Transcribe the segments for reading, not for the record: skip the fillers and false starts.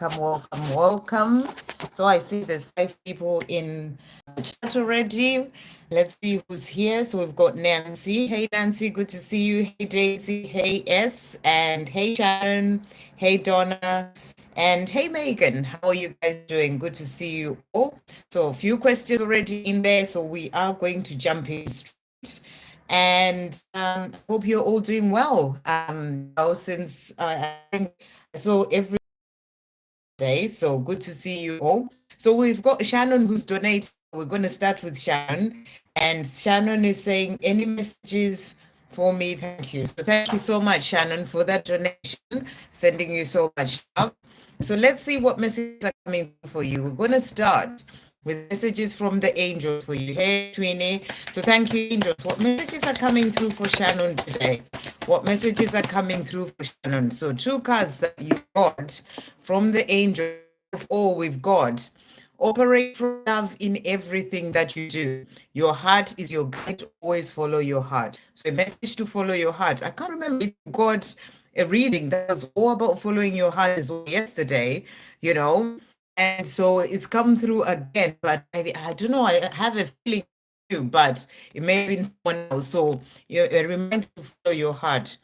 welcome. So I see there's 5 people in the chat already. Let's see who's here. So we've got Nancy. Hey, Nancy, good to see you. Hey, Daisy. Hey, S. And hey, Sharon. Hey, Donna. And hey, Megan. How are you guys doing? Good to see you all. So a few questions already in there. So we are going to jump in straight. And hope you're all doing well. Since I think I saw every day, so good to see you all. So we've got Shannon who's donated. We're going to start with Shannon. And Shannon is saying, any messages for me? Thank you. So thank you so much, Shannon, for that donation. Sending you so much love. So let's see what messages are coming for you. We're going to start with messages from the angels for you. Hey, Twinny. So thank you, angels. What messages are coming through for Shannon today? What messages are coming through for Shannon? So 2 cards that you got from the angel of all we've got. Operate from love in everything that you do. Your heart is your guide. Always follow your heart. So a message to follow your heart. I can't remember if you got a reading that was all about following your heart as well yesterday, you know. And so it's come through again, but I don't know. I have a feeling too, but it may have been someone else. So you're a reminder to follow your heart.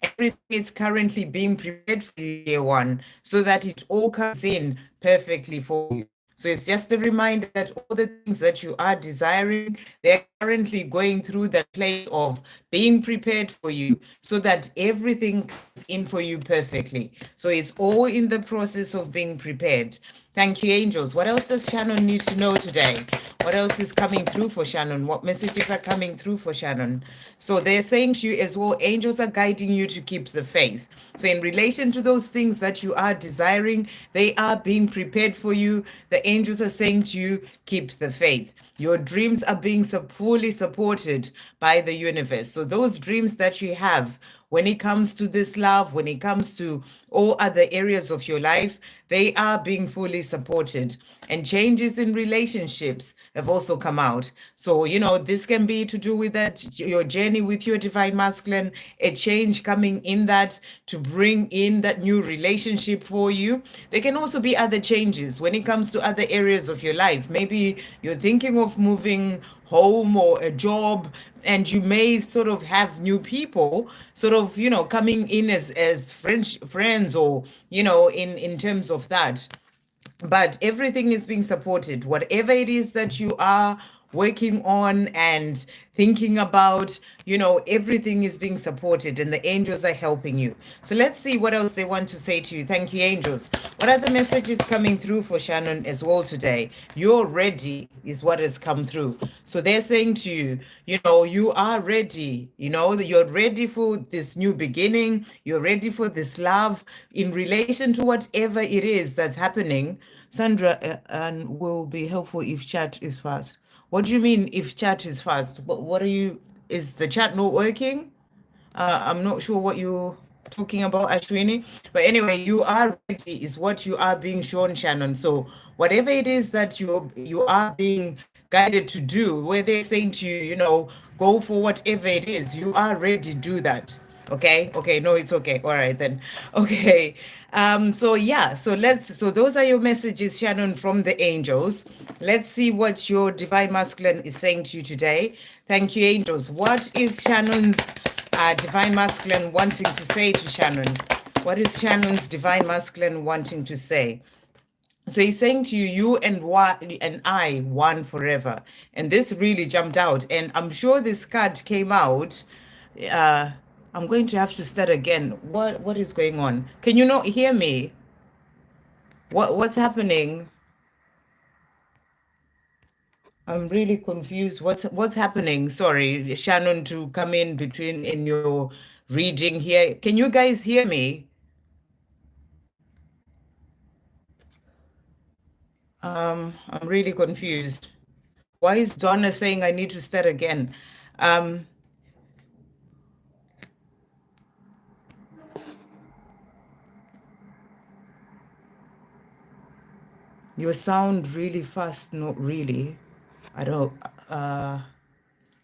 Everything is currently being prepared for you, year one, so that it all comes in perfectly for you. So it's just a reminder that all the things that you are desiring, they're currently going through the place of being prepared for you so that everything comes in for you perfectly. So it's all in the process of being prepared. Thank you, angels. What else does Shannon need to know today? What else is coming through for Shannon? What messages are coming through for Shannon? So they're saying to you as well, angels are guiding you to keep the faith. So in relation to those things that you are desiring, they are being prepared for you. The angels are saying to you, keep the faith. Your dreams are being fully supported by the universe. So those dreams that you have, when it comes to this love, when it comes to all other areas of your life, they are being fully supported. And changes in relationships have also come out. So, you know, this can be to do with that, your journey with your divine masculine, a change coming in that to bring in that new relationship for you. There can also be other changes when it comes to other areas of your life. Maybe you're thinking of moving home or a job, and you may sort of have new people sort of, you know, coming in as friends, or, you know, in terms of that. But everything is being supported. Whatever it is that you are working on and thinking about, you know, everything is being supported and the angels are helping you. So let's see what else they want to say to you. Thank you, angels. What are the messages coming through for Shannon as well today? You're ready is what has come through. So they're saying to you, you know, you are ready, you know, that you're ready for this new beginning. You're ready for this love in relation to whatever it is that's happening. Sandra, and will be helpful if chat is fast. What do you mean if chat is fast? What are you, is the chat not working? I'm not sure what you're talking about, Ashwini. But anyway, you are ready is what you are being shown, Shannon. So whatever it is that you are being guided to do, where they're saying to you, you know, go for whatever it is, you are ready to do that. Okay, no, it's okay. All right then. Okay. So yeah, so those are your messages, Shannon, from the angels. Let's see what your divine masculine is saying to you today. Thank you, angels. What is Shannon's divine masculine wanting to say to Shannon? What is Shannon's divine masculine wanting to say? So he's saying to you, you and I, one forever. And this really jumped out. And I'm sure this card came out. Uh, I'm going to have to start again. What is going on? Can you not hear me? What's happening? I'm really confused. What's happening? Sorry, Shannon, to come in between in your reading here. Can you guys hear me? I'm really confused. Why is Donna saying I need to start again? Um, you sound really fast. Not really. I don't.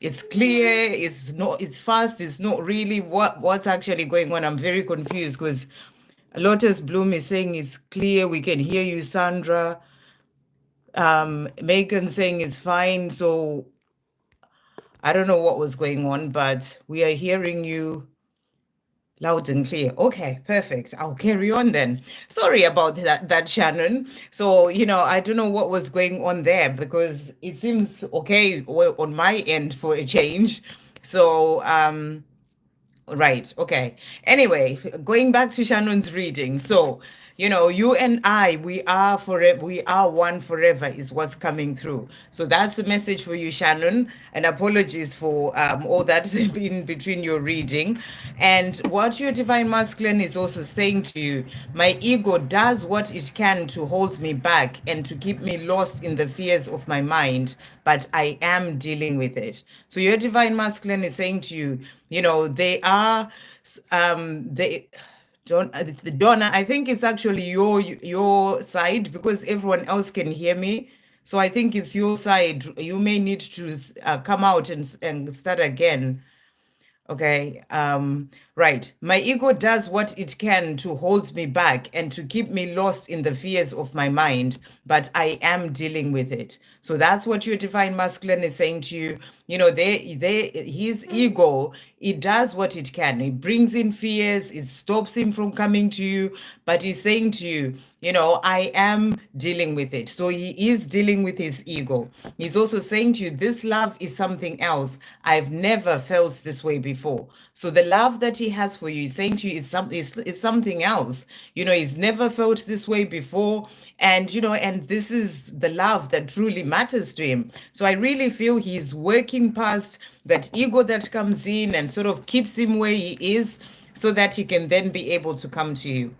It's clear. It's not. It's fast. It's not really. What's actually going on? I'm very confused because Lotus Bloom is saying it's clear. We can hear you, Sandra. Megan saying it's fine. So I don't know what was going on, but we are hearing you loud and clear. Okay, perfect. I'll carry on then. Sorry about that, Shannon. So, I don't know what was going on there because it seems okay on my end for a change. So, right. Okay. Anyway, going back to Shannon's reading. So, you and I, we are forever, we are one forever is what's coming through. So that's the message for you, Shannon. And apologies for all that in between your reading. And what your divine masculine is also saying to you, my ego does what it can to hold me back and to keep me lost in the fears of my mind, but I am dealing with it. So your divine masculine is saying to you, they are, they don't, Donna, I think it's actually your side because everyone else can hear me. So I think it's your side. You may need to come out and start again. Okay. Right. My ego does what it can to hold me back and to keep me lost in the fears of my mind, but I am dealing with it. So that's what your divine masculine is saying to you. His ego, it does what it can. It brings in fears, it stops him from coming to you, but he's saying to you, I am dealing with it. So he is dealing with his ego. He's also saying to you, this love is something else. I've never felt this way before. So the love that he has for you, he's saying to you, it's something else. He's never felt this way before. And this is the love that truly matters to him. So I really feel he's working past that ego that comes in and sort of keeps him where he is so that he can then be able to come to you.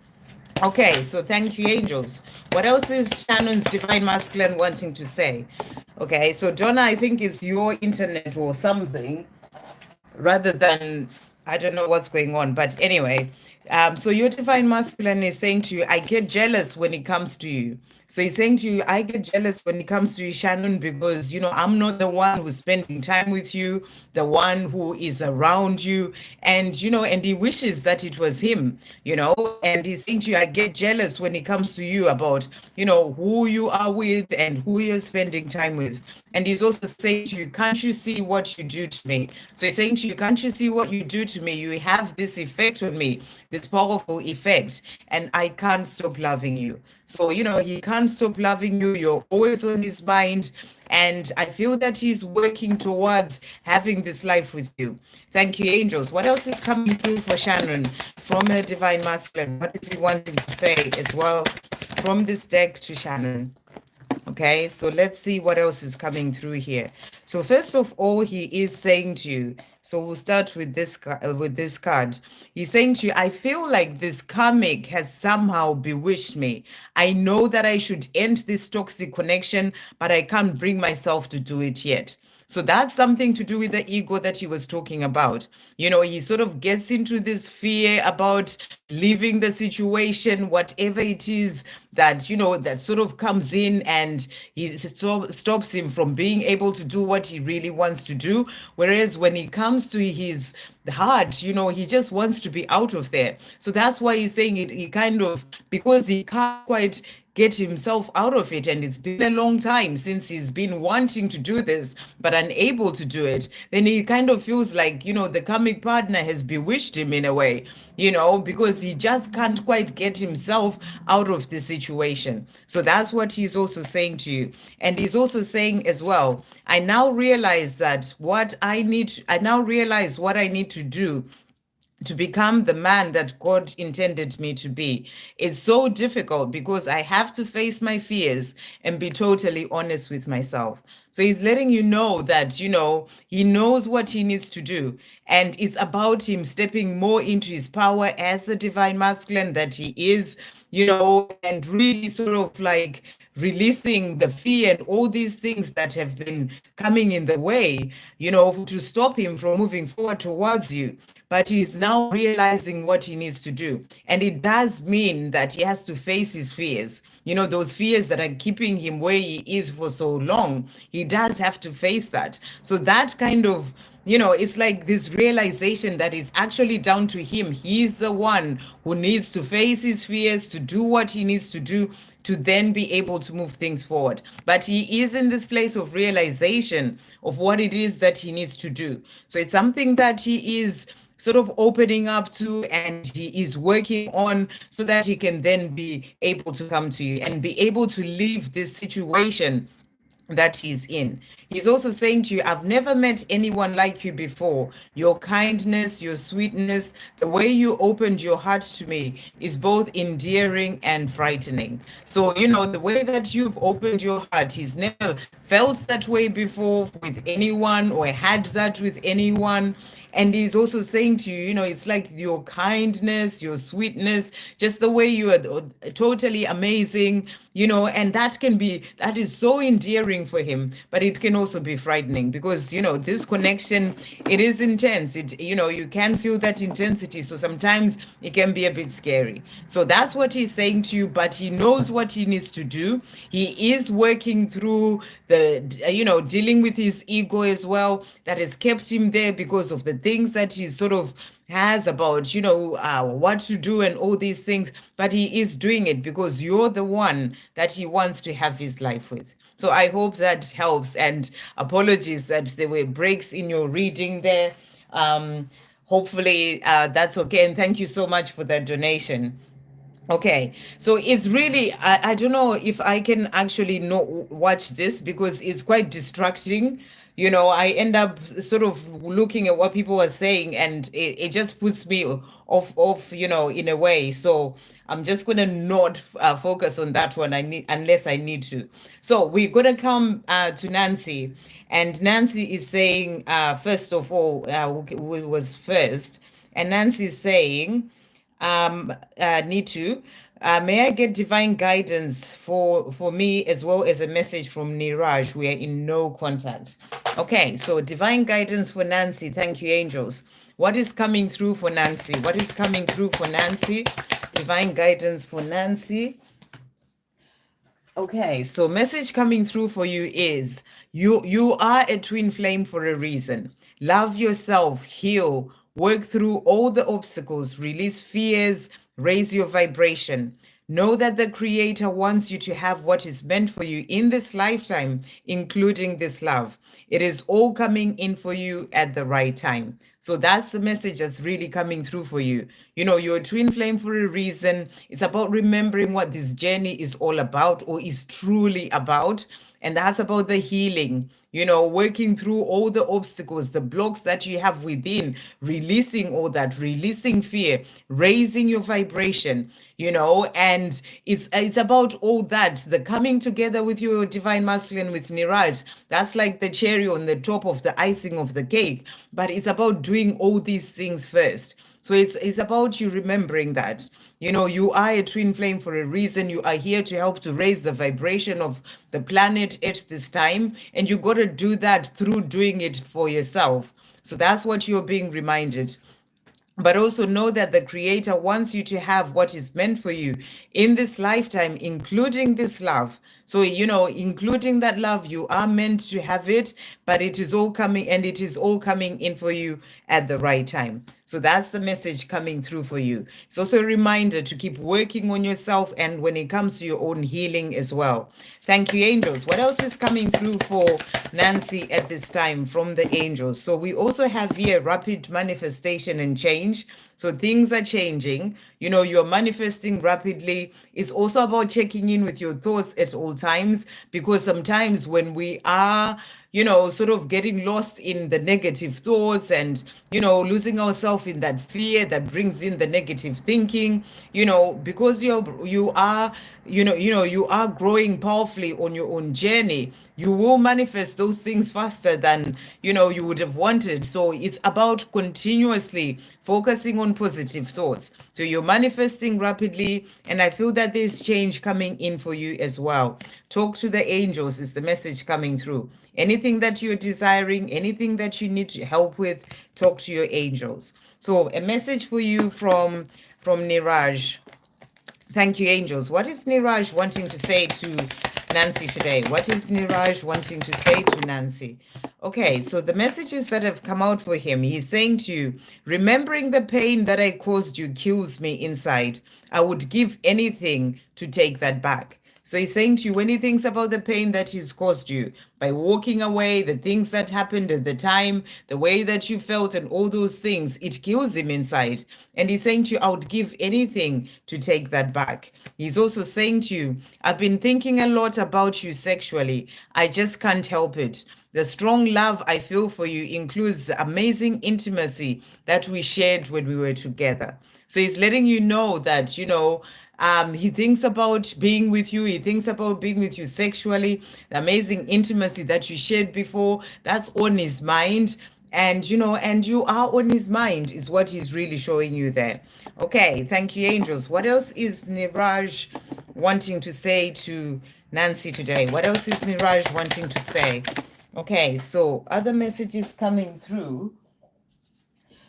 Okay, so thank you, angels. What else is Shannon's divine masculine wanting to say? Okay, so Donna, I think it's your internet or something rather than, I don't know what's going on, but anyway, so your divine masculine is saying to you, I get jealous when it comes to you. So he's saying to you, I get jealous when it comes to you, Shannon, because I'm not the one who's spending time with you, the one who is around you, and he wishes that it was him, and he's saying to you, I get jealous when it comes to you about who you are with and who you're spending time with. And he's also saying to you, can't you see what you do to me? So he's saying to you, can't you see what you do to me? You have this effect on me, this powerful effect, and I can't stop loving you. So, he can't stop loving you. You're always on his mind. And I feel that he's working towards having this life with you. Thank you, angels. What else is coming through for Shannon from her divine masculine? What is he wanting to say as well from this deck to Shannon? Okay, so let's see what else is coming through here. So first of all, he is saying to you, so we'll start with this card. He's saying to you, I feel like this karmic has somehow bewitched me. I know that I should end this toxic connection, but I can't bring myself to do it yet. So that's something to do with the ego that he was talking about. He sort of gets into this fear about leaving the situation, whatever it is that, that sort of comes in and he stops him from being able to do what he really wants to do. Whereas when it comes to his heart, he just wants to be out of there. So that's why he's saying it, he kind of, because he can't quite get himself out of it, and it's been a long time since he's been wanting to do this but unable to do it, then he kind of feels like the karmic partner has bewitched him in a way, because he just can't quite get himself out of the situation. So that's what he's also saying to you. And he's also saying as well, I now realize what I need to do to become the man that God intended me to be. It's so difficult because I have to face my fears and be totally honest with myself. So he's letting you know that, he knows what he needs to do. And it's about him stepping more into his power as the divine masculine that he is, and really sort of like releasing the fear and all these things that have been coming in the way, to stop him from moving forward towards you. but he's now realizing what he needs to do. And it does mean that he has to face his fears. Those fears that are keeping him where he is for so long, he does have to face that. So that kind of, it's like this realization that it's actually down to him. He's the one who needs to face his fears, to do what he needs to do, to then be able to move things forward. But he is in this place of realization of what it is that he needs to do. So it's something that he is sort of opening up to, and he is working on, so that he can then be able to come to you and be able to leave this situation that he's in. He's also saying to you, I've never met anyone like you before. Your kindness, your sweetness, the way you opened your heart to me is both endearing and frightening. So, the way that you've opened your heart, he's never felt that way before with anyone or had that with anyone. And he's also saying to you, it's like your kindness, your sweetness, just the way you are totally amazing, and that is so endearing for him, but it can also be frightening because, this connection, it is intense. You can feel that intensity. So sometimes it can be a bit scary. So that's what he's saying to you, but he knows what he needs to do. He is working through dealing with his ego as well, that has kept him there because of the things that he sort of has about, what to do and all these things. But he is doing it because you're the one that he wants to have his life with. So I hope that helps. And apologies that there were breaks in your reading there. Hopefully that's okay. And thank you so much for that donation. Okay, so it's really, I don't know if I can actually watch this because it's quite distracting. I end up sort of looking at what people are saying, and it just puts me off, in a way. So I'm just going to not focus on that one unless I need to. So we're going to come to Nancy, and Nancy is saying, first of all, who was first, and Nancy is saying, need to. May I get divine guidance for me as well as a message from Niraj? We are in no contact. Okay, so divine guidance for Nancy. Thank you, angels. What is coming through for Nancy? What is coming through for Nancy? Divine guidance for Nancy. Okay, so message coming through for you is you are a twin flame for a reason. Love yourself, heal, work through all the obstacles, release fears, raise your vibration. Know that the Creator wants you to have what is meant for you in this lifetime, including this love. It is all coming in for you at the right time. So that's the message that's really coming through for you. You're a twin flame for a reason. It's about remembering what this journey is all about, or is truly about. And that's about the healing, working through all the obstacles, the blocks that you have within, releasing all that, releasing fear, raising your vibration, and it's about all that, the coming together with your divine masculine, with Niraj. That's like the cherry on the top of the icing of the cake, but it's about doing all these things first. So it's about you remembering that, you are a twin flame for a reason. You are here to help to raise the vibration of the planet at this time. And you got to do that through doing it for yourself. So that's what you're being reminded. But also know that the Creator wants you to have what is meant for you in this lifetime, including this love. So, including that love, you are meant to have it, but it is all coming, and it is all coming in for you at the right time. So that's the message coming through for you. It's also a reminder to keep working on yourself, and when it comes to your own healing as well. Thank you, angels. What else is coming through for Nancy at this time from the angels? So we also have here rapid manifestation and change. So things are changing. You're manifesting rapidly. It's also about checking in with your thoughts at all times, because sometimes when we are, sort of getting lost in the negative thoughts and, losing ourselves in that fear that brings in the negative thinking, because you are growing powerfully on your own journey, you will manifest those things faster than, you would have wanted. So it's about continuously focusing on on positive thoughts. So you're manifesting rapidly, and I feel that there's change coming in for you as well. Talk to the angels is the message coming through. Anything that you're desiring, anything that you need help with, talk to your angels. So a message for you from Niraj. Thank you, angels. What is Niraj wanting to say to Nancy today? What is Niraj wanting to say to Nancy? Okay, so the messages that have come out for him, he's saying to you, remembering the pain that I caused you kills me inside. I would give anything to take that back. So he's saying to you, when he thinks about the pain that he's caused you by walking away, the things that happened at the time, the way that you felt, and all those things, it kills him inside. And he's saying to you, I would give anything to take that back. He's also saying to you, I've been thinking a lot about you sexually. I just can't help it. The strong love I feel for you includes the amazing intimacy that we shared when we were together. So he's letting you know that, he thinks about being with you. He thinks about being with you sexually. The amazing intimacy that you shared before, that's on his mind. And, and you are on his mind is what he's really showing you there. Okay, thank you, angels. What else is Niraj wanting to say to Nancy today? What else is Niraj wanting to say? Okay, so other messages coming through.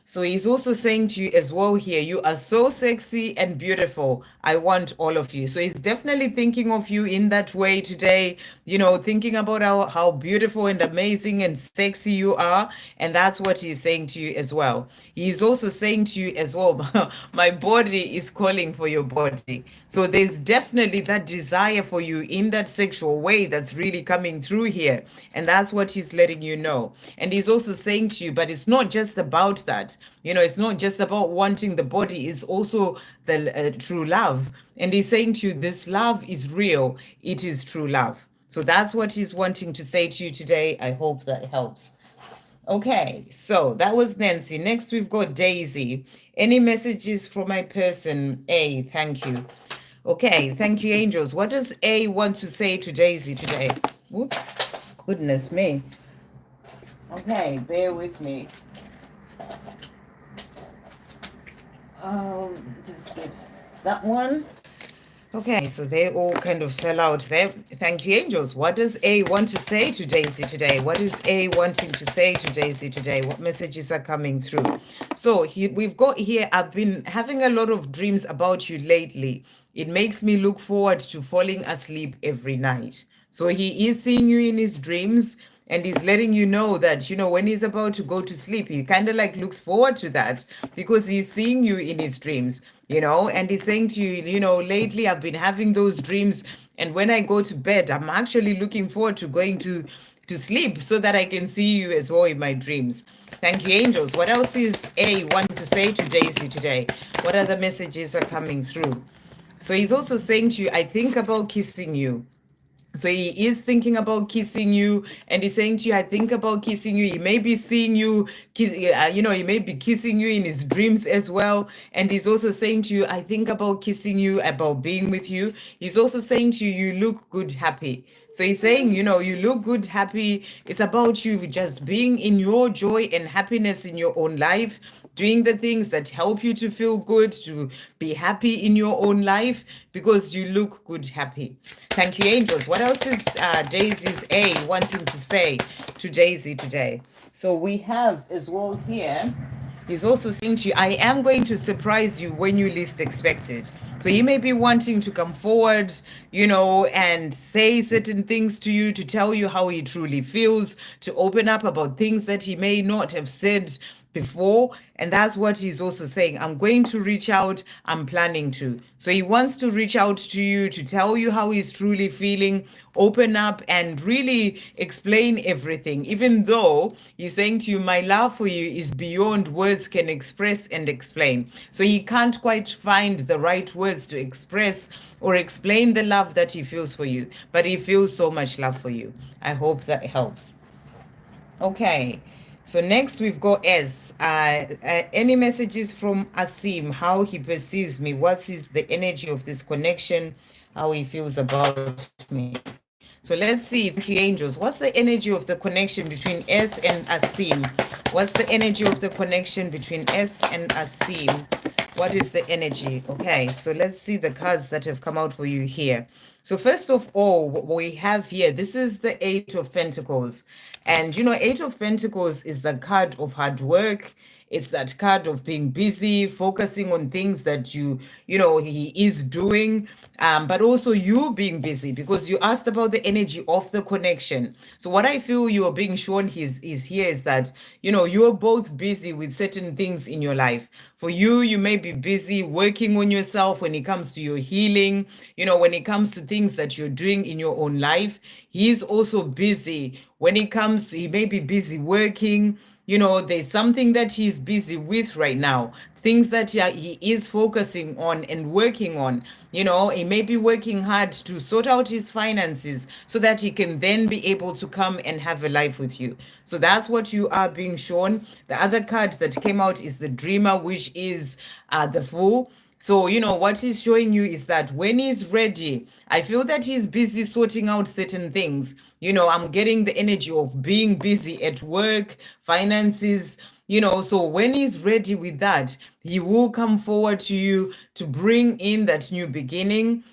So he's also saying to you as well here, you are so sexy and beautiful. I want all of you. So he's definitely thinking of you in that way today, thinking about how beautiful and amazing and sexy you are. And that's what he's saying to you as well. He's also saying to you as well, my body is calling for your body. So there's definitely that desire for you in that sexual way that's really coming through here. And that's what he's letting you know. And he's also saying to you, but it's not just about that. It's not just about wanting the body, it's also the true love. And he's saying to you, this love is real. It is true love. So that's what he's wanting to say to you today. I hope that helps. Okay, so that was Nancy. Next, we've got Daisy. Any messages for my person? A, thank you. Okay, thank you, angels. What does A want to say to Daisy today? Whoops, goodness me. Okay, bear with me. Just get that one. Okay, so they all kind of fell out there. Thank you, angels. What does A want to say to Daisy today? What is A wanting to say to Daisy today? What messages are coming through? So we've got here, I've been having a lot of dreams about you lately. It makes me look forward to falling asleep every night. So he is seeing you in his dreams, and he's letting you know that, when he's about to go to sleep, he kind of like looks forward to that because he's seeing you in his dreams, and he's saying to you, lately I've been having those dreams. And when I go to bed, I'm actually looking forward to going to sleep so that I can see you as well in my dreams. Thank you, angels. What else is A wanting to say to Daisy today? What other messages are coming through? So he's also saying to you, I think about kissing you. So he is thinking about kissing you, and he's saying to you, I think about kissing you. He may be seeing you, he may be kissing you in his dreams as well. And he's also saying to you, I think about kissing you, about being with you. He's also saying to you, you look good, happy. So he's saying, you look good, happy. It's about you just being in your joy and happiness in your own life, doing the things that help you to feel good, to be happy in your own life, because you look good, happy. Thank you, angels. What else is Daisy's A wanting to say to Daisy today? So we have as well here, he's also saying to you, I am going to surprise you when you least expect it. So he may be wanting to come forward, and say certain things to you, to tell you how he truly feels, to open up about things that he may not have said before. And that's what he's also saying. I'm going to reach out. I'm planning to. So he wants to reach out to you, to tell you how he's truly feeling, open up and really explain everything, even though he's saying to you, my love for you is beyond words can express and explain. So he can't quite find the right words to express or explain the love that he feels for you, but he feels so much love for you. I hope that helps. Okay. So next we've got S. Any messages from Asim, how he perceives me? What is the energy of this connection? How he feels about me? So let's see, thank you, angels. What's the energy of the connection between S and Asim? What's the energy of the connection between S and Asim? What is the energy? Okay, so let's see the cards that have come out for you here. So first of all, what we have here, this is the Eight of Pentacles. And you know, Eight of Pentacles is the card of hard work. It's that card of being busy, focusing on things that you know, he is doing, but also you being busy, because you asked about the energy of the connection. So what I feel you are being shown is here is that, you know, you're both busy with certain things in your life. For you, you may be busy working on yourself when it comes to your healing, you know, when it comes to things that you're doing in your own life. He's also busy when it comes to, he may be busy working. You know, there's something that he's busy with right now, things that he is focusing on and working on. You know, he may be working hard to sort out his finances so that he can then be able to come and have a life with you. So that's what you are being shown. The other card that came out is the Dreamer, which is the Fool. So, you know, what he's showing you is that when he's ready, I feel that he's busy sorting out certain things. You know, I'm getting the energy of being busy at work, finances, you know. So when he's ready with that, he will come forward to you to bring in that new beginning,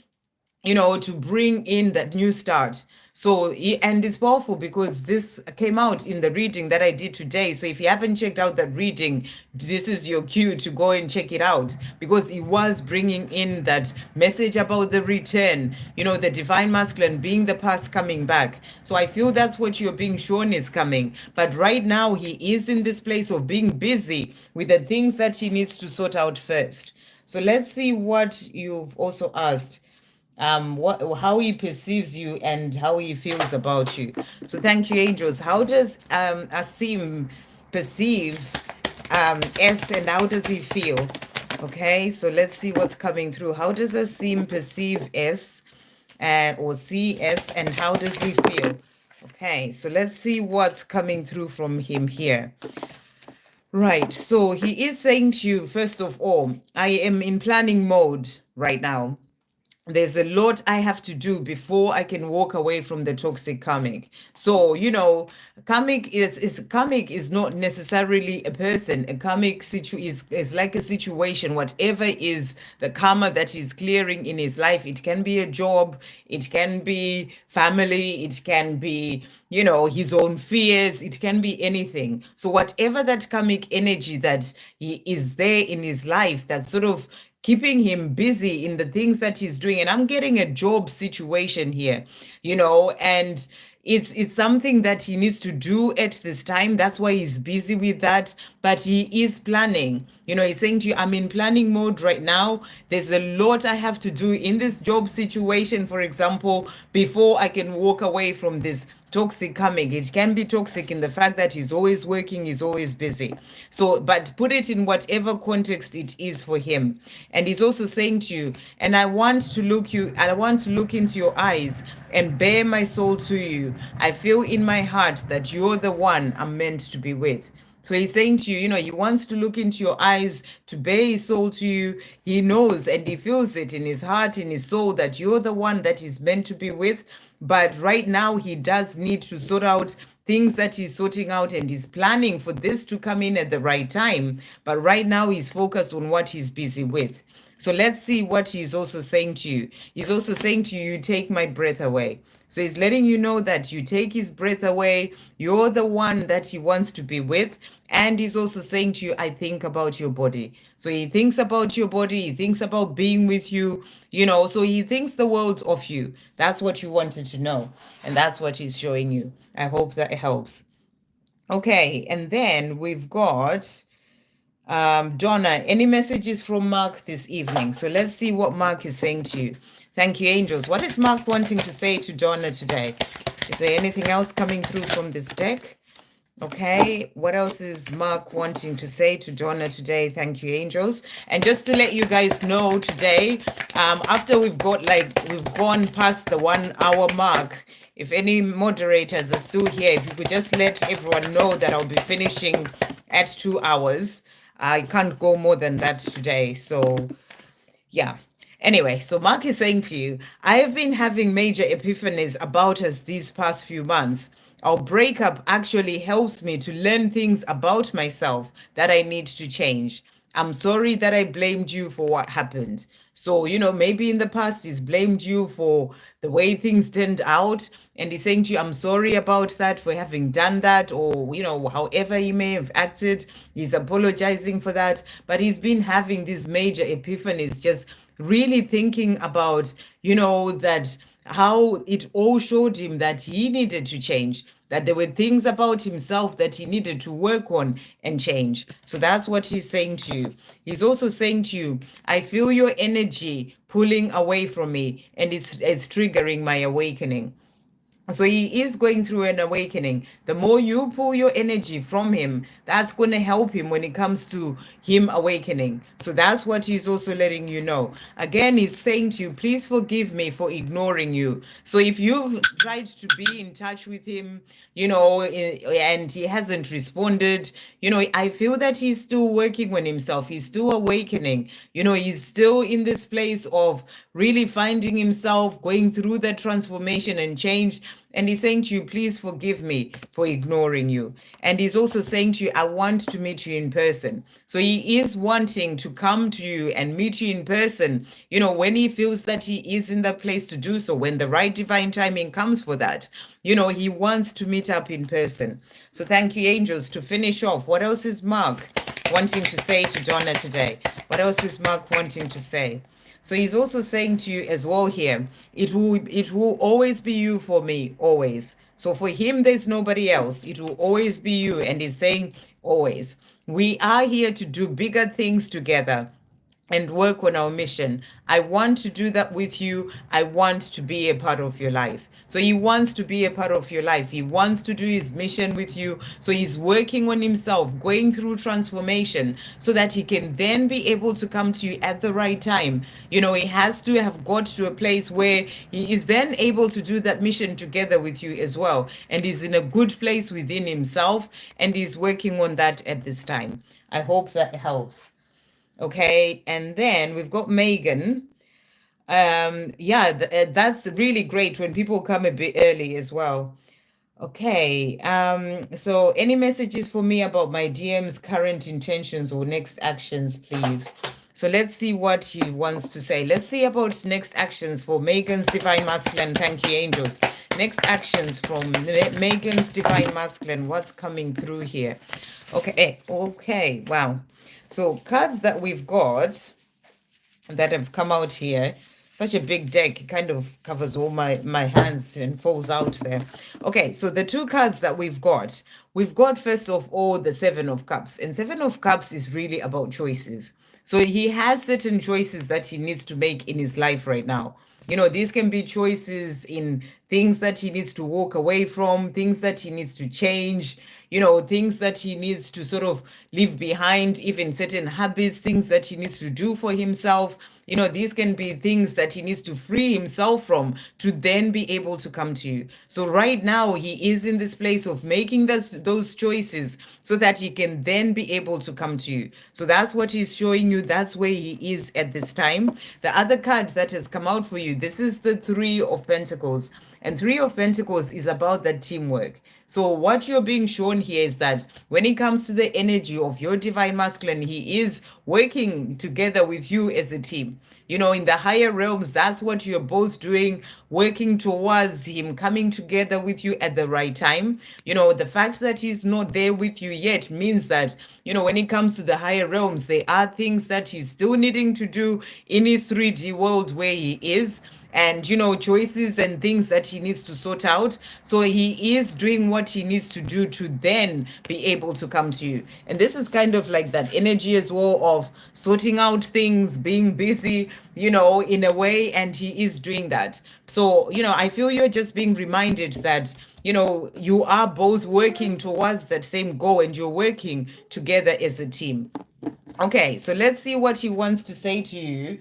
you know, to bring in that new start. So, and it's powerful because this came out in the reading that I did today. So if you haven't checked out that reading, this is your cue to go and check it out, because it was bringing in that message about the return, you know, the divine masculine being the past coming back. So I feel that's what you're being shown is coming. But right now he is in this place of being busy with the things that he needs to sort out first. So let's see what you've also asked, what, how he perceives you and how he feels about you. So thank you, angels. How does Asim perceive S, and how does he feel? Okay, so let's see what's coming through. How does Asim perceive S, or see S, and how does he feel? Okay, so let's see what's coming through from him here. Right, so he is saying to you, first of all, I am in planning mode right now. There's a lot I have to do before I can walk away from the toxic karmic. So, you know, karmic is not necessarily a person. A karmic is like a situation. Whatever is the karma that is clearing in his life, it can be a job, it can be family, it can be, you know, his own fears, it can be anything. So whatever that karmic energy that he is there in his life, that sort of keeping him busy in the things that he's doing. And I'm getting a job situation here, you know, and it's something that he needs to do at this time. That's why he's busy with that. But he is planning. You know, he's saying to you, I'm in planning mode right now. There's a lot I have to do in this job situation, for example, before I can walk away from this toxic coming. It can be toxic in the fact that he's always working, he's always busy. So, but put it in whatever context it is for him. And he's also saying to you, and I want to look into your eyes and bare my soul to you. I feel in my heart that you're the one I'm meant to be with. So he's saying to you, you know, he wants to look into your eyes, to bare his soul to you. He knows and he feels it in his heart, in his soul, that you're the one that he's meant to be with. But right now, he does need to sort out things that he's sorting out, and he's planning for this to come in at the right time. But right now, he's focused on what he's busy with. So let's see what he's also saying to you. He's also saying to you, you take my breath away. So he's letting you know that you take his breath away. You're the one that he wants to be with. And he's also saying to you, I think about your body. So he thinks about your body. He thinks about being with you, you know, so he thinks the world of you. That's what you wanted to know. And that's what he's showing you. I hope that helps. Okay. And then we've got Donna, any messages from Mark this evening? So let's see what Mark is saying to you. Thank you, angels. What is Mark wanting to say to Donna today? Is there anything else coming through from this deck? Okay, what else is Mark wanting to say to Donna today? Thank you, angels. And just to let you guys know today, after we've gone past the 1 hour mark, if any moderators are still here, if you could just let everyone know that I'll be finishing at 2 hours. I can't go more than that today. So yeah. Anyway, so Mark is saying to you, I have been having major epiphanies about us these past few months. Our breakup actually helps me to learn things about myself that I need to change. I'm sorry that I blamed you for what happened. So, maybe in the past he's blamed you for the way things turned out. And he's saying to you, I'm sorry about that, for having done that, or, however he may have acted. He's apologizing for that. But he's been having these major epiphanies, just really thinking about, that how it all showed him that he needed to change, that there were things about himself that he needed to work on and change. So that's what he's saying to you. He's also saying to you, I feel your energy pulling away from me, and it's triggering my awakening. So he is going through an awakening. The more you pull your energy from him, that's going to help him when it comes to him awakening. So that's what he's also letting you know. Again, he's saying to you, please forgive me for ignoring you. So if you've tried to be in touch with him, and he hasn't responded, I feel that he's still working on himself. He's still awakening. He's still in this place of really finding himself, going through that transformation and change. And he's saying to you, please forgive me for ignoring you. And he's also saying to you, I want to meet you in person. So he is wanting to come to you and meet you in person, when he feels that he is in the place to do so, when the right divine timing comes for that. He wants to meet up in person. So thank you, angels. To finish off, what else is Mark wanting to say to Donna today? What else is Mark wanting to say? So he's also saying to you as well here, it will always be you for me, always. So for him, there's nobody else. It will always be you. And he's saying always. We are here to do bigger things together and work on our mission. I want to do that with you. I want to be a part of your life. So he wants to be a part of your life. He wants to do his mission with you. So he's working on himself, going through transformation so that he can then be able to come to you at the right time. He has to have got to a place where he is then able to do that mission together with you as well. And he's in a good place within himself, and he's working on that at this time. I hope that helps. Okay, and then we've got Megan. That's really great when people come a bit early as well. Okay, so any messages for me about my DM's current intentions or next actions, please? So let's see what he wants to say. Let's see about next actions for Megan's Divine Masculine. Thank you, angels. Next actions from Megan's Divine Masculine. What's coming through here? Okay, wow. So cards that we've got that have come out here, such a big deck, it kind of covers all my hands and falls out there. Okay, so the two cards that we've got first of all the Seven of Cups, and Seven of Cups is really about choices. So he has certain choices that he needs to make in his life right now. These can be choices in things that he needs to walk away from, things that he needs to change, things that he needs to sort of leave behind, even certain habits, things that he needs to do for himself. These can be things that he needs to free himself from to then be able to come to you. So right now he is in this place of making those choices so that he can then be able to come to you. So that's what he's showing you. That's where he is at this time. The other card that has come out for you, this is the Three of Pentacles. And Three of Pentacles is about that teamwork. So what you're being shown here is that when it comes to the energy of your Divine Masculine, he is working together with you as a team. In the higher realms, that's what you're both doing, working towards him coming together with you at the right time. The fact that he's not there with you yet means that, when it comes to the higher realms, there are things that he's still needing to do in his 3D world where he is. And choices and things that he needs to sort out. So he is doing what he needs to do to then be able to come to you. And this is kind of like that energy as well of sorting out things, being busy, in a way, and he is doing that. So I feel you're just being reminded that you are both working towards that same goal, and you're working together as a team. Okay, so let's see what he wants to say to you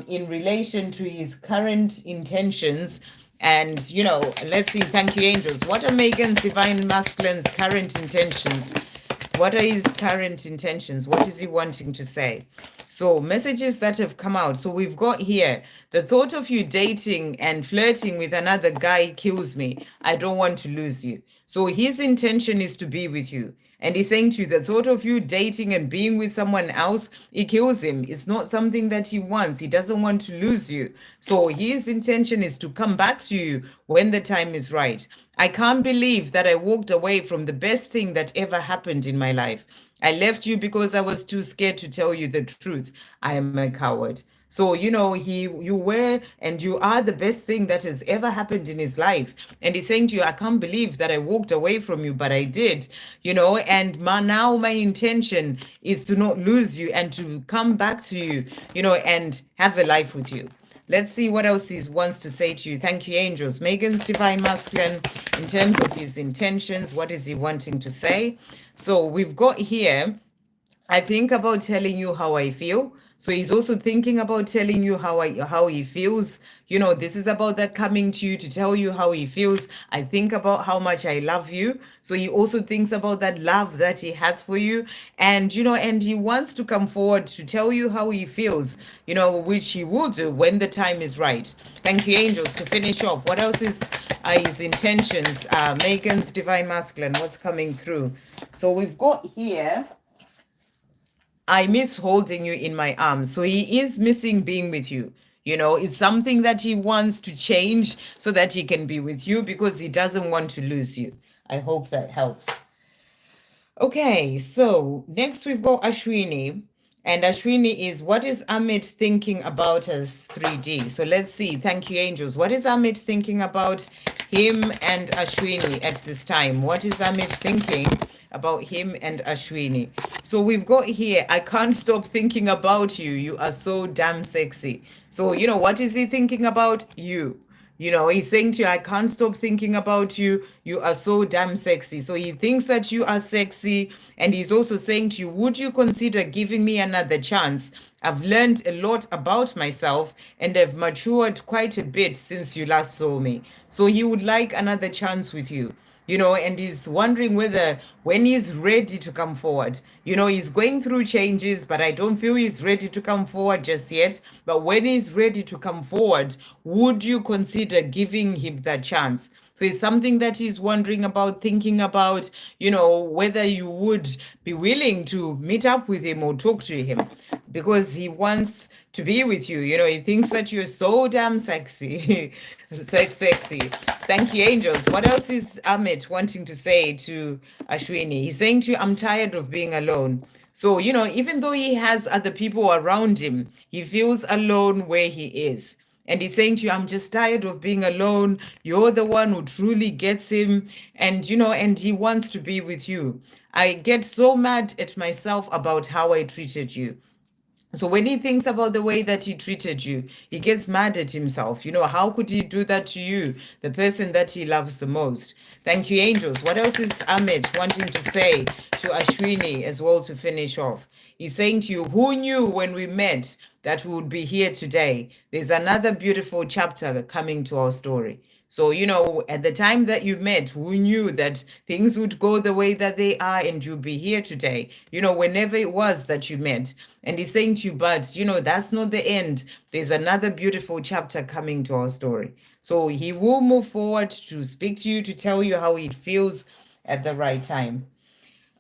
in relation to his current intentions. And, let's see. Thank you, angels. What are Megan's Divine Masculine's current intentions What are his current intentions? What is he wanting to say? So messages that have come out. So we've got here, the thought of you dating and flirting with another guy kills me. I don't want to lose you. So his intention is to be with you. And he's saying to you, the thought of you dating and being with someone else, it kills him. It's not something that he wants. He doesn't want to lose you. So his intention is to come back to you when the time is right. I can't believe that I walked away from the best thing that ever happened in my life. I left you because I was too scared to tell you the truth. I am a coward. So, you were and you are the best thing that has ever happened in his life. And he's saying to you, I can't believe that I walked away from you, but I did, and now my intention is to not lose you and to come back to you, and have a life with you. Let's see what else he wants to say to you. Thank you, angels. Megan's divine masculine, in terms of his intentions, what is he wanting to say? So we've got here, I think about telling you how I feel. So he's also thinking about telling you how he feels. This is about that coming to you to tell you how he feels. I think about how much I love you. So he also thinks about that love that he has for you. And, and he wants to come forward to tell you how he feels, which he will do when the time is right. Thank you, angels, to finish off. What else is his intentions? Megan's divine masculine, what's coming through? So we've got here, I miss holding you in my arms. So he is missing being with you. It's something that he wants to change so that he can be with you because he doesn't want to lose you. I hope that helps. Okay, so next we've got Ashwini. And Ashwini is, what is Amit thinking about us 3D? So let's see. Thank you, angels. What is Amit thinking about him and Ashwini at this time? What is Amit thinking about him and Ashwini? So we've got here, I can't stop thinking about you. You are so damn sexy. So, what is he thinking about? You. He's saying to you, I can't stop thinking about you. You are so damn sexy. So he thinks that you are sexy. And he's also saying to you, would you consider giving me another chance? I've learned a lot about myself and I've matured quite a bit since you last saw me. So he would like another chance with you. And he's wondering whether when he's ready to come forward, he's going through changes, but I don't feel he's ready to come forward just yet. But when he's ready to come forward, would you consider giving him that chance? So it's something that he's wondering about, thinking about, whether you would be willing to meet up with him or talk to him, because he wants to be with you. He thinks that you're so damn sexy. Sexy. Thank you, angels. What else is Amit wanting to say to Ashwini? He's saying to you, I'm tired of being alone. So, even though he has other people around him, he feels alone where he is. And he's saying to you, I'm just tired of being alone. You're the one who truly gets him. And, and he wants to be with you. I get so mad at myself about how I treated you. So when he thinks about the way that he treated you, he gets mad at himself. How could he do that to you, the person that he loves the most? Thank you, angels. What else is Amit wanting to say to Ashwini as well to finish off? He's saying to you, who knew when we met that we would be here today? There's another beautiful chapter coming to our story. So, at the time that you met, who knew that things would go the way that they are and you'll be here today, whenever it was that you met. And he's saying to you, but, that's not the end. There's another beautiful chapter coming to our story. So he will move forward to speak to you, to tell you how it feels at the right time.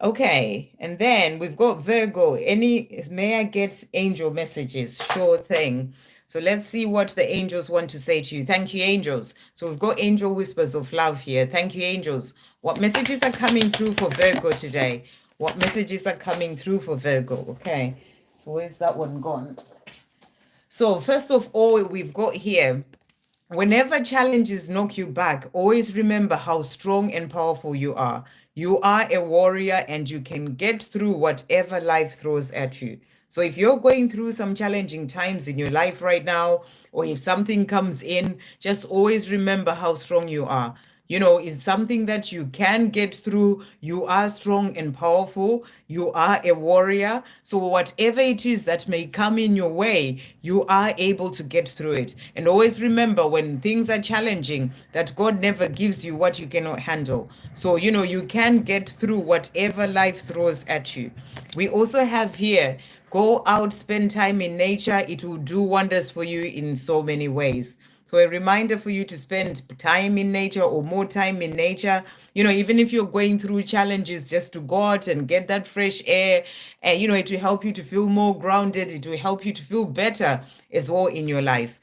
Okay, and then we've got Virgo. May I get angel messages? Sure thing. So let's see what the angels want to say to you. Thank you, angels. So we've got angel whispers of love here. Thank you, angels. What messages are coming through for Virgo today? What messages are coming through for Virgo? Okay, so where's that one gone? So first of all, we've got here, whenever challenges knock you back, always remember how strong and powerful you are. You are a warrior and you can get through whatever life throws at you. So if you're going through some challenging times in your life right now, or if something comes in, just always remember how strong you are. is something that you can get through. You are strong and powerful. You are a warrior. So whatever it is that may come in your way, you are able to get through it. And always remember, when things are challenging, that God never gives you what you cannot handle. So, you can get through whatever life throws at you. We also have here, go out, spend time in nature. It will do wonders for you in so many ways. So a reminder for you to spend time in nature, or more time in nature. Even if you're going through challenges, just to go out and get that fresh air. And, it will help you to feel more grounded. It will help you to feel better as well in your life.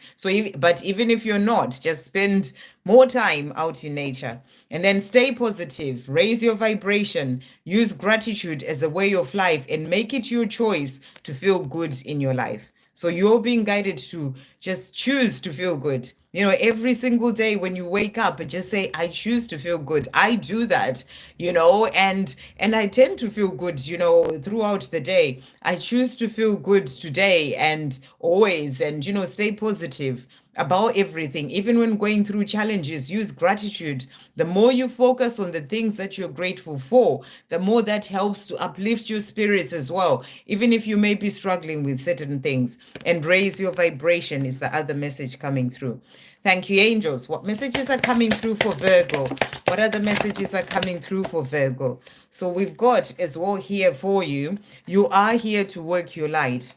But even if you're not, just spend more time out in nature. And then stay positive, raise your vibration, use gratitude as a way of life, and make it your choice to feel good in your life. So you're being guided to just choose to feel good. Every single day when you wake up, just say, I choose to feel good. I do that, and I tend to feel good, throughout the day. I choose to feel good today and always, and, stay positive about everything. Even when going through challenges, use gratitude. The more you focus on the things that you're grateful for, the more that helps to uplift your spirits as well, even if you may be struggling with certain things. And raise your vibration is the other message coming through. Thank you, angels. What messages are coming through for Virgo? What other messages are coming through for Virgo? So we've got as well here for you. You are here to work your light.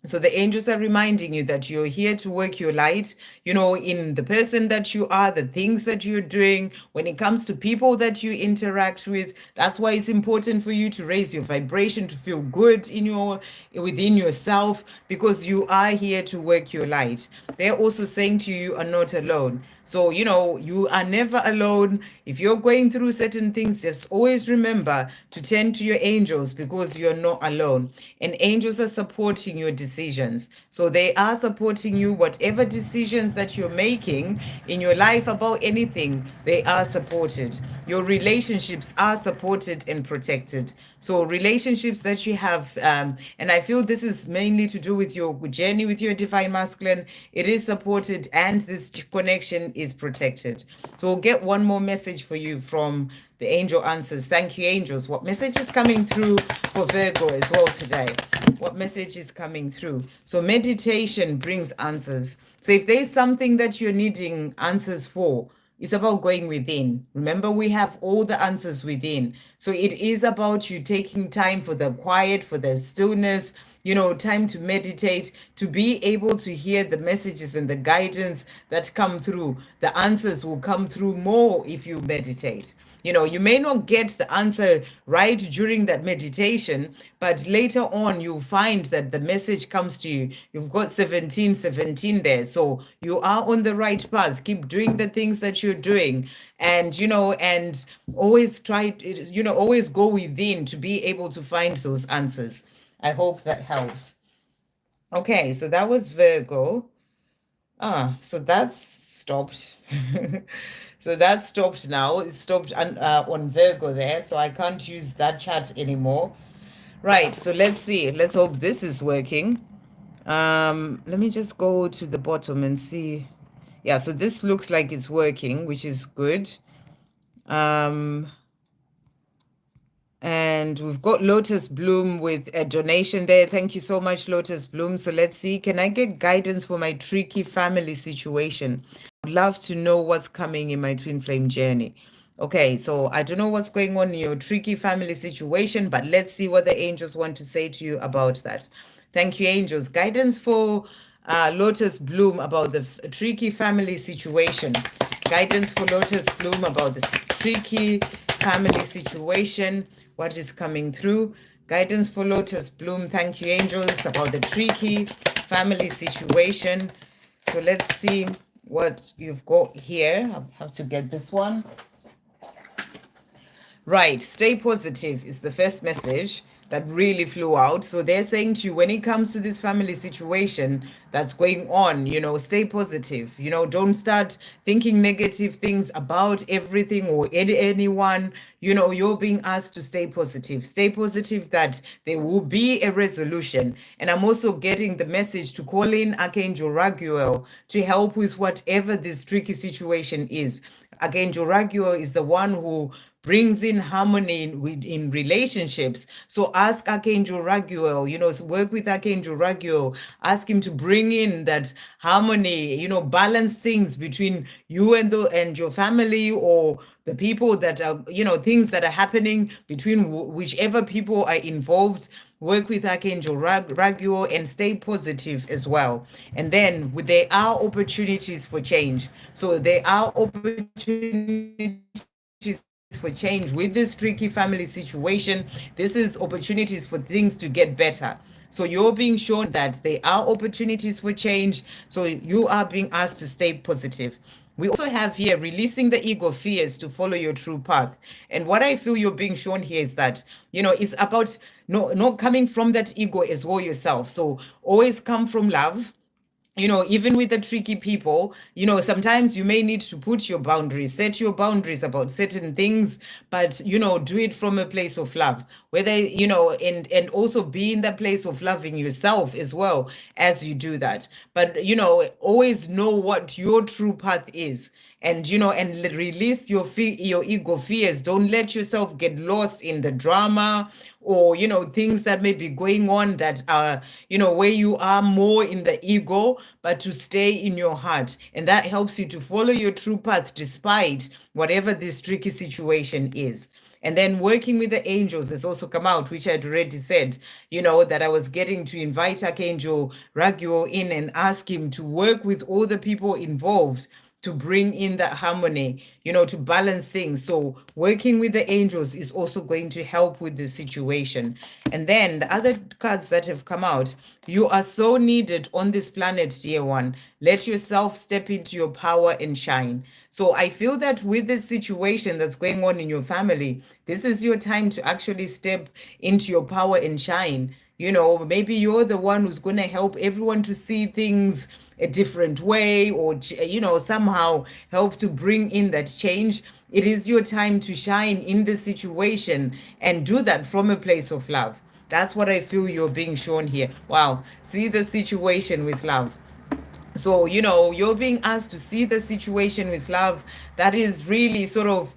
So the angels are reminding you that you're here to work your light, in the person that you are, the things that you're doing, when it comes to people that you interact with. That's why it's important for you to raise your vibration, to feel good within yourself, because you are here to work your light. They're also saying to you, you are not alone. So, you are never alone. If you're going through certain things, just always remember to tend to your angels, because you're not alone. And angels are supporting your decisions. So they are supporting you, whatever decisions that you're making in your life about anything, they are supported. Your relationships are supported and protected. So relationships that you have, and I feel this is mainly to do with your journey with your divine masculine, it is supported, and this connection is protected. So we'll get one more message for you from the angel answers. Thank you, angels. What message is coming through for Virgo as well today? What message is coming through? So meditation brings answers. So if there's something that you're needing answers for, it's about going within. Remember, we have all the answers within. So it is about you taking time for the quiet, for the stillness, time to meditate, to be able to hear the messages and the guidance that come through. The answers will come through more if you meditate. You may not get the answer right during that meditation, but later on you'll find that the message comes to you. You've got 1717 there. So you are on the right path. Keep doing the things that you're doing. And, and always always go within to be able to find those answers. I hope that helps. Okay, so that was Virgo. So that's stopped. So that's stopped now. It's stopped on Virgo there, so I can't use that chat anymore. Right, so let's see. Let's hope this is working. Let me just go to the bottom and see. Yeah, so this looks like it's working, which is good. And we've got Lotus Bloom with a donation there. Thank you so much, Lotus Bloom. So let's see. Can I get guidance for my tricky family situation? I'd love to know what's coming in my twin flame journey. Okay, so I don't know what's going on in your tricky family situation, but let's see what the angels want to say to you about that. Thank you, angels. Guidance for Lotus Bloom about the tricky family situation. Guidance for Lotus Bloom about this tricky family situation. What is coming through? Guidance for Lotus Bloom. Thank you, angels, about the tricky family situation. So let's see what you've got here. I have to get this one. Right. Stay positive is the first message. that really flew out. So they're saying to you, when it comes to this family situation that's going on, stay positive. Don't start thinking negative things about everything or anyone. You're being asked to stay positive. Stay positive that there will be a resolution. And I'm also getting the message to call in Archangel Raguel to help with whatever this tricky situation is. Archangel Raguel is the one who brings in harmony in relationships. So ask Archangel Raguel, work with Archangel Raguel, ask him to bring in that harmony, balance things between you and your family, or the people that are, things that are happening between whichever people are involved. Work with Archangel Raguel and stay positive as well. And then there are opportunities for change. So there are opportunities for change with this tricky family situation. This is opportunities for things to get better. So you're being shown that there are opportunities for change. So you are being asked to stay positive. We also have here releasing the ego fears to follow your true path. And what I feel you're being shown here is that, it's about not coming from that ego as well yourself. So always come from love. Even with the tricky people, sometimes you may need to put your boundaries, set your boundaries about certain things, but, do it from a place of love, whether, and also be in that place of loving yourself as well as you do that. But, always know what your true path is. And and release your ego fears. Don't let yourself get lost in the drama, or things that may be going on that are where you are more in the ego, but to stay in your heart. And that helps you to follow your true path despite whatever this tricky situation is. And then working with the angels has also come out, which I'd already said, that I was getting to invite Archangel Raguel in and ask him to work with all the people involved to bring in that harmony, to balance things. So working with the angels is also going to help with the situation. And then the other cards that have come out, you are so needed on this planet, dear one. Let yourself step into your power and shine. So I feel that with this situation that's going on in your family, this is your time to actually step into your power and shine. Maybe you're the one who's going to help everyone to see things a different way, or somehow help to bring in that change. It is your time to shine in the situation and do that from a place of love. That's what I feel you're being shown here. Wow, see the situation with love. So, you're being asked to see the situation with love. That is really sort of,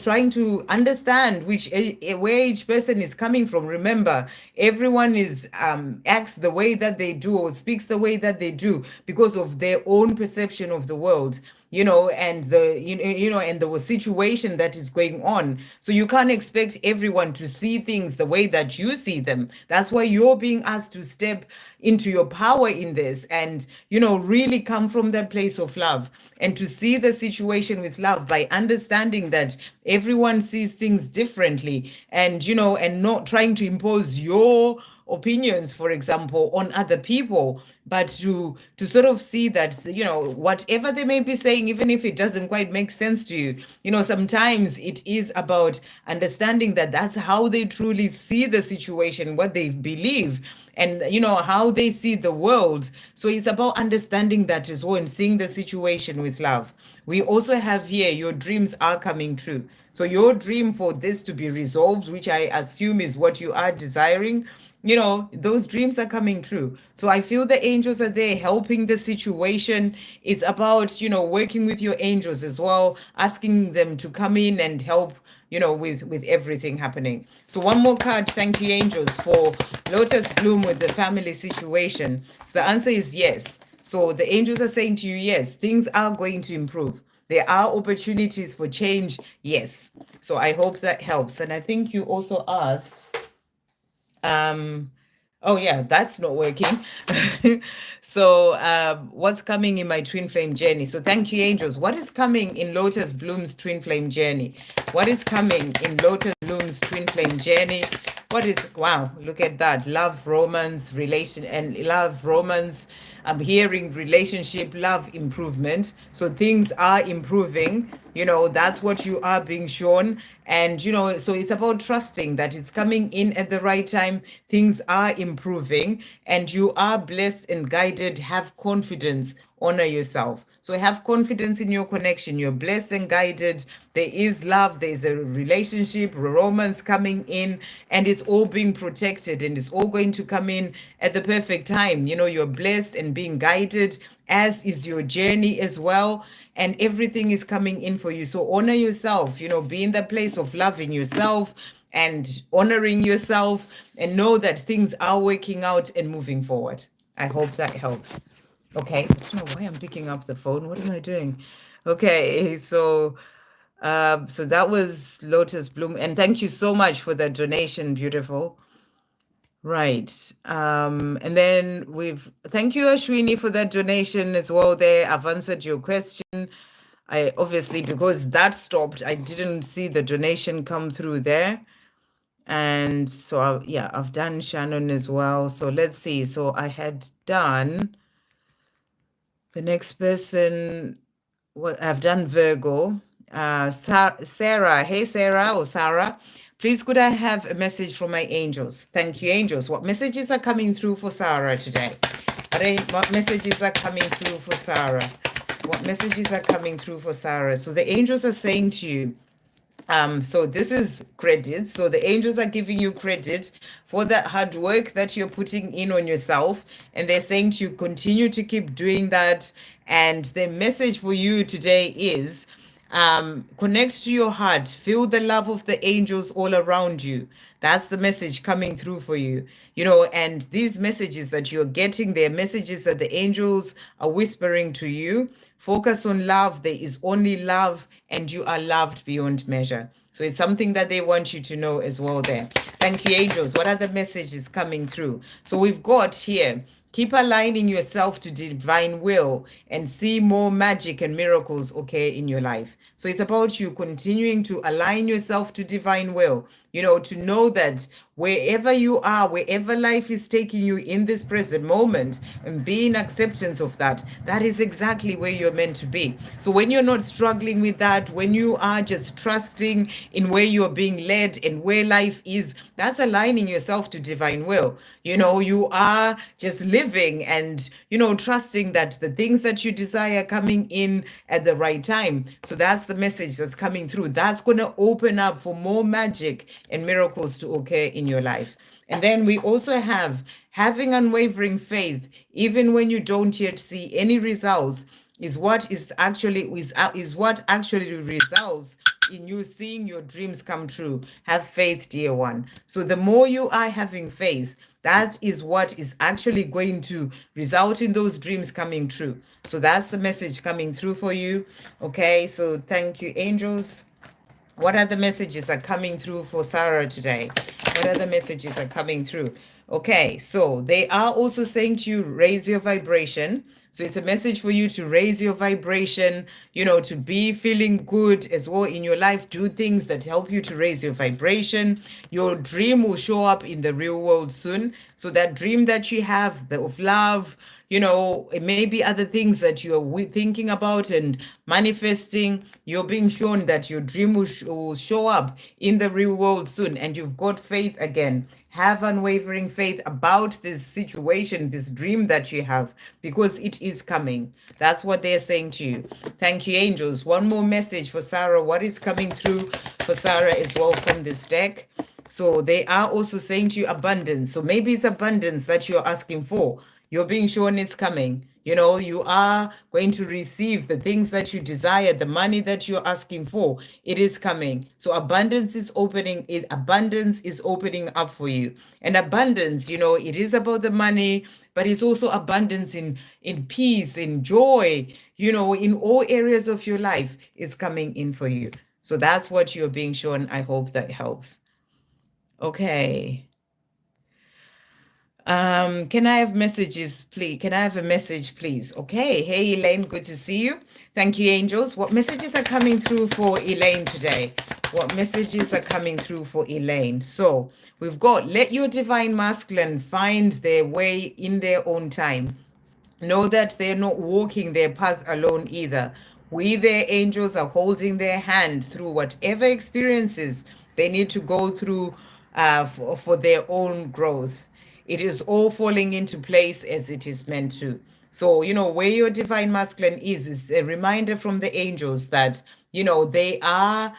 trying to understand where each person is coming from. Remember, everyone is acts the way that they do, or speaks the way that they do, because of their own perception of the world. And the situation that is going on. So you can't expect everyone to see things the way that you see them. That's why you're being asked to step into your power in this, and really come from that place of love, and to see the situation with love by understanding that everyone sees things differently, and and not trying to impose your opinions, for example, on other people, but to sort of see that whatever they may be saying, even if it doesn't quite make sense to you, sometimes it is about understanding that that's how they truly see the situation, what they believe, and how they see the world. So it's about understanding that as well, and seeing the situation with love. We also have here, your dreams are coming true. So your dream for this to be resolved, which I assume is what you are desiring, those dreams are coming true. So I feel the angels are there helping the situation. It's about, working with your angels as well, asking them to come in and help, with everything happening. So one more card. Thank you, angels, for Lotus Bloom with the family situation. So the answer is yes. So the angels are saying to you, yes, things are going to improve. There are opportunities for change. Yes. So I hope that helps. And I think you also asked, oh yeah, that's not working. So what's coming in my twin flame journey? So thank you, angels. What is coming in Lotus Bloom's twin flame journey? What is coming in Lotus Bloom's twin flame journey? What is, wow, look at that. Love, romance, relation, and love, romance. I'm hearing relationship, love, improvement. So things are improving. You know, that's what you are being shown. And, you know, so it's about trusting that it's coming in at the right time. Things are improving and you are blessed and guided. Have confidence, honor yourself. So have confidence in your connection. You're blessed and guided. There is love, there's a relationship, romance coming in, and it's all being protected and it's all going to come in at the perfect time. You know, you're blessed and being guided, as is your journey as well. And everything is coming in for you. So honor yourself, you know, be in the place of loving yourself and honoring yourself, and know that things are working out and moving forward. I hope that helps. Okay, I don't know why I'm picking up the phone. What am I doing? Okay, so that was Lotus Bloom, and thank you so much for that donation. Beautiful. Right. And then thank you, Ashwini, for that donation as well there. I've answered your question. I obviously, because that stopped, I didn't see the donation come through there. And so, yeah, I've done Shannon as well. So let's see. So I had done the next person. Well, I've done Virgo. Sarah. Hey, Sarah or Sarah. Please, could I have a message from my angels? Thank you, angels. What messages are coming through for Sarah today? What messages are coming through for Sarah? What messages are coming through for Sarah? So the angels are saying to you, so this is credit. So the angels are giving you credit for that hard work that you're putting in on yourself. And they're saying to you, continue to keep doing that. And the message for you today is, connect to your heart, feel the love of the angels all around you. That's the message coming through for you, you know. And these messages that you're getting, they're messages that the angels are whispering to you. Focus on love. There is only love, and you are loved beyond measure. So it's something that they want you to know as well there. Thank you, angels. What are the messages coming through? So we've got here, keep aligning yourself to divine will and see more magic and miracles occur in your life. So it's about you continuing to align yourself to divine will, you know, to know that wherever you are, wherever life is taking you in this present moment, and be in acceptance of that, that is exactly where you're meant to be. So when you're not struggling with that, when you are just trusting in where you're being led and where life is, that's aligning yourself to divine will. You know, you are just living and, you know, trusting that the things that you desire are coming in at the right time. So that's the message that's coming through. That's going to open up for more magic and miracles to occur in your life. And then we also have having unwavering faith, even when you don't yet see any results, is what actually results in you seeing your dreams come true. Have faith, dear one. So the more you are having faith, that is what is actually going to result in those dreams coming true. So that's the message coming through for you. Okay, so thank you, angels. What other messages are coming through for Sarah today? What other messages are coming through? Okay, so they are also saying to you, raise your vibration. So it's a message for you to raise your vibration, you know, to be feeling good as well in your life. Do things that help you to raise your vibration. Your dream will show up in the real world soon. So that dream that you have of love, you know, it may be other things that you're thinking about and manifesting. You're being shown that your dream will show up in the real world soon, and you've got faith again. Have unwavering faith about this situation, this dream that you have, because it is coming. That's what they're saying to you. Thank you, angels. One more message for Sarah. What is coming through for Sarah as well from this deck? So they are also saying to you abundance. So maybe it's abundance that you're asking for. You're being shown it's coming. You know, you are going to receive the things that you desire, the money that you're asking for. It is coming. So abundance is opening. Abundance is opening up for you. And abundance, you know, it is about the money, but it's also abundance in peace, in joy, you know, in all areas of your life is coming in for you. So that's what you're being shown. I hope that helps. Okay. Can I have messages, please? Can I have a message, please? Okay. Hey, Elaine, good to see you. Thank you, angels. What messages are coming through for Elaine today? what messages are coming through for Elaine. So we've got, let your divine masculine find their way in their own time. Know that they're not walking their path alone either. We, their angels, are holding their hand through whatever experiences they need to go through for their own growth. It is all falling into place as it is meant to. So, where your divine masculine is a reminder from the angels that, they are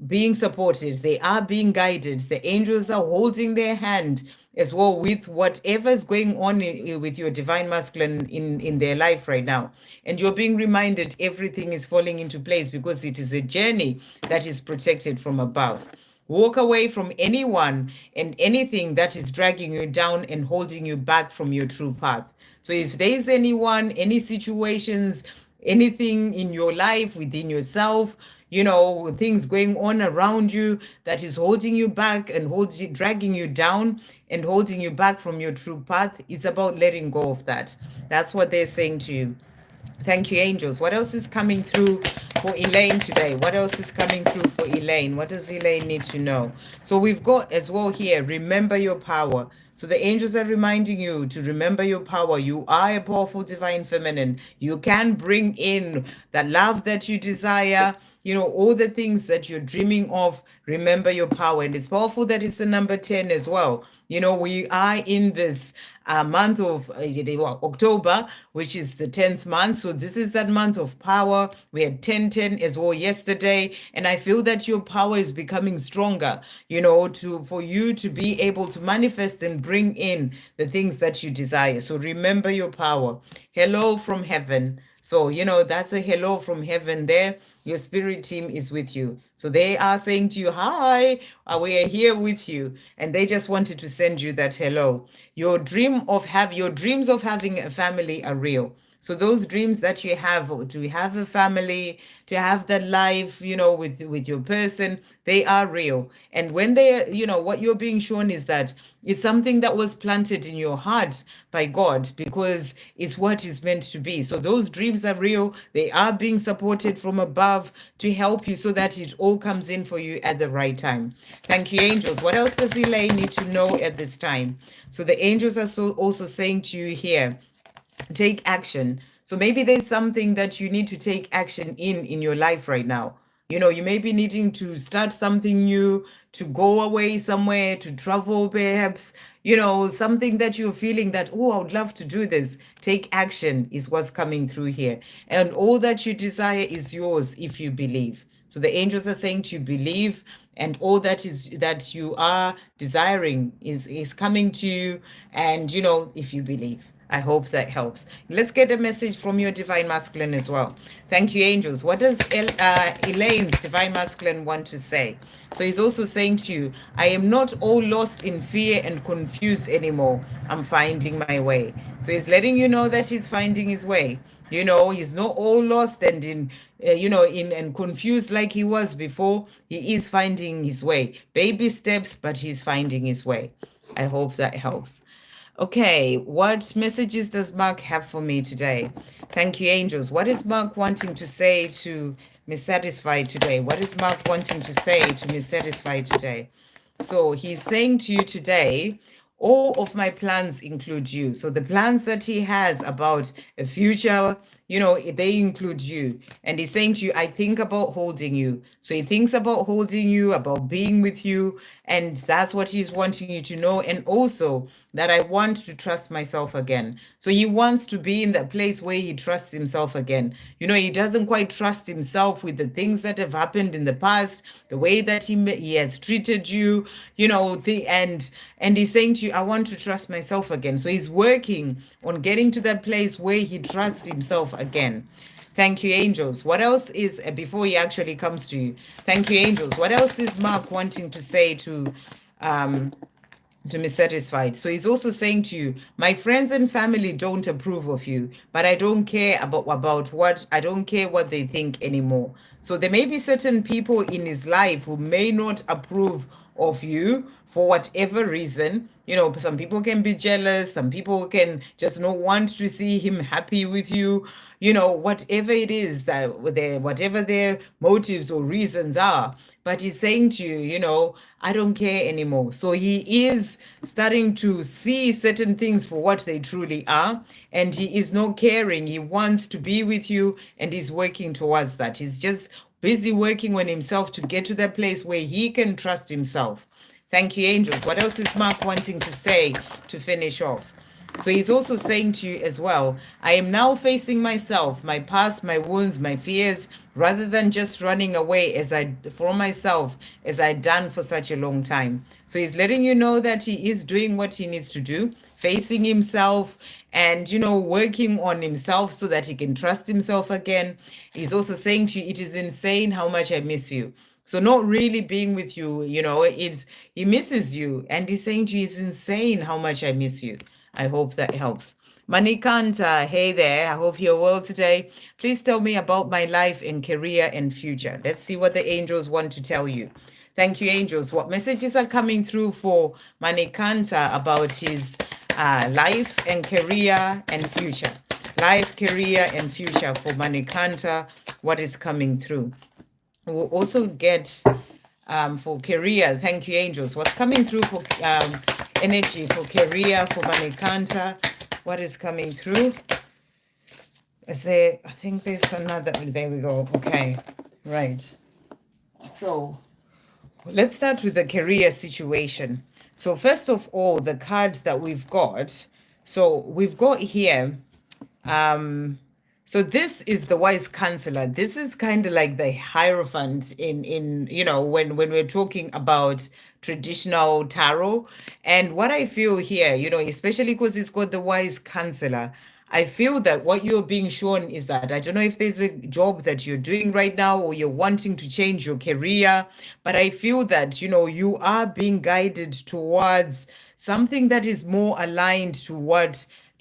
being supported, they are being guided. The angels are holding their hand as well with whatever is going on with your divine masculine in their life right now. And you're being reminded everything is falling into place because it is a journey that is protected from above. Walk away from anyone and anything that is dragging you down and holding you back from your true path. So if there's anyone, any situations, anything in your life, within yourself, things going on around you that is holding you back and dragging you down and holding you back from your true path, it's about letting go of that. That's what they're saying to you. Thank you, angels. What else is coming through for Elaine today? What else is coming through for Elaine? What does Elaine need to know? So we've got as well here, remember your power. So the angels are reminding you to remember your power. You are a powerful divine feminine. You can bring in the love that you desire, all the things that you're dreaming of. Remember your power. And it's powerful that it's the number 10 as well. We are in this month of October, which is the 10th month. So this is that month of power. We had 1010 as well yesterday. And I feel that your power is becoming stronger, for you to be able to manifest and bring in the things that you desire. So remember your power. Hello from heaven. So, that's a hello from heaven there. Your spirit team is with you. So they are saying to you, hi, we are here with you. And they just wanted to send you that hello. Your dreams of having a family are real. So those dreams that you have to have a family, to have that life, with your person, they are real. And when they, what you're being shown is that it's something that was planted in your heart by God because it's what is meant to be. So those dreams are real. They are being supported from above to help you so that it all comes in for you at the right time. Thank you, angels. What else does Elaine need to know at this time? So the angels are also saying to you here, take action. So maybe there's something that you need to take action in your life right now. You may be needing to start something new, to go away somewhere, to travel perhaps, something that you're feeling that, oh, I would love to do this. Take action is what's coming through here. And all that you desire is yours if you believe. So the angels are saying to you, believe, and all that you are desiring is coming to you. And, if you believe. I hope that helps. Let's get a message from your divine masculine as well. Thank you, angels. What does Elaine's divine masculine want to say? So he's also saying to you, I am not all lost in fear and confused anymore. I'm finding my way. So he's letting you know that he's finding his way. He's not all lost and and confused like he was before. He is finding his way. Baby steps, but he's finding his way. I hope that helps. Okay, what messages does Mark have for me today? Thank you, angels. What is Mark wanting to say to Miss Satisfied today? What is Mark wanting to say to Miss Satisfied today? So he's saying to you today, all of my plans include you. So the plans that he has about a future, they include you. And he's saying to you, I think about holding you. So he thinks about holding you, about being with you. And that's what he's wanting you to know. And also that I want to trust myself again. So he wants to be in that place where he trusts himself again. He doesn't quite trust himself with the things that have happened in the past, the way that he has treated you, and he's saying to you, I want to trust myself again. So he's working on getting to that place where he trusts himself again. Thank you, angels. What else is, before he actually comes to you, thank you, angels. What else is Mark wanting to say to be satisfied? So he's also saying to you, my friends and family don't approve of you, but I don't care about what, I don't care what they think anymore. So there may be certain people in his life who may not approve of you for whatever reason. You know, some people can be jealous, some people can just not want to see him happy with you. You know, whatever it is that whatever their motives or reasons are. But he's saying to you, you know, I don't care anymore. So he is starting to see certain things for what they truly are, and he is not caring. He wants to be with you, and he's working towards that. He's just busy working on himself to get to that place where he can trust himself. Thank you, angels. What else is Mark wanting to say to finish off? So he's also saying to you as well, I am now facing myself, my past, my wounds, my fears, rather than just running away from myself as I'd done for such a long time. So he's letting you know that he is doing what he needs to do, facing himself and, you know, working on himself so that he can trust himself again. He's also saying to you, it is insane how much I miss you. So not really being with you, you know, he misses you, and he's saying to you, it's insane how much I miss you. I hope that helps. Manikanta, hey there. I hope you're well today. Please tell me about my life and career and future. Let's see what the angels want to tell you. Thank you, angels. What messages are coming through for Manikanta about his life and career and future? Life, career, and future for Manikanta. What is coming through? We'll also get for career. Thank you, angels. What's coming through for energy for career for Manikanta? What is coming through? I think there's another. There we go. Okay, right. So let's start with the career situation. So first of all, the cards that we've got. So we've got here. So this is the wise counselor. This is kind of like the hierophant in you know, when we're talking about traditional tarot. And what I feel here, you know, especially because it's got the wise counselor, I feel that what you're being shown is that, I don't know if there's a job that you're doing right now or you're wanting to change your career, but I feel that, you know, you are being guided towards something that is more aligned to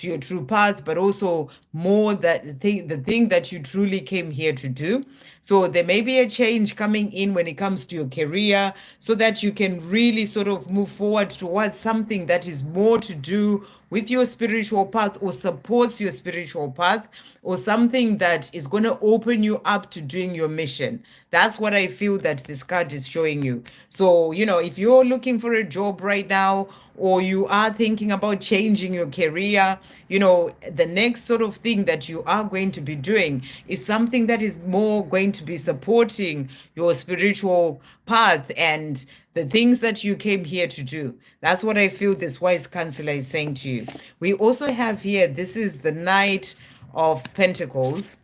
your true path, but also more the thing that you truly came here to do. So there may be a change coming in when it comes to your career, so that you can really sort of move forward towards something that is more to do with your spiritual path or supports your spiritual path, or something that is going to open you up to doing your mission. That's what I feel that this card is showing you. So, you know, if you're looking for a job right now, or you are thinking about changing your career, you know, the next sort of thing that you are going to be doing is something that is more going to be supporting your spiritual path and the things that you came here to do. That's what I feel this wise counselor is saying to you. We also have here, this is the Knight of Pentacles.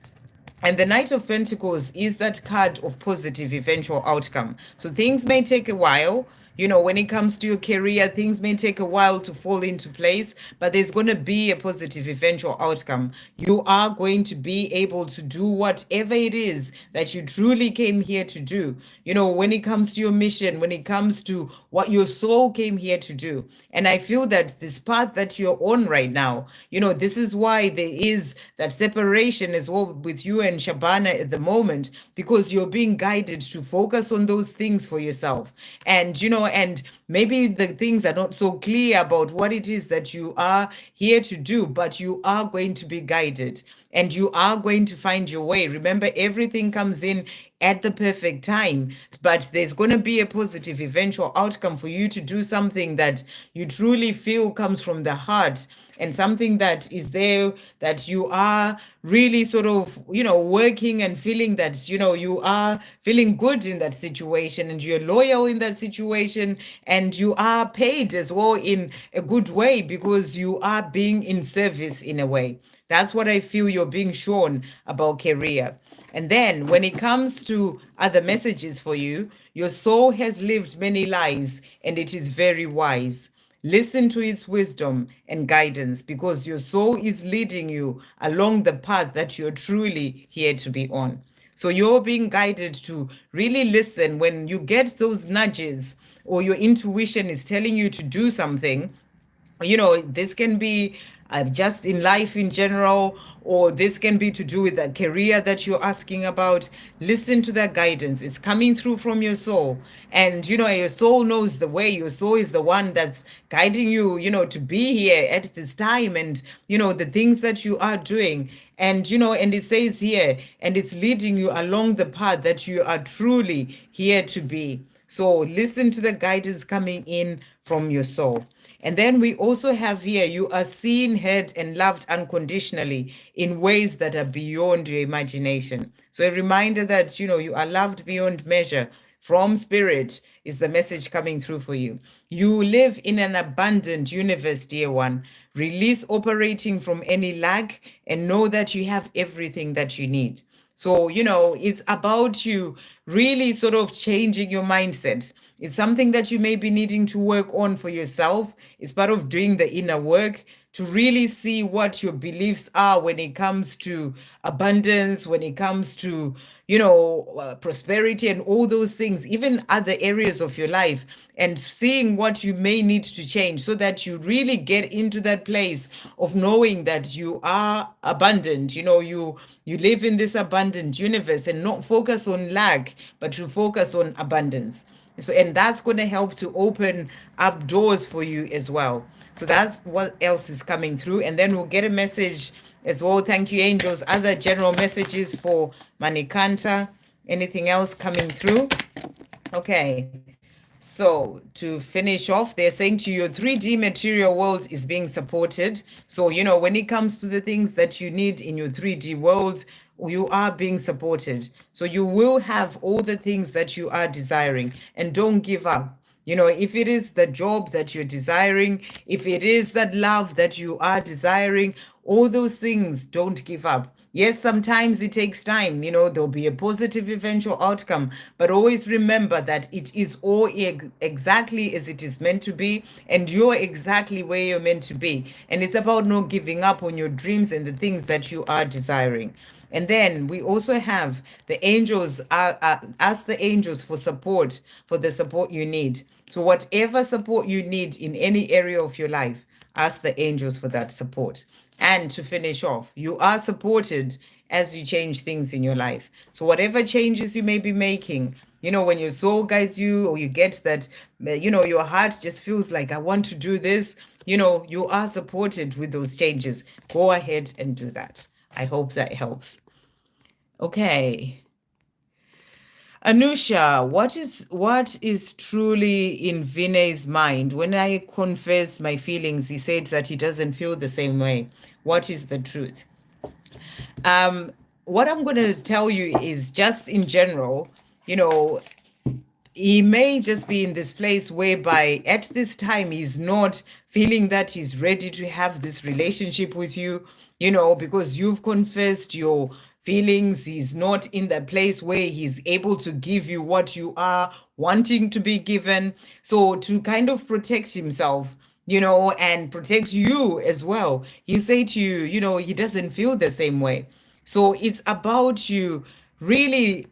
And the Knight of Pentacles is that card of positive eventual outcome. So things may take a while. You know, when it comes to your career, things may take a while to fall into place, but there's going to be a positive eventual outcome. You are going to be able to do whatever it is that you truly came here to do. You know, when it comes to your mission, when it comes to what your soul came here to do. And I feel that this path that you're on right now, you know, this is why there is that separation as well with you and Shabana at the moment, because you're being guided to focus on those things for yourself. And, you know, and maybe the things are not so clear about what it is that you are here to do, but you are going to be guided and you are going to find your way. Remember, everything comes in at the perfect time, but there's going to be a positive eventual outcome for you to do something that you truly feel comes from the heart, and something that is there that you are really sort of, you know, working and feeling that, you know, you are feeling good in that situation and you're loyal in that situation, and you are paid as well in a good way because you are being in service in a way. That's what I feel you're being shown about career. And then when it comes to other messages for you, your soul has lived many lives and it is very wise. Listen to its wisdom and guidance, because your soul is leading you along the path that you're truly here to be on. So you're being guided to really listen when you get those nudges or your intuition is telling you to do something. You know, this can be just in life in general, or this can be to do with a career that you're asking about. Listen to that guidance. It's coming through from your soul. And, your soul knows the way. Your soul is the one that's guiding you, to be here at this time, and, the things that you are doing. And, and it says here, and it's leading you along the path that you are truly here to be. So listen to the guidance coming in from your soul. And then we also have here, you are seen, heard, and loved unconditionally in ways that are beyond your imagination. So a reminder that, you are loved beyond measure from spirit is the message coming through for you. You live in an abundant universe, dear one. Release operating from any lack and know that you have everything that you need. So, it's about you really sort of changing your mindset. It's something that you may be needing to work on for yourself. It's part of doing the inner work to really see what your beliefs are when it comes to abundance, when it comes to, prosperity and all those things, even other areas of your life, and seeing what you may need to change so that you really get into that place of knowing that you are abundant. You live in this abundant universe, and not focus on lack, but to focus on abundance. So, and that's going to help to open up doors for you as well. So that's what else is coming through. And then we'll get a message as well. Thank you, angels. Other general messages for Manikanta. Anything else coming through? Okay. So to finish off, they're saying to you, your 3D material world is being supported. So, when it comes to the things that you need in your 3D world, you are being supported. So you will have all the things that you are desiring, and don't give up. If it is the job that you're desiring, if it is that love that you are desiring, all those things, don't give up. Yes, sometimes it takes time, there'll be a positive eventual outcome, but always remember that it is all exactly as it is meant to be, and you're exactly where you're meant to be. And it's about not giving up on your dreams and the things that you are desiring. And then we also have the angels, ask the angels for support, for the support you need. So whatever support you need in any area of your life, ask the angels for that support. And to finish off, you are supported as you change things in your life. So whatever changes you may be making, when your soul guides you, or you get that, your heart just feels like, I want to do this, you are supported with those changes. Go ahead and do that. I hope that helps. Okay. Anusha, what is truly in Vinay's mind? When I confess my feelings, he said that he doesn't feel the same way. What is the truth? What I'm going to tell you is, just in general, he may just be in this place whereby at this time he's not feeling that he's ready to have this relationship with you, because you've confessed your feelings. He's not in that place where he's able to give you what you are wanting to be given. So to kind of protect himself, and protect you as well, he say to you, he doesn't feel the same way. So it's about you really,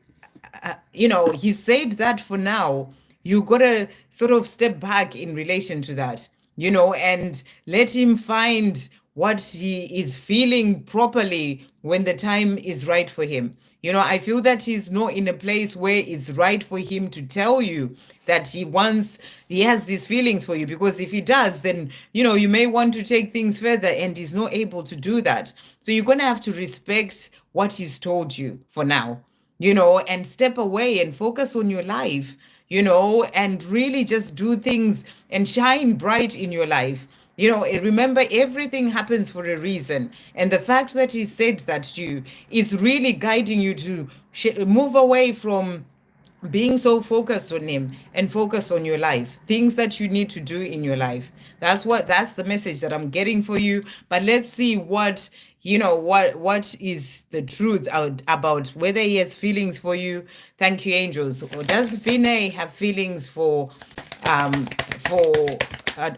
he said that for now, you gotta sort of step back in relation to that, and let him find what he is feeling properly when the time is right for him. I feel that he's not in a place where it's right for him to tell you that he has these feelings for you, because if he does, then, you may want to take things further, and he's not able to do that. So you're going to have to respect what he's told you for now, and step away and focus on your life, and really just do things and shine bright in your life. Remember, everything happens for a reason. And the fact that he said that to you is really guiding you to move away from being so focused on him and focus on your life, things that you need to do in your life. That's the message that I'm getting for you. But let's see what is the truth about whether he has feelings for you. Thank you, angels. Or does Vinay have feelings for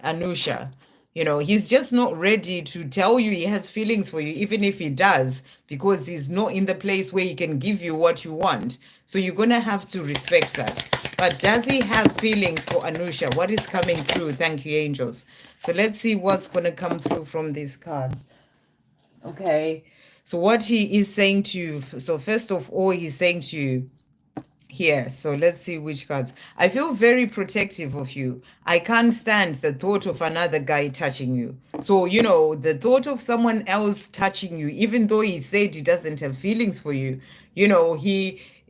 Anusha? He's just not ready to tell you he has feelings for you, even if he does, because he's not in the place where he can give you what you want. So you're going to have to respect that. But does he have feelings for Anusha? What is coming through? Thank you, angels. So let's see what's going to come through from these cards. Okay. So what he is saying to you. So first of all, he's saying to you, here, so let's see which cards. I feel very protective of you. I can't stand the thought of another guy touching you. So, the thought of someone else touching you, even though he said he doesn't have feelings for you,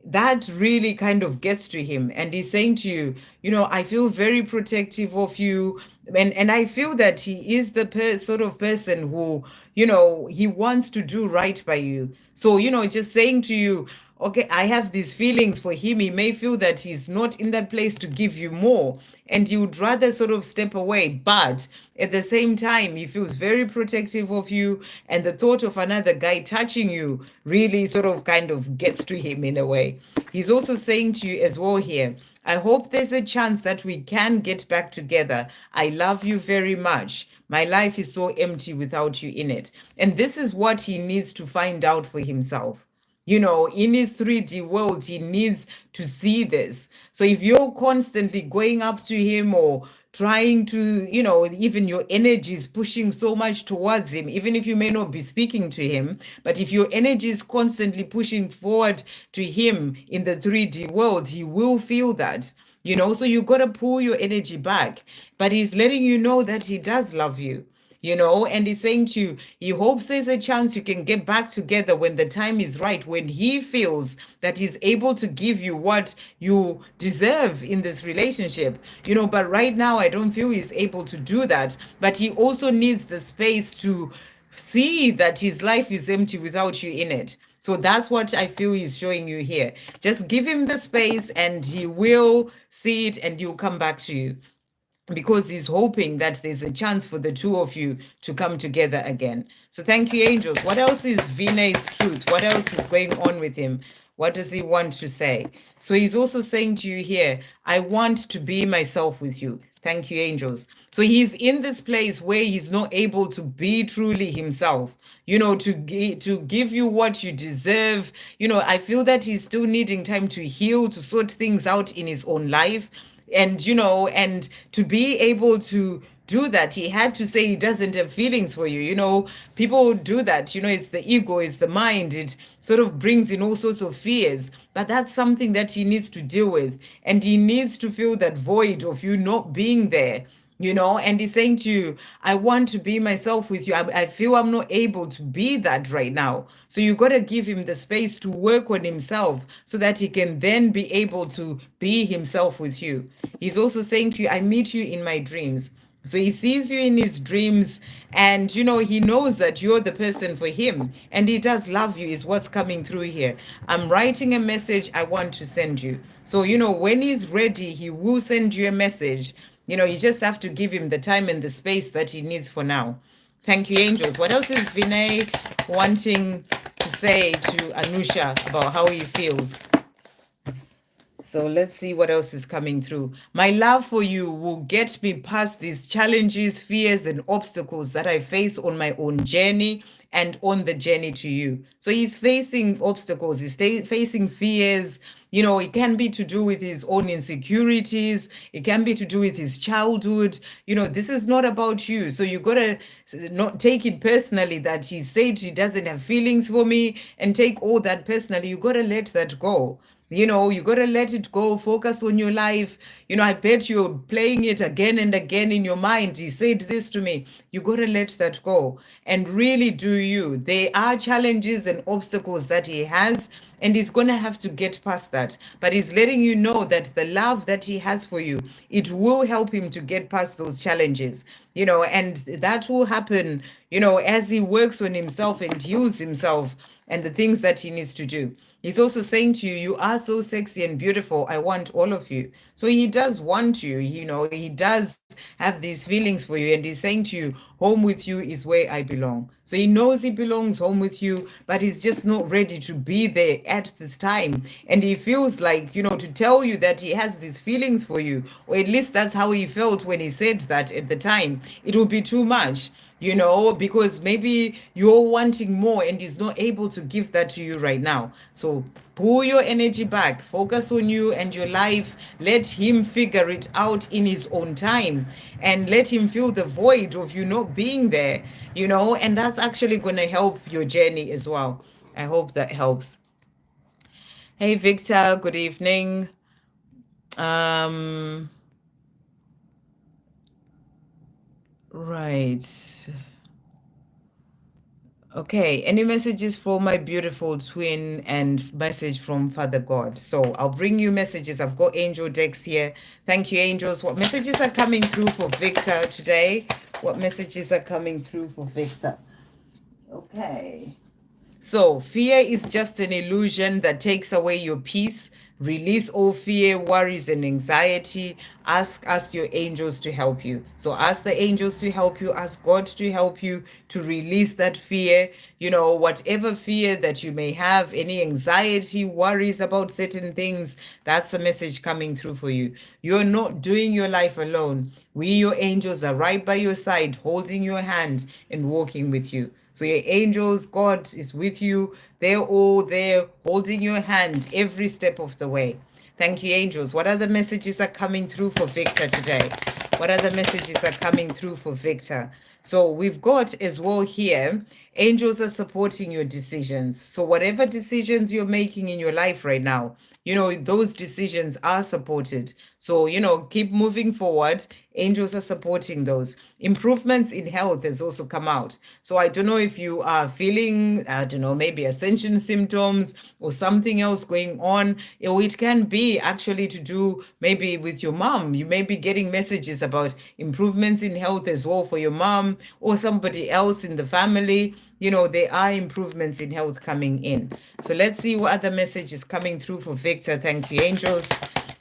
that really kind of gets to him. And he's saying to you, I feel very protective of you. And I feel that he is the sort of person who, he wants to do right by you. So, just saying to you, okay, I have these feelings for him. He may feel that he's not in that place to give you more, and you would rather sort of step away. But at the same time, he feels very protective of you, and the thought of another guy touching you really sort of kind of gets to him in a way. He's also saying to you as well here, I hope there's a chance that we can get back together. I love you very much. My life is so empty without you in it. And this is what he needs to find out for himself. In his 3D world, he needs to see this. So if you're constantly going up to him or trying to, even your energy is pushing so much towards him, even if you may not be speaking to him, but if your energy is constantly pushing forward to him in the 3D world, he will feel that. So you got to pull your energy back. But he's letting you know that he does love you. And he's saying to you, he hopes there's a chance you can get back together when the time is right, when he feels that he's able to give you what you deserve in this relationship. But right now, I don't feel he's able to do that. But he also needs the space to see that his life is empty without you in it. So that's what I feel he's showing you here. Just give him the space and he will see it and he'll come back to you, because he's hoping that there's a chance for the two of you to come together again. So thank you, angels. What else is Vinay's truth? What else is going on with him? What does he want to say? So he's also saying to you here, I want to be myself with you. Thank you, angels. So he's in this place where he's not able to be truly himself, to give you what you deserve. I feel that he's still needing time to heal, to sort things out in his own life. And and to be able to do that, he had to say he doesn't have feelings for you. People do that. It's the ego, it's the mind. It sort of brings in all sorts of fears, but that's something that he needs to deal with, and he needs to feel that void of you not being there. And he's saying to you, I want to be myself with you. I feel I'm not able to be that right now. So you got to give him the space to work on himself so that he can then be able to be himself with you. He's also saying to you, I meet you in my dreams. So he sees you in his dreams, and he knows that you're the person for him, and he does love you, is what's coming through here. I'm writing a message I want to send you. So when he's ready, he will send you a message. You just have to give him the time and the space that he needs for now. Thank you, angels. What else is Vinay wanting to say to Anusha about how he feels? So let's see what else is coming through. My love for you will get me past these challenges, fears, and obstacles that I face on my own journey and on the journey to you. So he's facing obstacles, he's facing fears. It can be to do with his own insecurities. It can be to do with his childhood. This is not about you. So you got to not take it personally that he said he doesn't have feelings for me and take all that personally. You got to let that go. You got to let it go, focus on your life. I bet you're playing it again and again in your mind. He said this to me. You got to let that go and really do you. There are challenges and obstacles that he has, and he's going to have to get past that. But he's letting you know that the love that he has for you, it will help him to get past those challenges. And that will happen, as he works on himself and heals himself and the things that he needs to do. He's also saying to you, you are so sexy and beautiful. I want all of you. So he does want you, he does have these feelings for you. And he's saying to you, home with you is where I belong. So he knows he belongs home with you, but he's just not ready to be there at this time. And he feels like, to tell you that he has these feelings for you, or at least that's how he felt when he said that at the time, it will be too much, because maybe you're wanting more and he's not able to give that to you right now. So pull your energy back, focus on you and your life. Let him figure it out in his own time, and let him feel the void of you not being there, and that's actually going to help your journey as well. I hope that helps. Hey, Victor, good evening. Right. Okay, any messages for my beautiful twin and message from Father God? So I'll bring you messages. I've got angel decks here. Thank you, angels. What messages are coming through for Victor today? What messages are coming through for Victor? Okay. So, fear is just an illusion that takes away your peace. Release all fear, worries, and anxiety. Ask your angels to help you. So, ask the angels to help you. Ask God to help you to release that fear. Whatever fear that you may have, any anxiety, worries about certain things, that's the message coming through for you. You're not doing your life alone. We, your angels, are right by your side, holding your hand and walking with you. So your angels, God is with you. They're all there holding your hand every step of the way. Thank you, angels. What other messages are coming through for Victor today? What other messages are coming through for Victor? So we've got as well here, angels are supporting your decisions. So whatever decisions you're making in your life right now, those decisions are supported. So, keep moving forward. Angels are supporting those. Improvements in health has also come out. So I don't know if you are feeling, I don't know, maybe ascension symptoms or something else going on. It can be actually to do maybe with your mom. You may be getting messages about improvements in health as well for your mom or somebody else in the family. There are improvements in health coming in. So let's see what other message is coming through for Victor. Thank you, angels.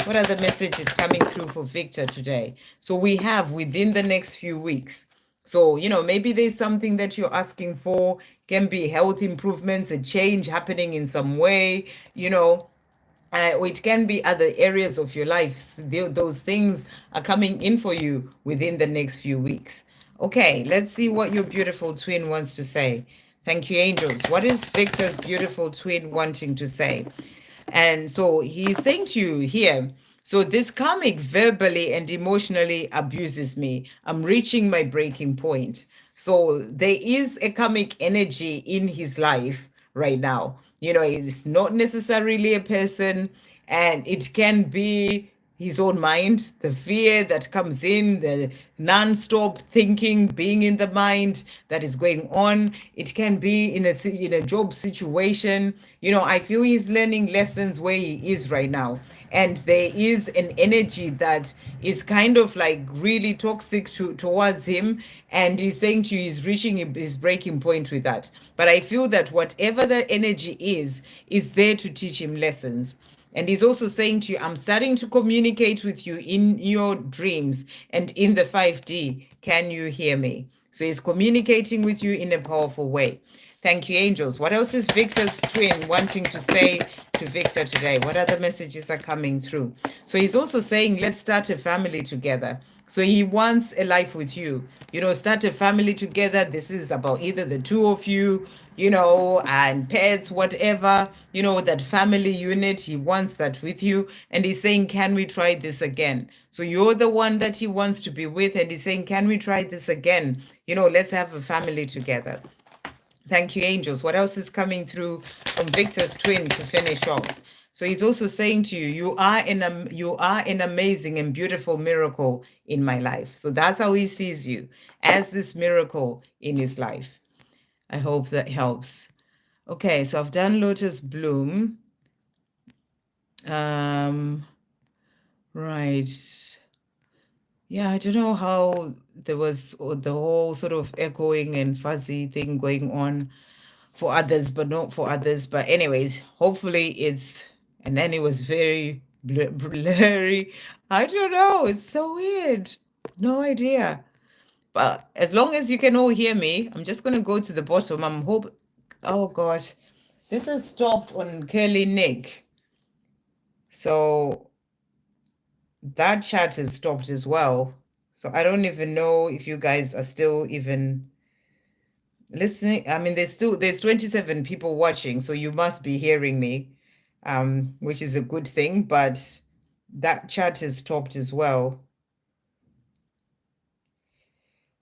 What other message is coming through for Victor today? So we have within the next few weeks. So, maybe there's something that you're asking for, can be health improvements, a change happening in some way, or it can be other areas of your life. Those things are coming in for you within the next few weeks. Okay, let's see what your beautiful twin wants to say. Thank you, angels. What is Victor's beautiful twin wanting to say? And so he's saying to you here, so this karmic verbally and emotionally abuses me. I'm reaching my breaking point. So there is a karmic energy in his life right now. It's not necessarily a person, and it can be his own mind, the fear that comes in, the non-stop thinking, being in the mind that is going on. It can be in a job situation. I feel he's learning lessons where he is right now. And there is an energy that is kind of like really toxic towards him. And he's saying to you, he's reaching his breaking point with that. But I feel that whatever that energy is there to teach him lessons. And he's also saying to you, I'm starting to communicate with you in your dreams and in the 5D. Can you hear me? So he's communicating with you in a powerful way. Thank you, angels. What else is Victor's twin wanting to say to Victor today? What other messages are coming through? So he's also saying, let's start a family together. So he wants a life with you. Start a family together. This is about either the two of you, and pets, whatever, that family unit. He wants that with you. And he's saying, can we try this again? So you're the one that he wants to be with. And he's saying, can we try this again? Let's have a family together. Thank you, angels. What else is coming through from Victor's twin to finish off? So he's also saying to you, you are an amazing and beautiful miracle in my life. So that's how he sees you, as this miracle in his life. I hope that helps. Okay, so I've done Lotus Bloom. Right. Yeah, I don't know how there was the whole sort of echoing and fuzzy thing going on for others, but not for others. But anyways, hopefully and then it was very blurry. I don't know. It's so weird. No idea. But as long as you can all hear me, I'm just going to go to the bottom. Oh gosh, this is stopped on Curly Nick. So that chat has stopped as well. So I don't even know if you guys are still even listening. I mean, there's 27 people watching, so you must be hearing me, which is a good thing, but that chat has stopped as well.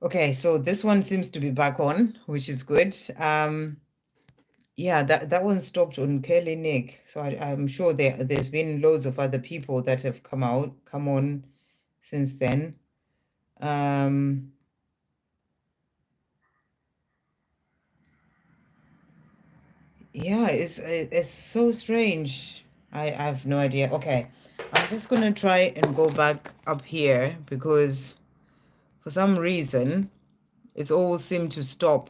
Okay, so this one seems to be back on, which is good. Yeah, that one stopped on Kelly Nick. So I'm sure there's been loads of other people that have come on since then. Yeah, it's so strange. I have no idea. Okay, I'm just gonna try and go back up here because for some reason it's all seemed to stop.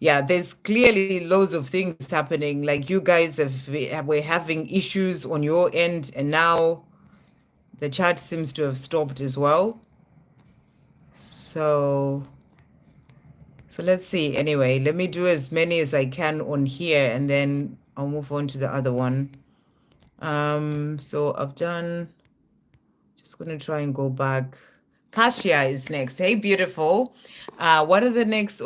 Yeah, there's clearly loads of things happening. Like you guys were having issues on your end, and now the chat seems to have stopped as well. So let's see. Anyway, let me do as many as I can on here, and then I'll move on to the other one. So I've done, just gonna try and go back. Kasia is next. Hey, beautiful. What are the next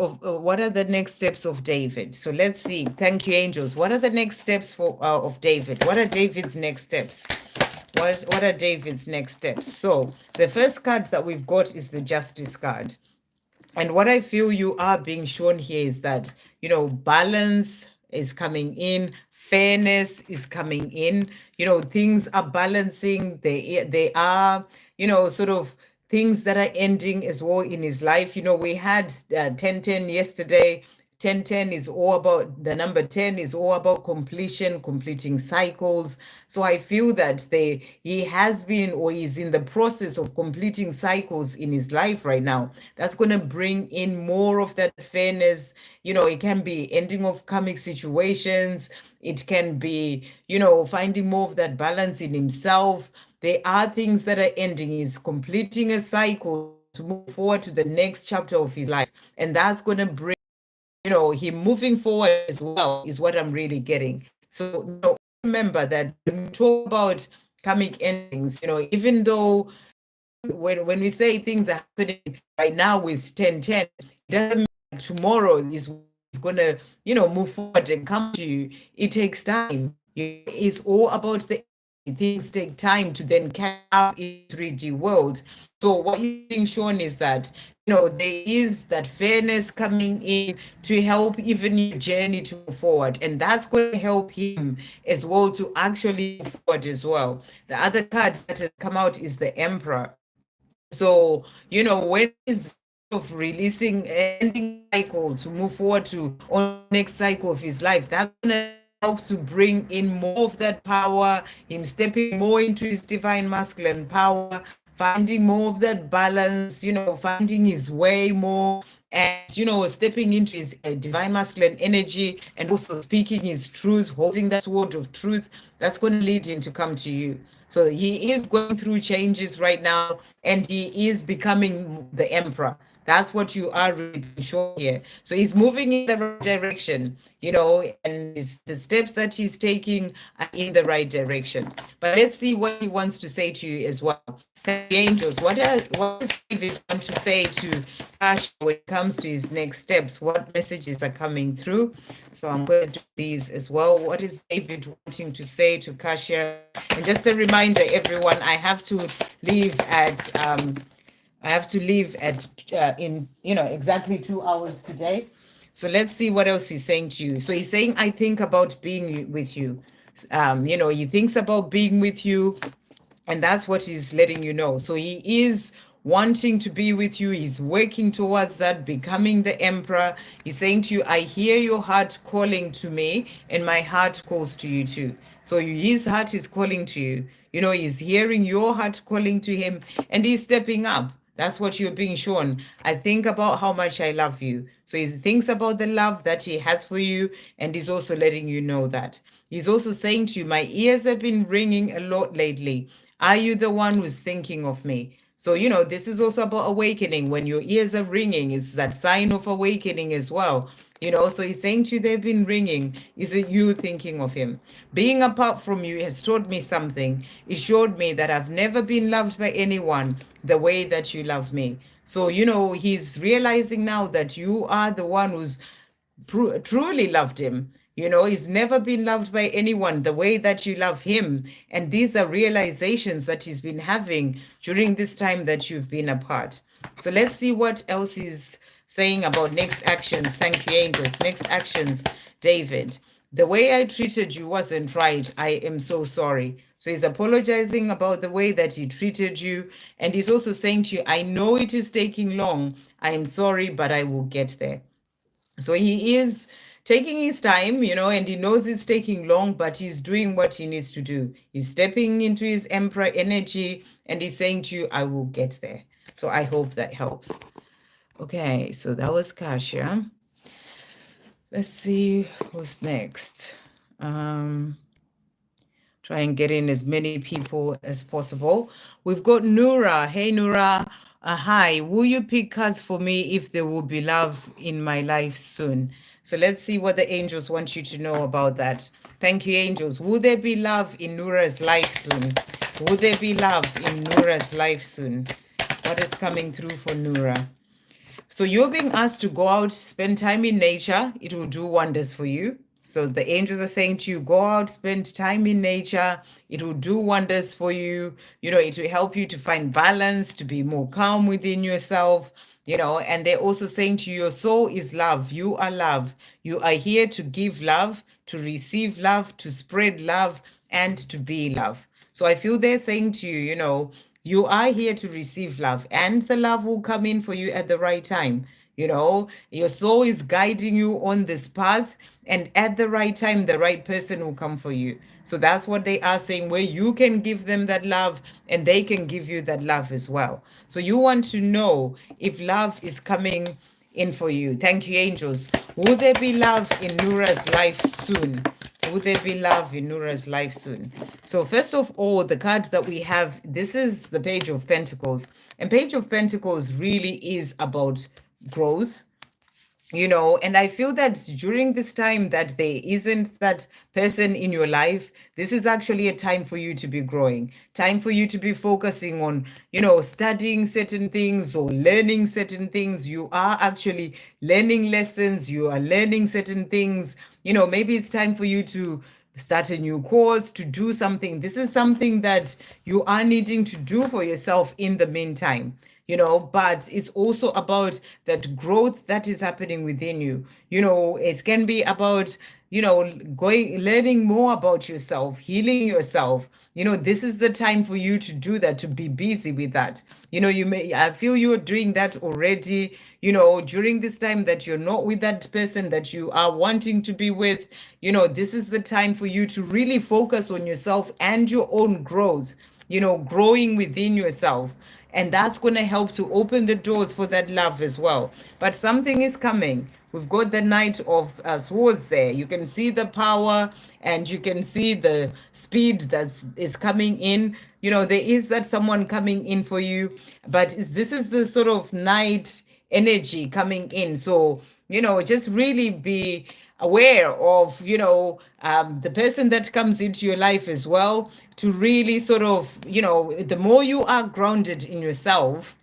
steps of David? So let's see. Thank you, angels. What are the next steps of David? What are David's next steps? What are David's next steps? So the first card that we've got is the Justice card. And what I feel you are being shown here is that, balance is coming in, fairness is coming in, things are balancing. They are, sort of things that are ending as well in his life. We had 1010 yesterday. 1010 is all about, the number 10 is all about completing cycles. So I feel that he has been, or he's in the process of completing cycles in his life right now. That's going to bring in more of that fairness. It can be ending of karmic situations. It can be, finding more of that balance in himself. There are things that are ending. He's completing a cycle to move forward to the next chapter of his life. And that's going to bring, him moving forward as well is what I'm really getting. So, remember that when we talk about karmic endings, even though when we say things are happening right now with 1010, it doesn't mean like tomorrow is going to, move forward and come to you. It takes time. It's all about the things take time to then catch up in 3D world. So what you're being shown is that, there is that fairness coming in to help even your journey to move forward. And that's going to help him as well to actually move forward as well. The other card that has come out is the Emperor. So, when he's of releasing, ending cycle to move forward to on next cycle of his life, that's going to help to bring in more of that power, him stepping more into his divine masculine power, finding more of that balance, finding his way more, and stepping into his divine masculine energy, and also speaking his truth, holding that sword of truth. That's going to lead him to come to you. So he is going through changes right now, and he is becoming the emperor. That's what you are really showing here. So he's moving in the right direction, and the steps that he's taking are in the right direction. But let's see what he wants to say to you as well. Thank you, angels. What does David want to say to Ash when it comes to his next steps? What messages are coming through? So I'm going to do these as well. What is David wanting to say to Kasia? And just a reminder, everyone, I have to leave at in exactly 2 hours today. So let's see what else he's saying to you. So he's saying, I think about being with you. He thinks about being with you, and that's what he's letting you know. So he is wanting to be with you. He's working towards that, becoming the emperor. He's saying to you, I hear your heart calling to me, and my heart calls to you too. So his heart is calling to you. He's hearing your heart calling to him, and he's stepping up. That's what you're being shown. I think about how much I love you. So he thinks about the love that he has for you, and he's also letting you know that. He's also saying to you, my ears have been ringing a lot lately. Are you the one who's thinking of me? So, this is also about awakening. When your ears are ringing, it's that sign of awakening as well. So he's saying to you, they've been ringing. Is it you thinking of him? Being apart from you has taught me something. It showed me that I've never been loved by anyone the way that you love me. So, he's realizing now that you are the one who's truly loved him. He's never been loved by anyone the way that you love him. And these are realizations that he's been having during this time that you've been apart. So let's see what else he's saying about next actions. Thank you, angels. Next actions, David. The way I treated you wasn't right. I am so sorry. So he's apologizing about the way that he treated you. And he's also saying to you, I know it is taking long. I am sorry, but I will get there. So he is taking his time, and he knows it's taking long, but he's doing what he needs to do. He's stepping into his emperor energy and he's saying to you, I will get there. So I hope that helps. Okay, so that was Kasia. Let's see who's next. Try and get in as many people as possible. We've got Nura. Hey, Nura. Hi. Will you pick cards for me if there will be love in my life soon? So let's see what the angels want you to know about that. Thank you, angels. Will there be love in Nura's life soon? Will there be love in Nura's life soon? What is coming through for Nura? So you're being asked to go out, spend time in nature. It will do wonders for you. So the angels are saying to you, go out, spend time in nature. It will do wonders for you. It will help you to find balance, to be more calm within yourself. And they're also saying to you, your soul is love. You are love. You are here to give love, to receive love, to spread love, and to be love. So I feel they're saying to you, you are here to receive love, and the love will come in for you at the right time. Your soul is guiding you on this path, and at the right time, the right person will come for you. So that's what they are saying, where you can give them that love and they can give you that love as well. So you want to know if love is coming in for you. Thank you, angels. Will there be love in Nura's life soon? Will there be love in Nura's life soon? So first of all, the card that we have, this is the Page of Pentacles. And Page of Pentacles really is about growth. And I feel that during this time that there isn't that person in your life, this is actually a time for you to be growing, time for you to be focusing on, studying certain things or learning certain things. You are actually learning lessons. You are learning certain things. Maybe it's time for you to start a new course, to do something. This is something that you are needing to do for yourself in the meantime. But it's also about that growth that is happening within you. It can be about, learning more about yourself, healing yourself. This is the time for you to do that, to be busy with that. I feel you're doing that already, during this time that you're not with that person that you are wanting to be with. This is the time for you to really focus on yourself and your own growth, growing within yourself. And that's going to help to open the doors for that love as well. But something is coming. We've got the Knight of Swords there. You can see the power and you can see the speed that is coming in. There is that someone coming in for you. But this is the sort of Knight energy coming in. So, just really be aware of the person that comes into your life as well, to really sort of the more you are grounded in yourself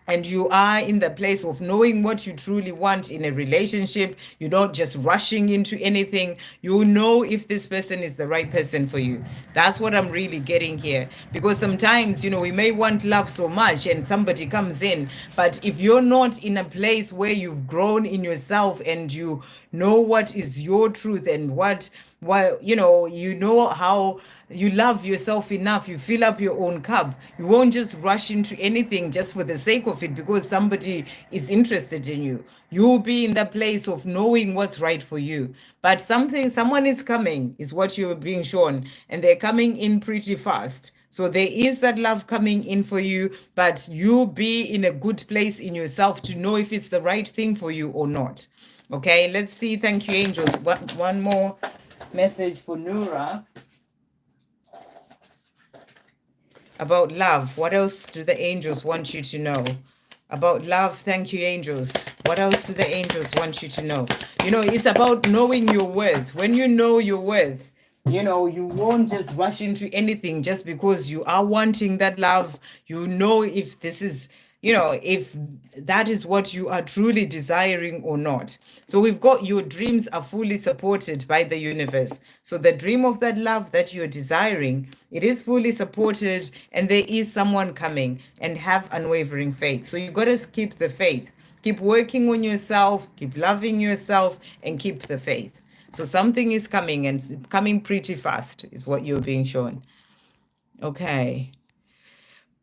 and you are in the place of knowing what you truly want in a relationship, you're not just rushing into anything. You know if this person is the right person for you. That's what I'm really getting here. Because sometimes, we may want love so much and somebody comes in, but if you're not in a place where you've grown in yourself and you know what is your truth and what how you love yourself enough, you fill up your own cup, you won't just rush into anything just for the sake of it because somebody is interested in you. You'll be in the place of knowing what's right for you. But someone is coming, is what you're being shown, and they're coming in pretty fast. So there is that love coming in for you, but you be in a good place in yourself to know if it's the right thing for you or not. Okay, let's see. Thank you, angels. One more message for Nura. About love, what else do the angels want you to know? About love, thank you, angels. What else do the angels want you to know? You know, it's about knowing your worth. When you know your worth, you know, you won't just rush into anything just because you are wanting that love. You know if this is, you know, if that is what you are truly desiring or not. So we've got your dreams are fully supported by the universe. So the dream of that love that you're desiring, it is fully supported, and there is someone coming, and have unwavering faith. So you got to keep the faith. Keep working on yourself, keep loving yourself, and keep the faith. So something is coming, and it's coming pretty fast, is what you're being shown. Okay.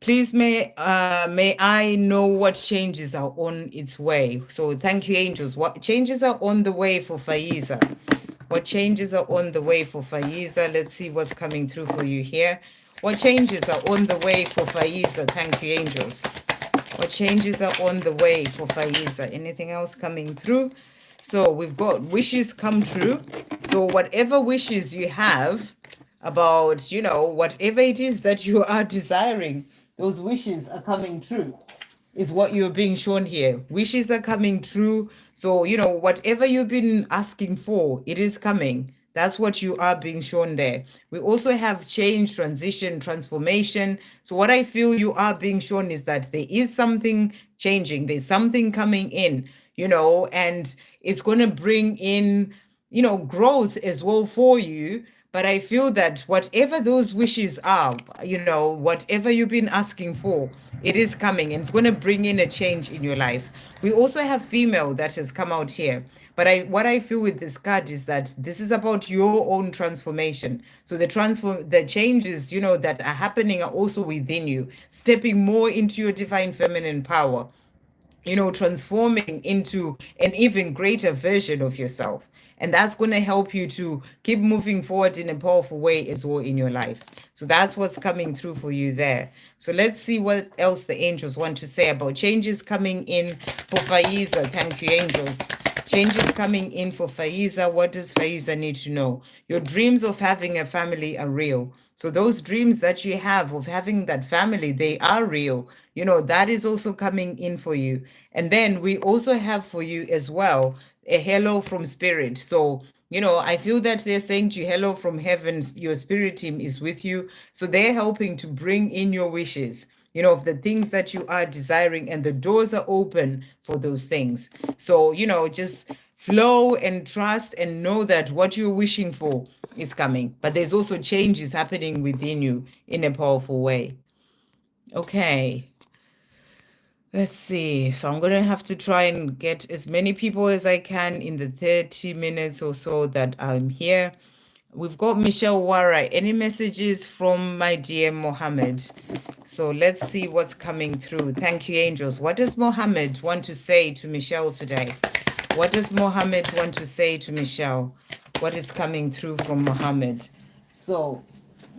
Please may I know what changes are on its way. So thank you, angels. What changes are on the way for Faiza? What changes are on the way for Faiza? Let's see what's coming through for you here. What changes are on the way for Faiza? Thank you, angels. What changes are on the way for Faiza? Anything else coming through? So we've got wishes come true. So whatever wishes you have about, you know, whatever it is that you are desiring, those wishes are coming true, is what you're being shown here. Wishes are coming true. So, you know, whatever you've been asking for, it is coming. That's what you are being shown there. We also have change, transition, transformation. So what I feel you are being shown is that there is something changing. There's something coming in, you know, and it's going to bring in, you know, growth as well for you. But I feel that whatever those wishes are, you know, whatever you've been asking for, it is coming, and it's going to bring in a change in your life. We also have female that has come out here. But what I feel with this card is that this is about your own transformation. So the changes, you know, that are happening are also within you, stepping more into your divine feminine power, you know, transforming into an even greater version of yourself. And that's going to help you to keep moving forward in a powerful way as well in your life. So that's what's coming through for you there. So let's see what else the angels want to say about changes coming in for Faiza. Thank you, angels. Changes coming in for Faiza. What does Faiza need to know? Your dreams of having a family are real. So those dreams that you have of having that family, they are real. You know, that is also coming in for you. And then we also have for you as well a hello from spirit. So, you know, I feel that they're saying to you, hello from heaven, your spirit team is with you. So they're helping to bring in your wishes, you know, of the things that you are desiring, and the doors are open for those things. So, you know, just flow and trust and know that what you're wishing for is coming. But there's also changes happening within you in a powerful way. Okay. Let's see. So I'm going to have to try and get as many people as I can in the 30 minutes or so that I'm here. We've got Michelle Wara. Any messages from my dear Mohammed? So let's see what's coming through. Thank you, angels. What does Mohammed want to say to Michelle today? What does Mohammed want to say to Michelle? What is coming through from Mohammed? So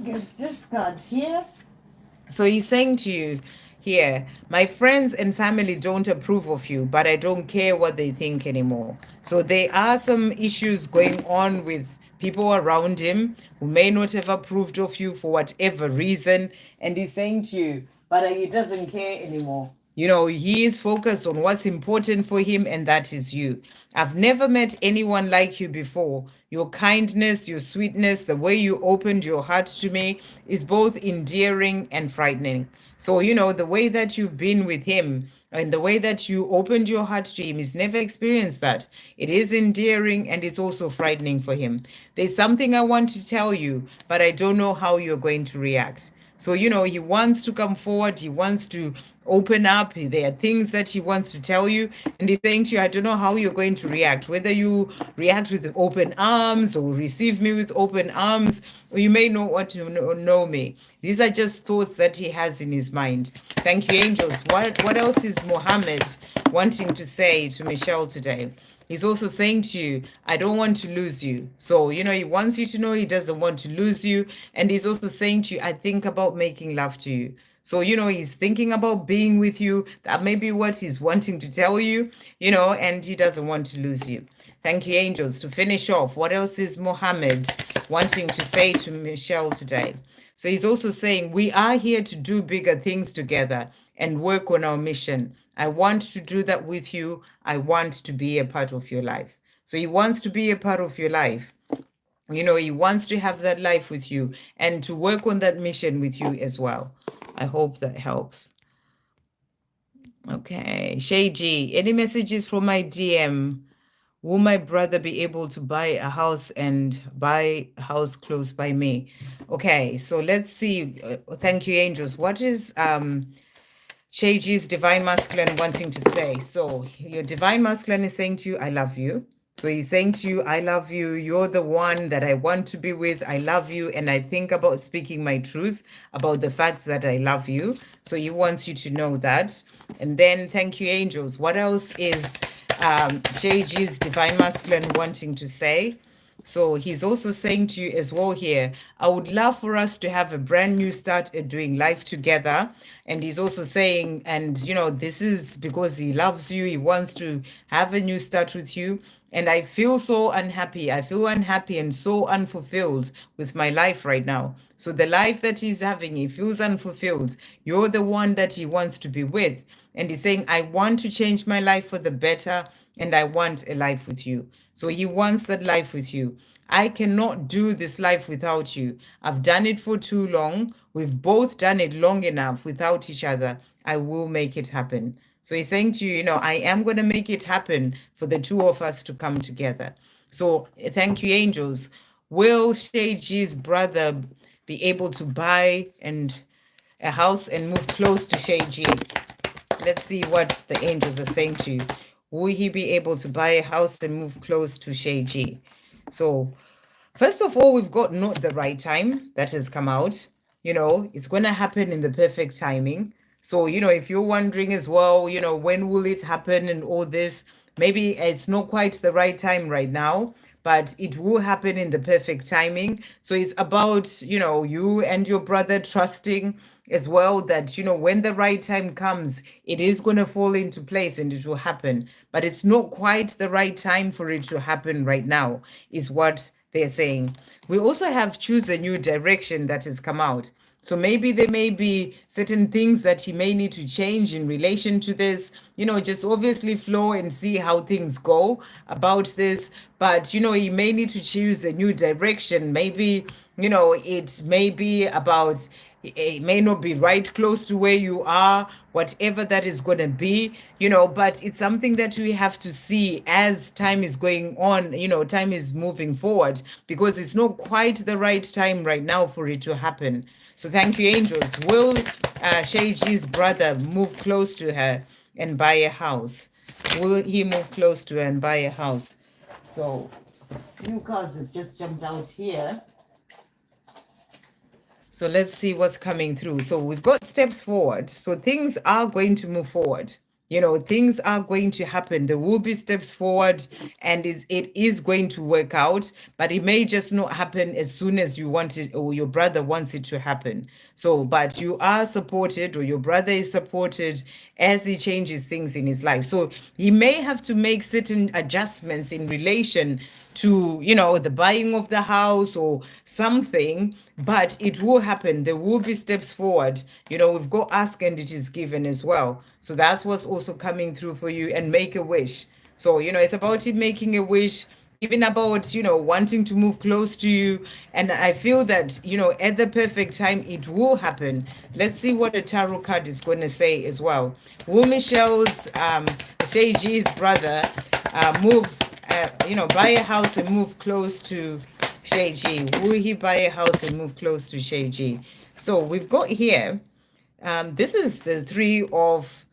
get this card here. So he's saying to you here, my friends and family don't approve of you, but I don't care what they think anymore. So there are some issues going on with people around him who may not have approved of you for whatever reason. And he's saying to you, but he doesn't care anymore. You know, he is focused on what's important for him, and that is you. I've never met anyone like you before. Your kindness, your sweetness, the way you opened your heart to me is both endearing and frightening. So, you know, the way that you've been with him and the way that you opened your heart to him, he's never experienced that. It is endearing, and it's also frightening for him. There's something I want to tell you, but I don't know how you're going to react. So, you know, he wants to come forward. He wants to open up. There are things that he wants to tell you. And he's saying to you, I don't know how you're going to react, whether you react with open arms or receive me with open arms, or you may not want to know me. These are just thoughts that he has in his mind. Thank you, angels. What else is Mohammed wanting to say to Michelle today? He's also saying to you, I don't want to lose you. So, you know, he wants you to know he doesn't want to lose you. And he's also saying to you, I think about making love to you. So, you know, he's thinking about being with you. That may be what he's wanting to tell you, you know, and he doesn't want to lose you. Thank you, angels. To finish off, what else is Mohammed wanting to say to Michelle today? So he's also saying, we are here to do bigger things together and work on our mission. I want to do that with you. I want to be a part of your life. So he wants to be a part of your life. You know, he wants to have that life with you and to work on that mission with you as well. I hope that helps. Okay, Shay G, any messages from my DM? Will my brother be able to buy a house and buy a house close by me? Okay, so let's see. Thank you, angels. What is Shay G's divine masculine wanting to say? So your divine masculine is saying to you, I love you. So he's saying to you, I love you. You're the one that I want to be with. I love you. And I think about speaking my truth about the fact that I love you. So he wants you to know that. And then thank you, angels. What else is JG's divine masculine wanting to say? So he's also saying to you as well here, I would love for us to have a brand new start at doing life together. And he's also saying, and you know, this is because he loves you. He wants to have a new start with you. And I feel so unhappy. I feel unhappy and so unfulfilled with my life right now. So the life that he's having, he feels unfulfilled. You're the one that he wants to be with. And he's saying, I want to change my life for the better, and I want a life with you. So he wants that life with you. I cannot do this life without you. I've done it for too long. We've both done it long enough without each other. I will make it happen. So he's saying to you, you know, I am going to make it happen for the two of us to come together. So thank you, angels. Will Shay G's brother be able to buy a house and move close to Shay G? Let's see what the angels are saying to you. Will he be able to buy a house and move close to Shay G? So first of all, we've got not the right time that has come out. You know, it's going to happen in the perfect timing. So, you know, if you're wondering as well, you know, when will it happen and all this, maybe it's not quite the right time right now, but it will happen in the perfect timing. So it's about, you know, you and your brother trusting as well that, you know, when the right time comes, it is going to fall into place and it will happen. But it's not quite the right time for it to happen right now, is what they're saying. We also have choose a new direction that has come out. So maybe there may be certain things that he may need to change in relation to this, you know, just obviously flow and see how things go about this. But, you know, he may need to choose a new direction. Maybe, you know, it may be about, it may not be right close to where you are, whatever that is going to be, you know, but it's something that we have to see as time is going on, you know, time is moving forward, because it's not quite the right time right now for it to happen. So thank you, angels. Will Shay G's brother move close to her and buy a house? Will he move close to her and buy a house? So a few cards have just jumped out here. So let's see what's coming through. So we've got steps forward. So things are going to move forward. You know, things are going to happen. There will be steps forward, and it is going to work out, but it may just not happen as soon as you want it or your brother wants it to happen. So, but you are supported, or your brother is supported as he changes things in his life. So he may have to make certain adjustments in relation to, you know, the buying of the house or something, but it will happen. There will be steps forward. You know, we've got ask and it is given as well. So that's what's also coming through for you. And make a wish. So, you know, it's about him making a wish, even about, you know, wanting to move close to you. And I feel that, you know, at the perfect time, it will happen. Let's see what a tarot card is going to say as well. Will Michelle's, Shay G's brother move, you know, buy a house and move close to Shay G? Will he buy a house and move close to Shay G? So we've got here, this is the three of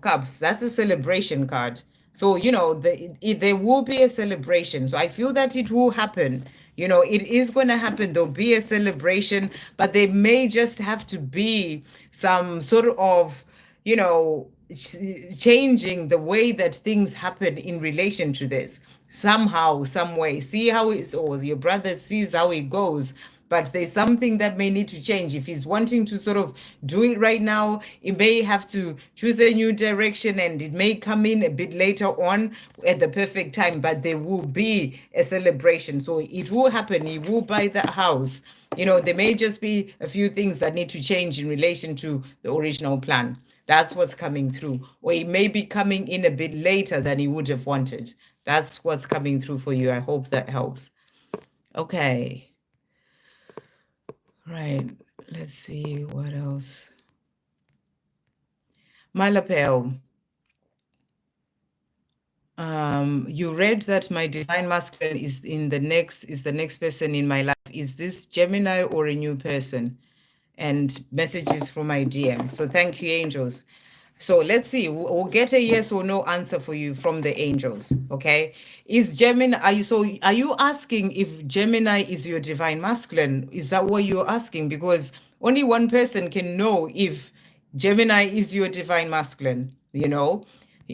cups. That's a celebration card. So, you know, there will be a celebration. So I feel that it will happen. You know, it is going to happen. There'll be a celebration, but there may just have to be some sort of, you know, changing the way that things happen in relation to this somehow, some way. See how it's, or your brother sees how it goes. but there's something that may need to change. If he's wanting to sort of do it right now, he may have to choose a new direction, and it may come in a bit later on at the perfect time, but there will be a celebration. So it will happen. He will buy that house. There may just be a few things that need to change in relation to the original plan. That's what's coming through. Or it may be coming in a bit later than he would have wanted. That's what's coming through for you. I hope that helps. Okay. Right. Let's see what else. My lapel. You read that my divine masculine is the next person in my life. Is this Gemini or a new person? And messages from my DM. So thank you, angels. So let's see. We'll get a yes or no answer for you from the angels. Okay. Is Gemini, are you asking if Gemini is your divine masculine? Is that what you're asking? Because only one person can know if Gemini is your divine masculine,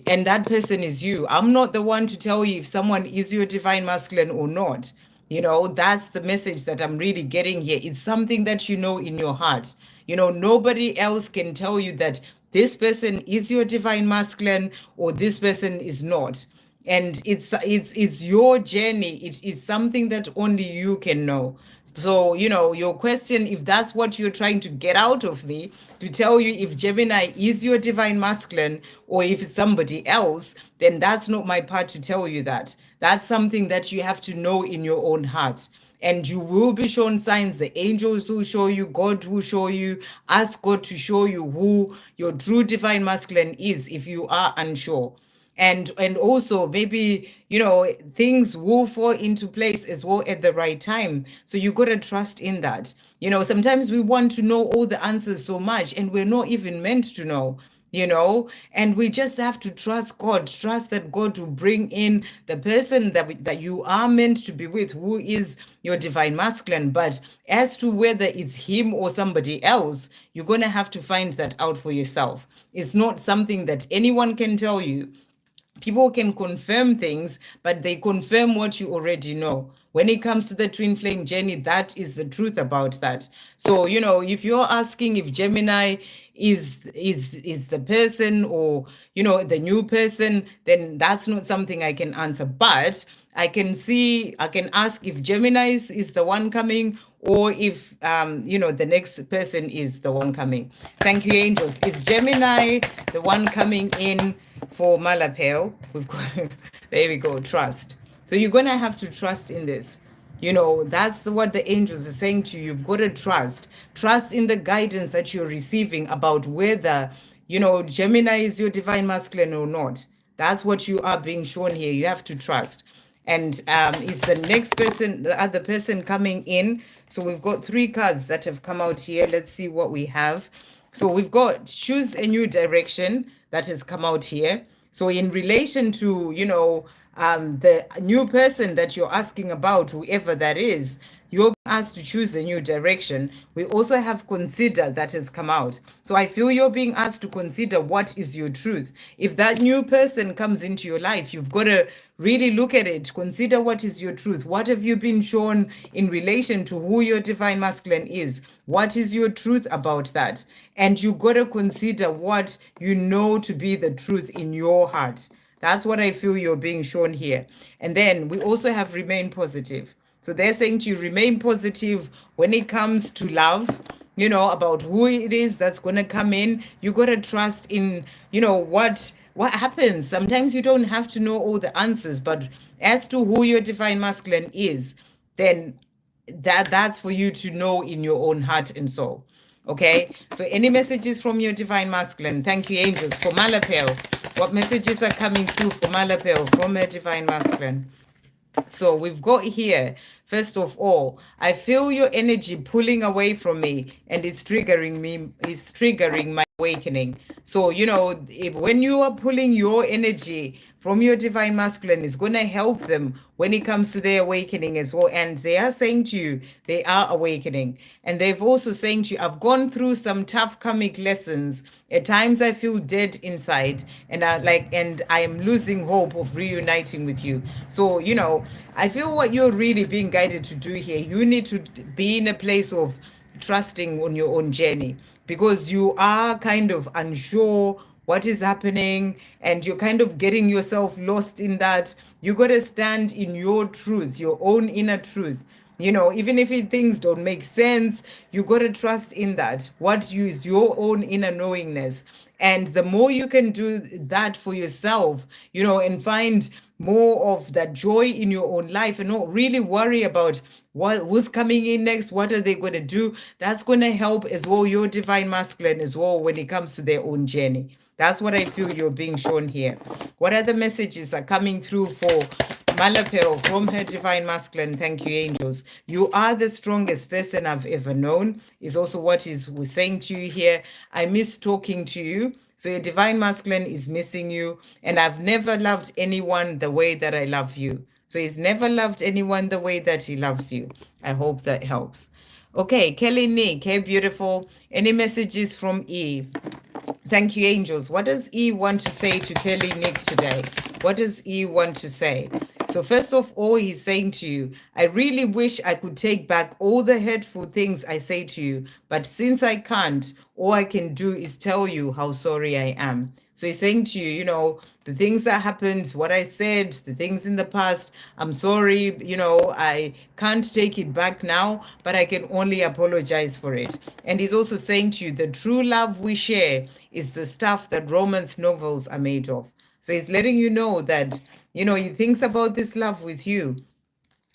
and that person is you. I'm not the one to tell you if someone is your divine masculine or not. That's the message that I'm really getting here. It's something that you know in your heart. Nobody else can tell you that this person is your divine masculine or this person is not. And it's your journey. It is something that only you can know. So your question, if that's what you're trying to get out of me, to tell you if Gemini is your divine masculine or if it's somebody else, then that's not my part to tell you that. That's something that you have to know in your own heart. And you will be shown signs. The angels will show you, God will show you. Ask God to show you who your true divine masculine is if you are unsure. And also maybe things will fall into place as well at the right time. So you got to trust in that. Sometimes we want to know all the answers so much, and we're not even meant to know. And we just have to trust God, trust that God will bring in the person that you are meant to be with, who is your divine masculine. But as to whether it's him or somebody else, you're going to have to find that out for yourself. It's not something that anyone can tell you. People can confirm things, but they confirm what you already know. When it comes to the twin flame journey, that is the truth about that. So, if you're asking if Gemini is the person or, the new person, then that's not something I can answer. But I can ask if Gemini is the one coming, or if the next person is the one coming. Thank you, angels. Is Gemini the one coming in for Malapel? We've got there we go, trust. So you're gonna have to trust in this. That's what the angels are saying to you. You've got to trust in the guidance that you're receiving about whether Gemini is your divine masculine or not. That's what you are being shown here. You have to trust. And it's the next person, the other person coming in. So we've got 3 cards that have come out here. Let's see what we have. So we've got choose a new direction that has come out here. So in relation to, the new person that you're asking about, whoever that is, you're asked to choose a new direction. We also have consider that has come out. So I feel you're being asked to consider what is your truth. If that new person comes into your life, you've got to really look at it. Consider what is your truth. What have you been shown in relation to who your divine masculine is? What is your truth about that? And you got to consider what you know to be the truth in your heart. That's what I feel you're being shown here. And then we also have remain positive. So they're saying to you, remain positive when it comes to love, about who it is that's going to come in. You got to trust in, what happens. Sometimes you don't have to know all the answers, but as to who your divine masculine is, then that's for you to know in your own heart and soul. Okay, so any messages from your divine masculine? Thank you, angels. For Malapel, what messages are coming through for Malapel from her divine masculine? So we've got here, first of all, I feel your energy pulling away from me, and it's triggering my awakening. So, when you are pulling your energy from your divine masculine, it's going to help them when it comes to their awakening as well. And they are saying to you, they are awakening. And they've also saying to you, I've gone through some tough karmic lessons. At times I feel dead inside, and I am losing hope of reuniting with you. So, I feel what you're really being guided to do here. You need to be in a place of trusting on your own journey, because you are kind of unsure what is happening and you're kind of getting yourself lost in that. You got to stand in your truth, your own inner truth. Even if things don't make sense, you got to trust in that. What you is your own inner knowingness. And the more you can do that for yourself, and find more of that joy in your own life and not really worry about who's coming in next, what are they going to do, that's going to help as well your divine masculine as well when it comes to their own journey. That's what I feel you're being shown here. What other messages are coming through for Malapero from her divine masculine? Thank you, angels. You are the strongest person I've ever known, is also what we're saying to you here. I miss talking to you. So your divine masculine is missing you. And I've never loved anyone the way that I love you. So he's never loved anyone the way that he loves you. I hope that helps. Okay, Kelly Nick, hey, beautiful. Any messages from E? Thank you, angels. What does E want to say to Kelly Nick today? What does E want to say? So first of all, he's saying to you, I really wish I could take back all the hurtful things I say to you, but since I can't, all I can do is tell you how sorry I am. So he's saying to you, the things that happened, what I said, the things in the past, I'm sorry, I can't take it back now, but I can only apologize for it. And he's also saying to you, the true love we share is the stuff that romance novels are made of. So he's letting you know that, he thinks about this love with you.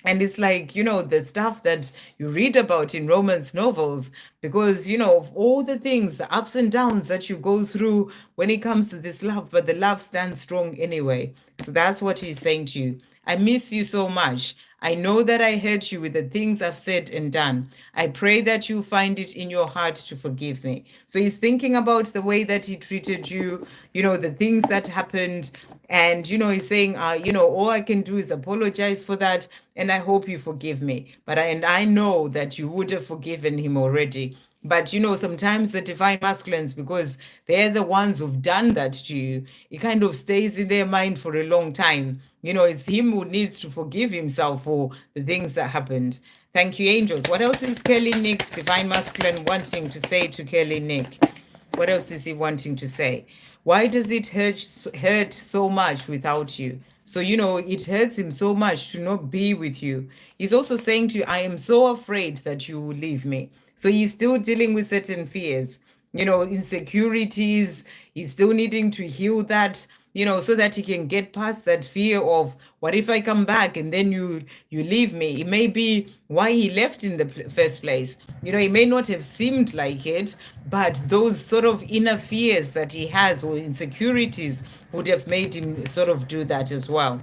And it's like, the stuff that you read about in romance novels, because, of all the things, the ups and downs that you go through when it comes to this love, but the love stands strong anyway. So that's what he's saying to you. I miss you so much. I know that I hurt you with the things I've said and done. I pray that you find it in your heart to forgive me. So he's thinking about the way that he treated you, the things that happened. And, he's saying, all I can do is apologize for that. And I hope you forgive me. And I know that you would have forgiven him already. But, sometimes the divine masculines, because they're the ones who've done that to you, it kind of stays in their mind for a long time. It's him who needs to forgive himself for the things that happened. Thank you, angels. What else is Kelly Nick's divine masculine wanting to say to Kelly Nick? What else is he wanting to say? Why does it hurt so much without you? So, it hurts him so much to not be with you. He's also saying to you, I am so afraid that you will leave me. So he's still dealing with certain fears, insecurities. He's still needing to heal that, so that he can get past that fear of, what if I come back and then you leave me? It may be why he left in the first place. It may not have seemed like it, but those sort of inner fears that he has, or insecurities, would have made him sort of do that as well.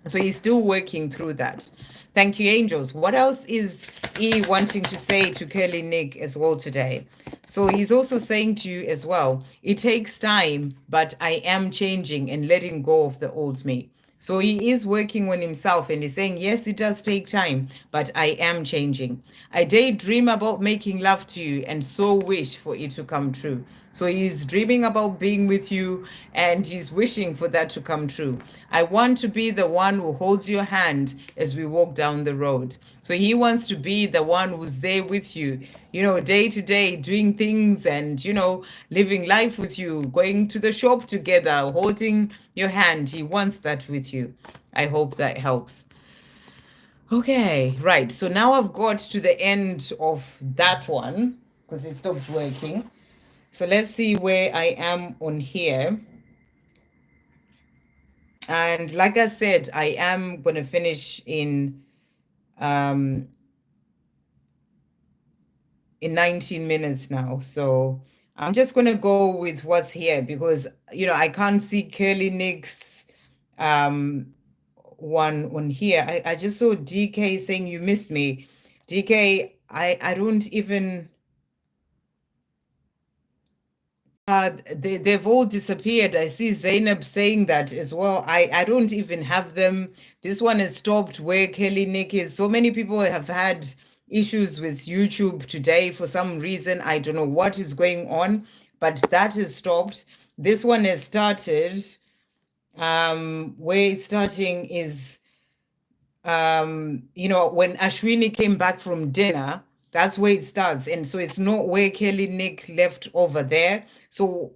So he's still working through that. Thank you, angels. What else is he wanting to say to Kelly Nick as well today? So he's also saying to you as well, it takes time, but I am changing and letting go of the old me. So he is working on himself, and he's saying, yes, it does take time, but I am changing. I daydream about making love to you and so wish for it to come true. So he's dreaming about being with you, and he's wishing for that to come true. I want to be the one who holds your hand as we walk down the road. So he wants to be the one who's there with you, day to day, doing things and, living life with you, going to the shop together, holding your hand. He wants that with you. I hope that helps. Okay, right. So now I've got to the end of that one because it stopped working. So let's see where I am on here. And like I said, I am going to finish in 19 minutes now. So I'm just going to go with what's here because, I can't see Curly Nick's one on here. I just saw DK saying you missed me. DK, I don't even... they've all disappeared. I see Zainab saying that as well. I don't even have them. This one has stopped where Kelly Nick is. So many people have had issues with YouTube today for some reason. I don't know what is going on, but that has stopped. This one has started. Where it's starting is when Ashwini came back from dinner, that's where it starts. And so it's not where Kelly Nick left over there. So,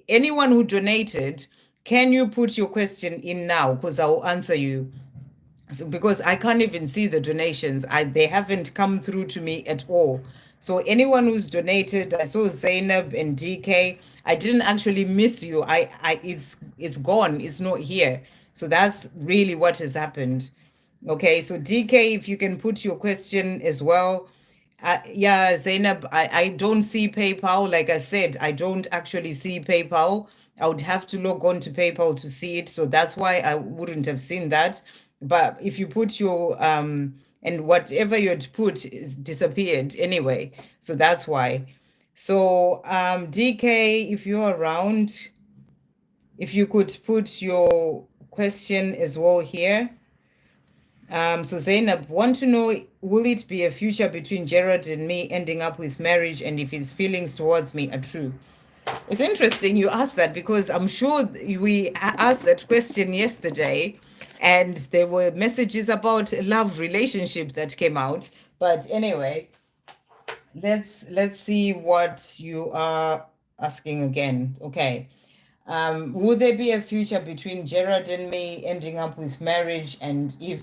anyone who donated, can you put your question in now? Because I'll answer you. So, because I can't even see the donations, they haven't come through to me at all. So anyone who's donated, I saw Zainab and DK. I didn't actually miss you. It's gone. It's not here. So that's really what has happened. Okay, so DK, if you can put your question as well. Yeah, Zainab, I don't see PayPal. Like I said, I don't actually see PayPal. I would have to log on to PayPal to see it. So that's why I wouldn't have seen that. But if you put your and whatever you had put is disappeared anyway. So that's why. So DK, if you're around, if you could put your question as well here. So Zainab, want to know, will it be a future between Gerard and me ending up with marriage, and if his feelings towards me are true? It's interesting you asked that, because I'm sure we asked that question yesterday, and there were messages about love relationship that came out. But anyway, let's see what you are asking again. Okay. Will there be a future between Gerard and me ending up with marriage, and if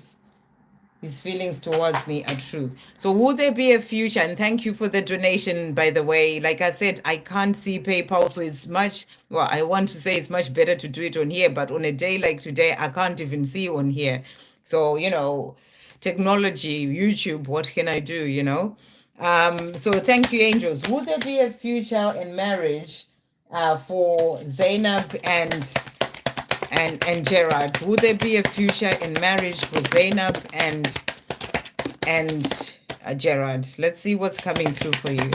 his feelings towards me are true? So will there be a future? And thank you for the donation, by the way. Like I said, I can't see PayPal, so it's much, well, I want to say it's much better to do it on here, but on a day like today, I can't even see on here. So, technology, YouTube, what can I do? So thank you, angels. Will there be a future in marriage for Zainab and Gerard? Will there be a future in marriage for Zainab and Gerard? Let's see what's coming through for you.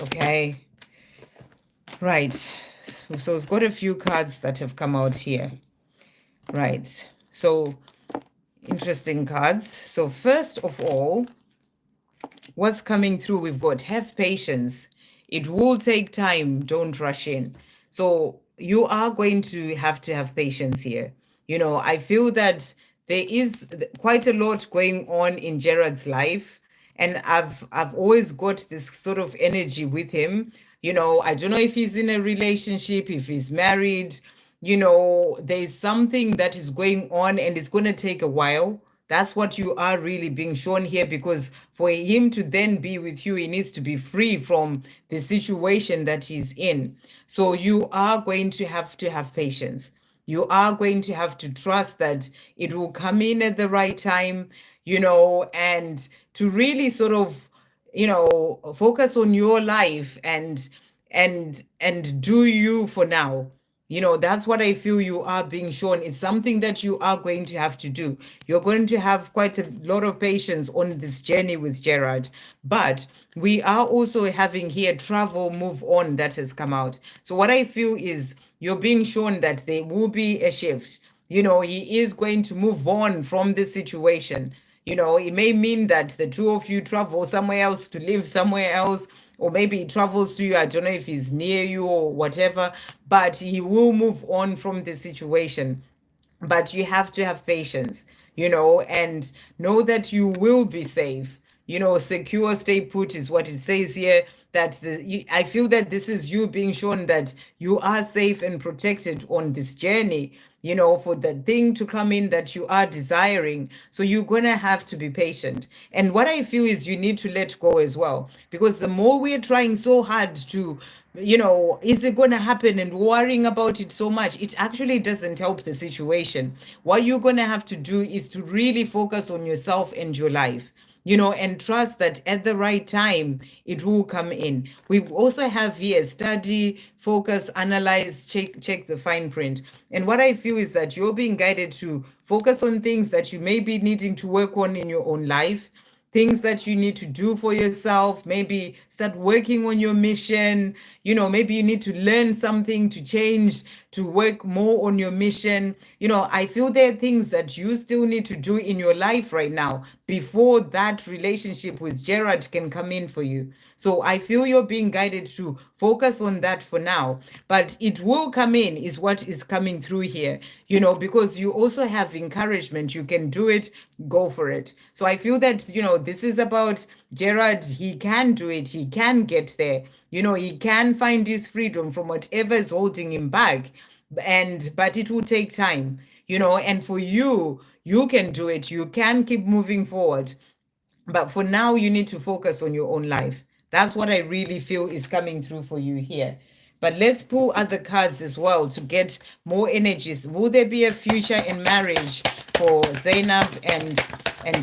Okay. Right. So we've got a few cards that have come out here. Right. So interesting cards. So first of all, what's coming through? We've got have patience. It will take time. Don't rush in. So you are going to have patience here. I feel that there is quite a lot going on in Gerard's life, and I've always got this sort of energy with him. I don't know if he's in a relationship, if he's married. There's something that is going on, and it's going to take a while. That's what you are really being shown here, because for him to then be with you, he needs to be free from the situation that he's in. So you are going to have patience. You are going to have to trust that it will come in at the right time, and to really sort of, focus on your life and do you for now. That's what I feel you are being shown. It's something that you are going to have to do. You're going to have quite a lot of patience on this journey with Gerard. But we are also having here travel, move on, that has come out. So what I feel is you're being shown that there will be a shift. He is going to move on from this situation. It may mean that the two of you travel somewhere else, to live somewhere else, or maybe he travels to you. I don't know if he's near you or whatever, but he will move on from the situation. But you have to have patience, and know that you will be safe. Secure, stay put is what it says here. That I feel that this is you being shown that you are safe and protected on this journey, for the thing to come in that you are desiring. So you're going to have to be patient. And what I feel is you need to let go as well, because the more we're trying so hard to, is it going to happen, and worrying about it so much, it actually doesn't help the situation. What you're going to have to do is to really focus on yourself and your life, and trust that at the right time it will come in. We also have here study, focus, analyze, check the fine print. And what I feel is that you're being guided to focus on things that you may be needing to work on in your own life, things that you need to do for yourself. Maybe start working on your mission. Maybe you need to learn something to change, to work more on your mission. I feel there are things that you still need to do in your life right now before that relationship with Gerard can come in for you. So I feel you're being guided to focus on that for now, but it will come in, is what is coming through here, because you also have encouragement. You can do it, go for it. So I feel that, this is about Gerard. He can do it, he can get there, he can find his freedom from whatever is holding him back. But it will take time, and for you, you can do it, you can keep moving forward. But for now, you need to focus on your own life. That's what I really feel is coming through for you here. But let's pull other cards as well to get more energies. Will there be a future in marriage for Zainab and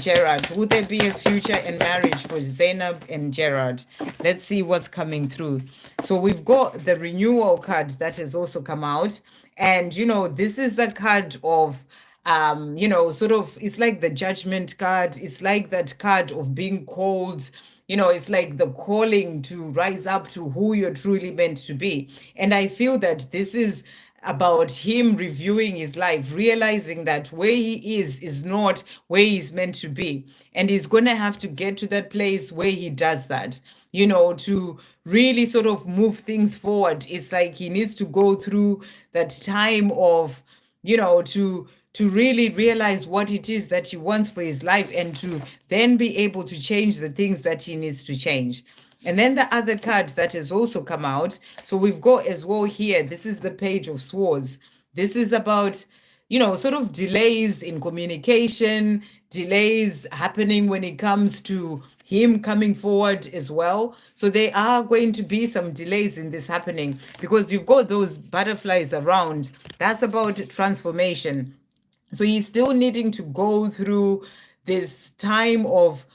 Gerard? Will there be a future in marriage for Zainab and Gerard? Let's see what's coming through. So we've got the renewal card that has also come out. And, this is the card of sort of, it's like the judgment card. It's like that card of being called, it's like the calling to rise up to who you're truly meant to be. And I feel that this is about him reviewing his life, realizing that where he is not where he's meant to be. And he's going to have to get to that place where he does that, to really sort of move things forward. It's like he needs to go through that time of, to really realize what it is that he wants for his life, and to then be able to change the things that he needs to change. And then the other card that has also come out, so we've got as well here, this is the Page of Swords. This is about, sort of delays in communication, delays happening when it comes to him coming forward as well. So there are going to be some delays in this happening, because you've got those butterflies around. That's about transformation. So he's still needing to go through this time of,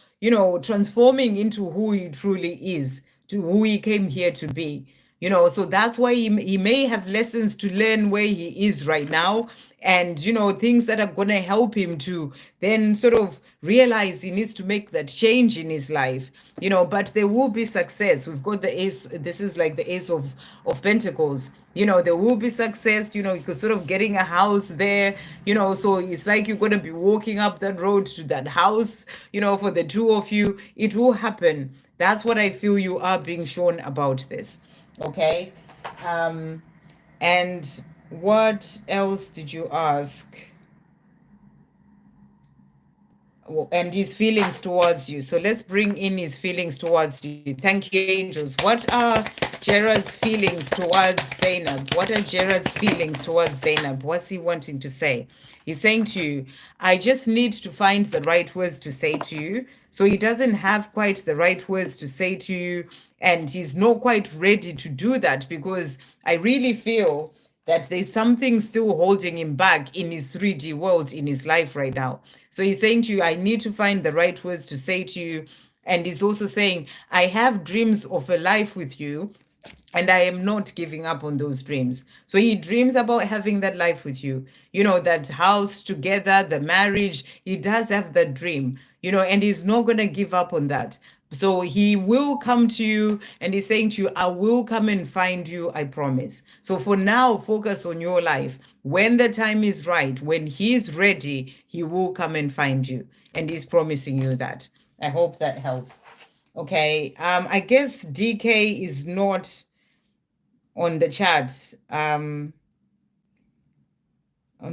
transforming into who he truly is, to who he came here to be. So that's why he may have lessons to learn where he is right now, and things that are going to help him to then sort of realize he needs to make that change in his life. But there will be success. We've got the ace. This is like the Ace of Pentacles. There will be success. You're sort of getting a house there. So it's like you're going to be walking up that road to that house. For the two of you, it will happen. That's what I feel you are being shown about this. Okay. And what else did you ask? And his feelings towards you. So let's bring in his feelings towards you. Thank you, angels. What are Gerard's feelings towards Zainab? What are Gerard's feelings towards Zainab? What's he wanting to say? He's saying to you, I just need to find the right words to say to you. So he doesn't have quite the right words to say to you, and he's not quite ready to do that, because I really feel that there's something still holding him back in his 3D world in his life right now. So he's saying to you, I need to find the right words to say to you. And he's also saying, I have dreams of a life with you, and I am not giving up on those dreams. So he dreams about having that life with you, that house together, the marriage. He does have that dream, and he's not going to give up on that. So he will come to you, and he's saying to you, I will come and find you, I promise. So for now, focus on your life. When the time is right, when he's ready, he will come and find you. And he's promising you that. I hope that helps. Okay. I guess DK is not on the chat. I'm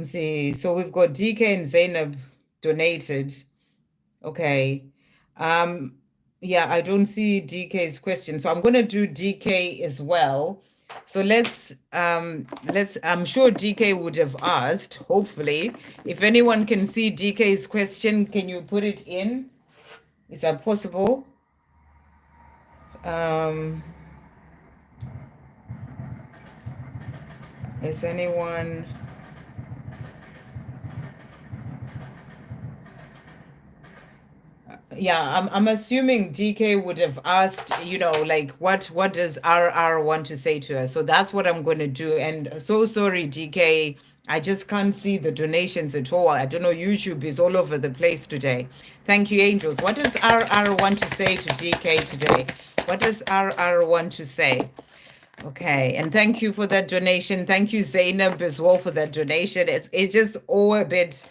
see. So we've got DK and Zainab donated. Okay. Yeah, I don't see DK's question, so I'm going to do DK as well. So let's I'm sure DK would have asked, hopefully. If anyone can see DK's question, can you put it in? Is that possible? Is anyone? Yeah, I'm assuming DK would have asked, like what does RR want to say to us? So that's what I'm going to do. And so sorry, DK, I just can't see the donations at all. I don't know, YouTube is all over the place today. Thank you, angels. What does RR want to say to DK today? What does RR want to say? Okay, and thank you for that donation. Thank you, Zainab, as well, for that donation. It's just all a bit,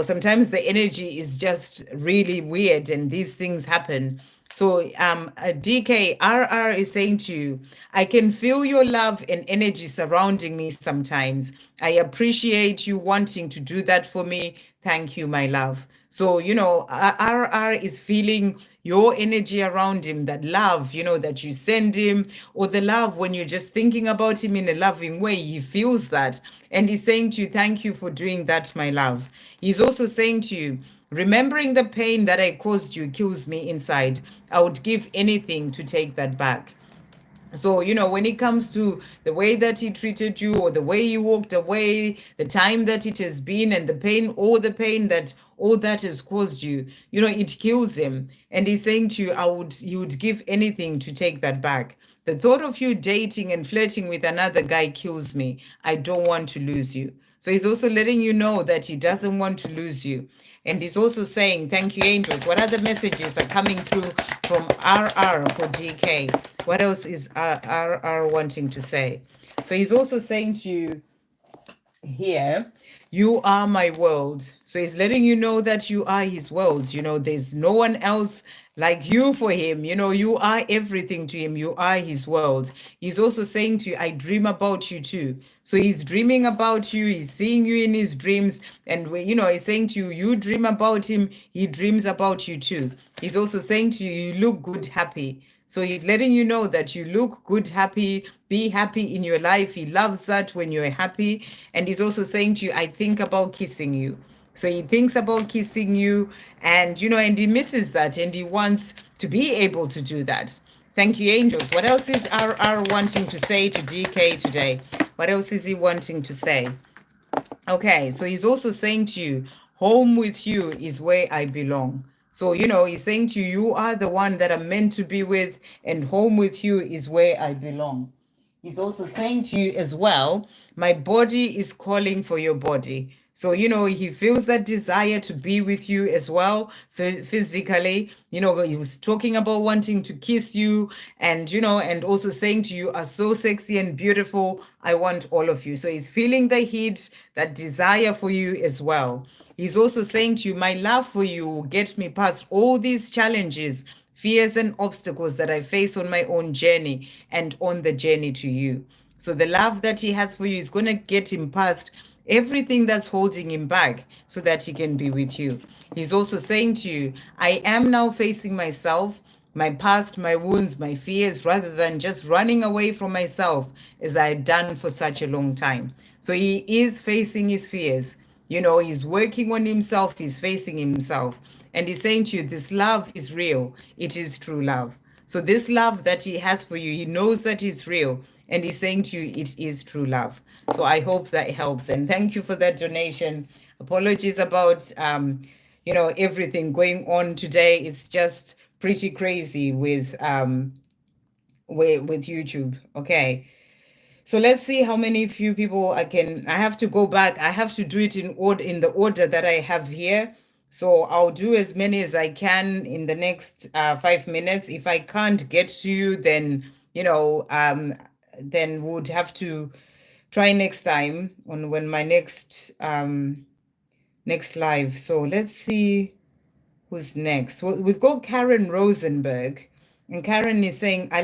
sometimes the energy is just really weird, and these things happen. So DK, RR is saying to you, I can feel your love and energy surrounding me sometimes. I appreciate you wanting to do that for me. Thank you, my love. So, RR is feeling your energy around him, that love, that you send him, or the love when you're just thinking about him in a loving way. He feels that. And he's saying to you, thank you for doing that, my love. He's also saying to you, remembering the pain that I caused you kills me inside. I would give anything to take that back. So, when it comes to the way that he treated you or the way he walked away, the time that it has been and the pain, all that has caused you, it kills him. And he's saying to you, he would give anything to take that back. The thought of you dating and flirting with another guy kills me. I don't want to lose you. So he's also letting you know that he doesn't want to lose you. And he's also saying, thank you, angels. What other messages are coming through from RR for DK? What else is RR wanting to say? So he's also saying to you here, you are my world. So he's letting you know that you are his world. There's no one else like you for him. You are everything to him. You are his world. He's also saying to you, I dream about you too. So he's dreaming about you. He's seeing you in his dreams. And, he's saying to you, you dream about him. He dreams about you too. He's also saying to you, you look good, happy. So he's letting you know that you look good, happy, be happy in your life. He loves that when you're happy. And he's also saying to you, I think about kissing you. So he thinks about kissing you and, and he misses that and he wants to be able to do that. Thank you, angels. What else is RR wanting to say to DK today? What else is he wanting to say? Okay, so he's also saying to you, home with you is where I belong. So, he's saying to you, you are the one that I'm meant to be with, and home with you is where I belong. He's also saying to you as well, my body is calling for your body. So, he feels that desire to be with you as well, physically. He was talking about wanting to kiss you and, and also saying to you, are so sexy and beautiful. I want all of you. So he's feeling the heat, that desire for you as well. He's also saying to you, my love for you will get me past all these challenges, fears and obstacles that I face on my own journey and on the journey to you. So the love that he has for you is going to get him past everything that's holding him back so that he can be with you. He's also saying to you, I am now facing myself, my past, my wounds, my fears, rather than just running away from myself as I've done for such a long time. So he is facing his fears. He's working on himself, he's facing himself. And he's saying to you, this love is real. It is true love. So this love that he has for you, he knows that it's real. And he's saying to you, it is true love. So I hope that helps. And thank you for that donation. Apologies about, everything going on today. It's just pretty crazy with YouTube. Okay. So let's see how many few people I have to go back. I have to do it in the order that I have here. So I'll do as many as I can in the next 5 minutes. If I can't get to you, then, then would have to try next time when my next live. So let's see who's next. Well, we've got Karen Rosenberg. And Karen is saying, I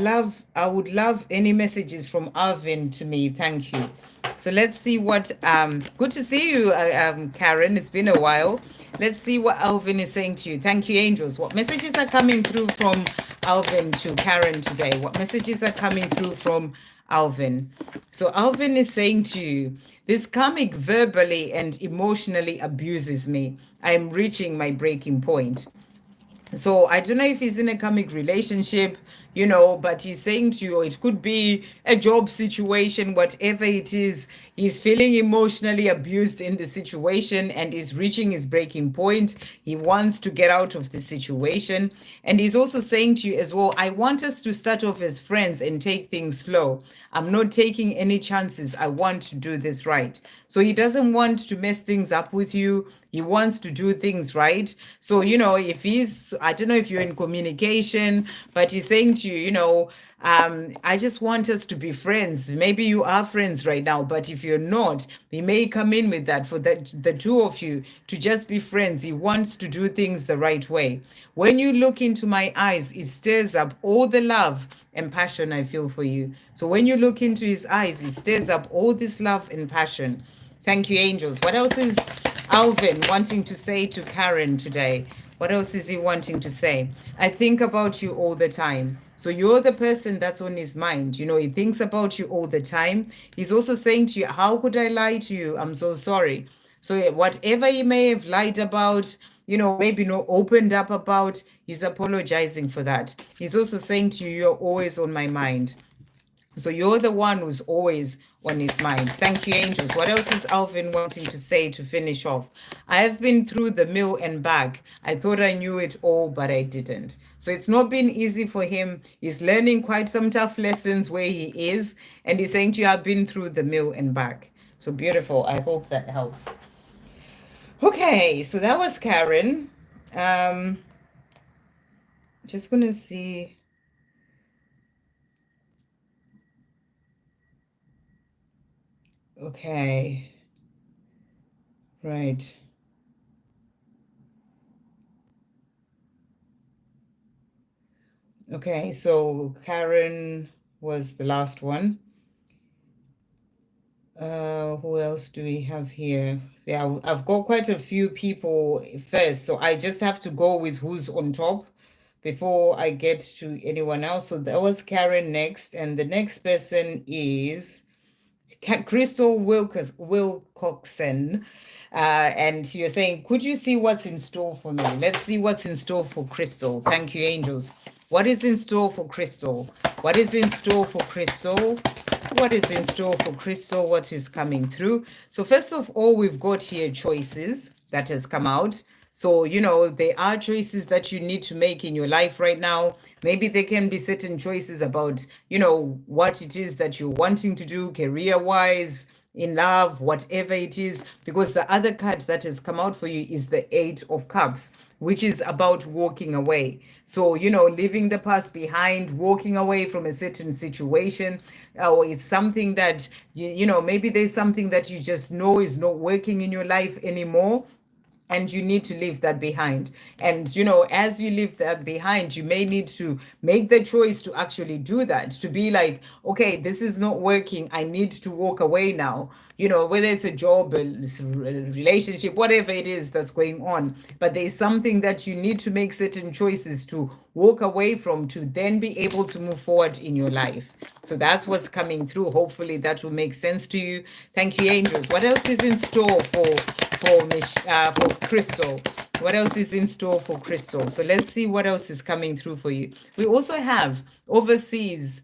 would love any messages from Arvin to me. Thank you. So let's see what, good to see you, Karen. It's been a while. Let's see what Alvin is saying to you. Thank you, angels. What messages are coming through from Alvin to Karen today? What messages are coming through from Alvin? So Alvin is saying to you, this karmic verbally and emotionally abuses me. I'm reaching my breaking point. So I don't know if he's in a karmic relationship, but he's saying to you, it could be a job situation, whatever it is, he's feeling emotionally abused in the situation and is reaching his breaking point. He wants to get out of the situation. And he's also saying to you as well, I want us to start off as friends and take things slow. I'm not taking any chances. I want to do this right. So he doesn't want to mess things up with you. He wants to do things right. So, if I don't know if you're in communication, but he's saying to you, I just want us to be friends. Maybe you are friends right now, but if you're not, he may come in with that for the two of you to just be friends. He wants to do things the right way. When you look into my eyes, it stirs up all the love and passion I feel for you. So when you look into his eyes, it stirs up all this love and passion. Thank you, angels. What else is Alvin wanting to say to Karen today? What else is he wanting to say? I think about you all the time. So you're the person that's on his mind. You know, he thinks about you all the time. He's also saying to you, how could I lie to you? I'm so sorry. So whatever he may have lied about, you know, maybe not opened up about, he's apologizing for that. He's also saying to you, you're always on my mind. So you're the one who's always on his mind. Thank you, angels. What else is Alvin wanting to say to finish off? I have been through the mill and back. I thought I knew it all, but I didn't. So it's not been easy for him. He's learning quite some tough lessons where he is. And he's saying to you, I've been through the mill and back. So beautiful. I hope that helps. Okay, so that was Karen. Just going to see. Okay. Right. Okay, so Karen was the last one. Who else do we have here? Yeah, I've got quite a few people first, so I just have to go with who's on top before I get to anyone else. So that was Karen next, and the next person is Crystal Wilcoxon. And you're saying, could you see what's in store for me? Let's see what's in store for Crystal. Thank you, angels. What is in store for Crystal? What is in store for Crystal? What is in store for Crystal? What is coming through? So first of all, we've got here choices that has come out. So, you know, there are choices that you need to make in your life right now. Maybe there can be certain choices about, you know, what it is that you're wanting to do career-wise, in love, whatever it is, because the other card that has come out for you is the Eight of Cups, which is about walking away. So, you know, leaving the past behind, walking away from a certain situation, or it's something that, you know, maybe there's something that you just know is not working in your life anymore, and you need to leave that behind. And you know, as you leave that behind, you may need to make the choice to actually do that, to be like, okay, this is not working, I need to walk away now. You know, whether it's a job, a relationship, whatever it is that's going on, but there's something that you need to make certain choices to walk away from, to then be able to move forward in your life. So that's what's coming through. Hopefully that will make sense to you. Thank you, angels. What else is in store for Crystal? What else is in store for Crystal? So let's see what else is coming through for you. We also have overseas,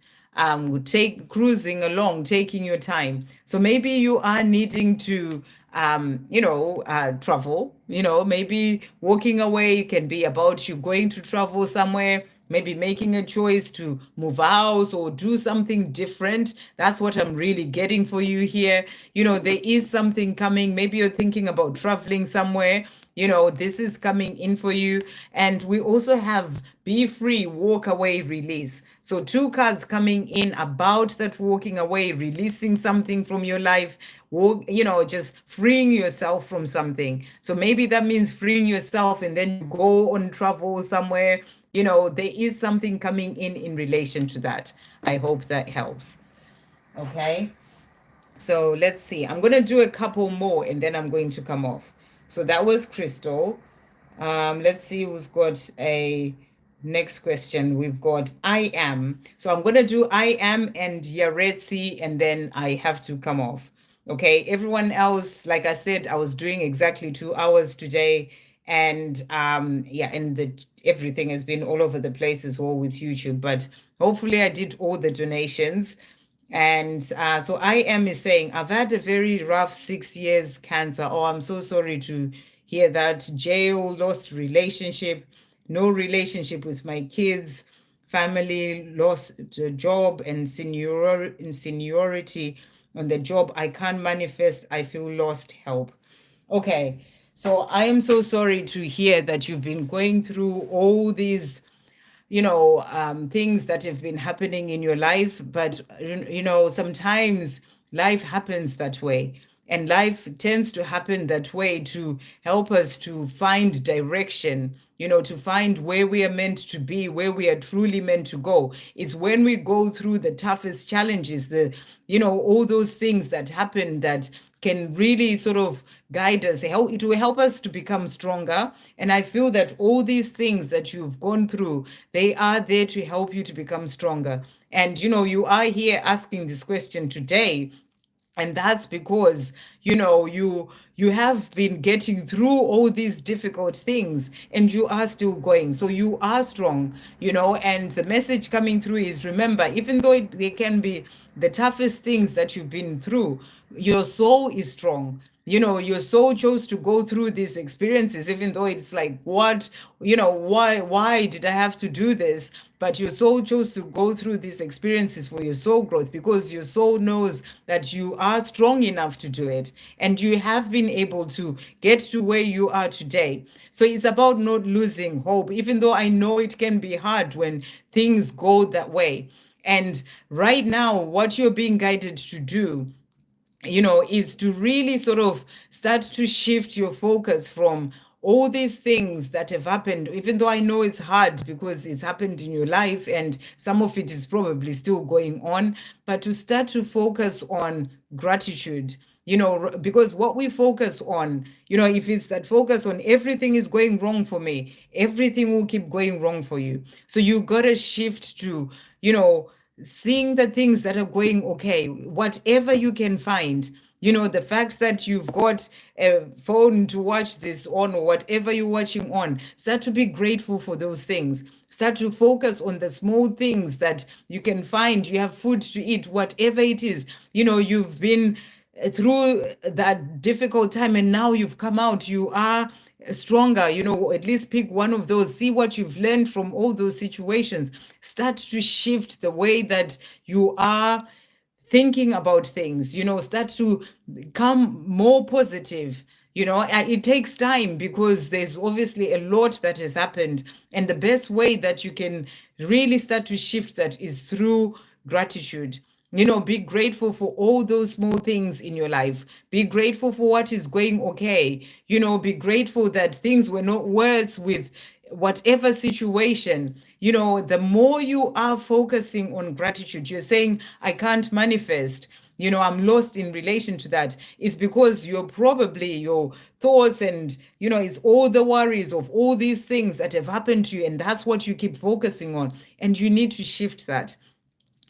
cruising along, taking your time. So maybe you are needing to travel. You know, maybe walking away can be about you going to travel somewhere, maybe making a choice to move house or do something different. That's what I'm really getting for you here. You know, there is something coming. Maybe you're thinking about traveling somewhere. You know, this is coming in for you. And we also have be free, walk away, release. So two cards coming in about that walking away, releasing something from your life, you know, just freeing yourself from something. So maybe that means freeing yourself and then you go on travel somewhere. You know, there is something coming in relation to that. I hope that helps. Okay. So let's see. I'm going to do a couple more and then I'm going to come off. So that was Crystal. Let's see who's got a next question. We've got I am. So I'm going to do I am and Yaretsi, and then I have to come off. Okay. Everyone else, like I said, I was doing exactly 2 hours today. And yeah, and everything has been all over the place as well with YouTube. But hopefully I did all the donations. And so I am is saying, I've had a very rough 6 years cancer. Oh, I'm so sorry to hear that. Jail, lost relationship, no relationship with my kids, family, lost a job and seniority on the job. I can't manifest. I feel lost. Help. Okay. So I am so sorry to hear that you've been going through all these things that have been happening in your life. But, sometimes life happens that way. And life tends to happen that way to help us to find direction, to find where we are meant to be, where we are truly meant to go. It's when we go through the toughest challenges, all those things that happen that can really sort of guide us. It will help us to become stronger. And I feel that all these things that you've gone through, they are there to help you to become stronger. And, you are here asking this question today, and that's because you have been getting through all these difficult things, and you are still going, so you are strong. And the message coming through is, remember, even though they can be the toughest things that you've been through, your soul is strong. Your soul chose to go through these experiences, even though it's like, why did I have to do this? But your soul chose to go through these experiences for your soul growth, because your soul knows that you are strong enough to do it, and you have been able to get to where you are today. So it's about not losing hope, even though I know it can be hard when things go that way. And right now, what you're being guided to do, is to really sort of start to shift your focus from all these things that have happened, even though I know it's hard because it's happened in your life and some of it is probably still going on, but to start to focus on gratitude. Because what we focus on, if it's that focus on everything is going wrong for me, everything will keep going wrong for you. So you got to shift to, seeing the things that are going okay, whatever you can find. The fact that you've got a phone to watch this on, or whatever you're watching on, start to be grateful for those things. Start to focus on the small things that you can find. You have food to eat, whatever it is. You've been through that difficult time, and now you've come out, you are stronger. At least pick one of those, see what you've learned from all those situations. Start to shift the way that you are thinking about things. Start to become more positive. It takes time, because there's obviously a lot that has happened, and the best way that you can really start to shift that is through gratitude. Be grateful for all those small things in your life. Be grateful for what is going okay. Be grateful that things were not worse with whatever situation. The more you are focusing on gratitude, you're saying, I can't manifest, I'm lost in relation to that. It's because you're probably, your thoughts and, it's all the worries of all these things that have happened to you, and that's what you keep focusing on. And you need to shift that.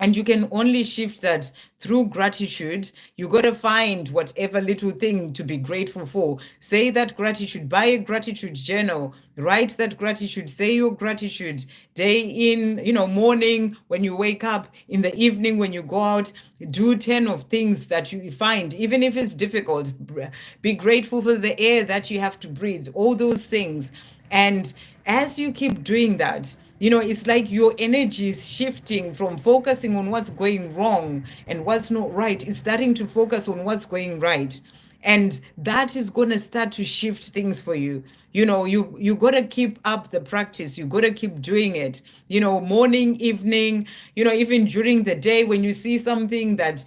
And you can only shift that through gratitude. You got to find whatever little thing to be grateful for. Say that gratitude, buy a gratitude journal, write that gratitude, say your gratitude day in, morning when you wake up, in the evening when you go out. Do 10 of things that you find, even if it's difficult. Be grateful for the air that you have to breathe, all those things. And as you keep doing that, it's like your energy is shifting from focusing on what's going wrong and what's not right. It's starting to focus on what's going right. And that is going to start to shift things for you. You got to keep up the practice. You got to keep doing it, morning, evening, even during the day, when you see something that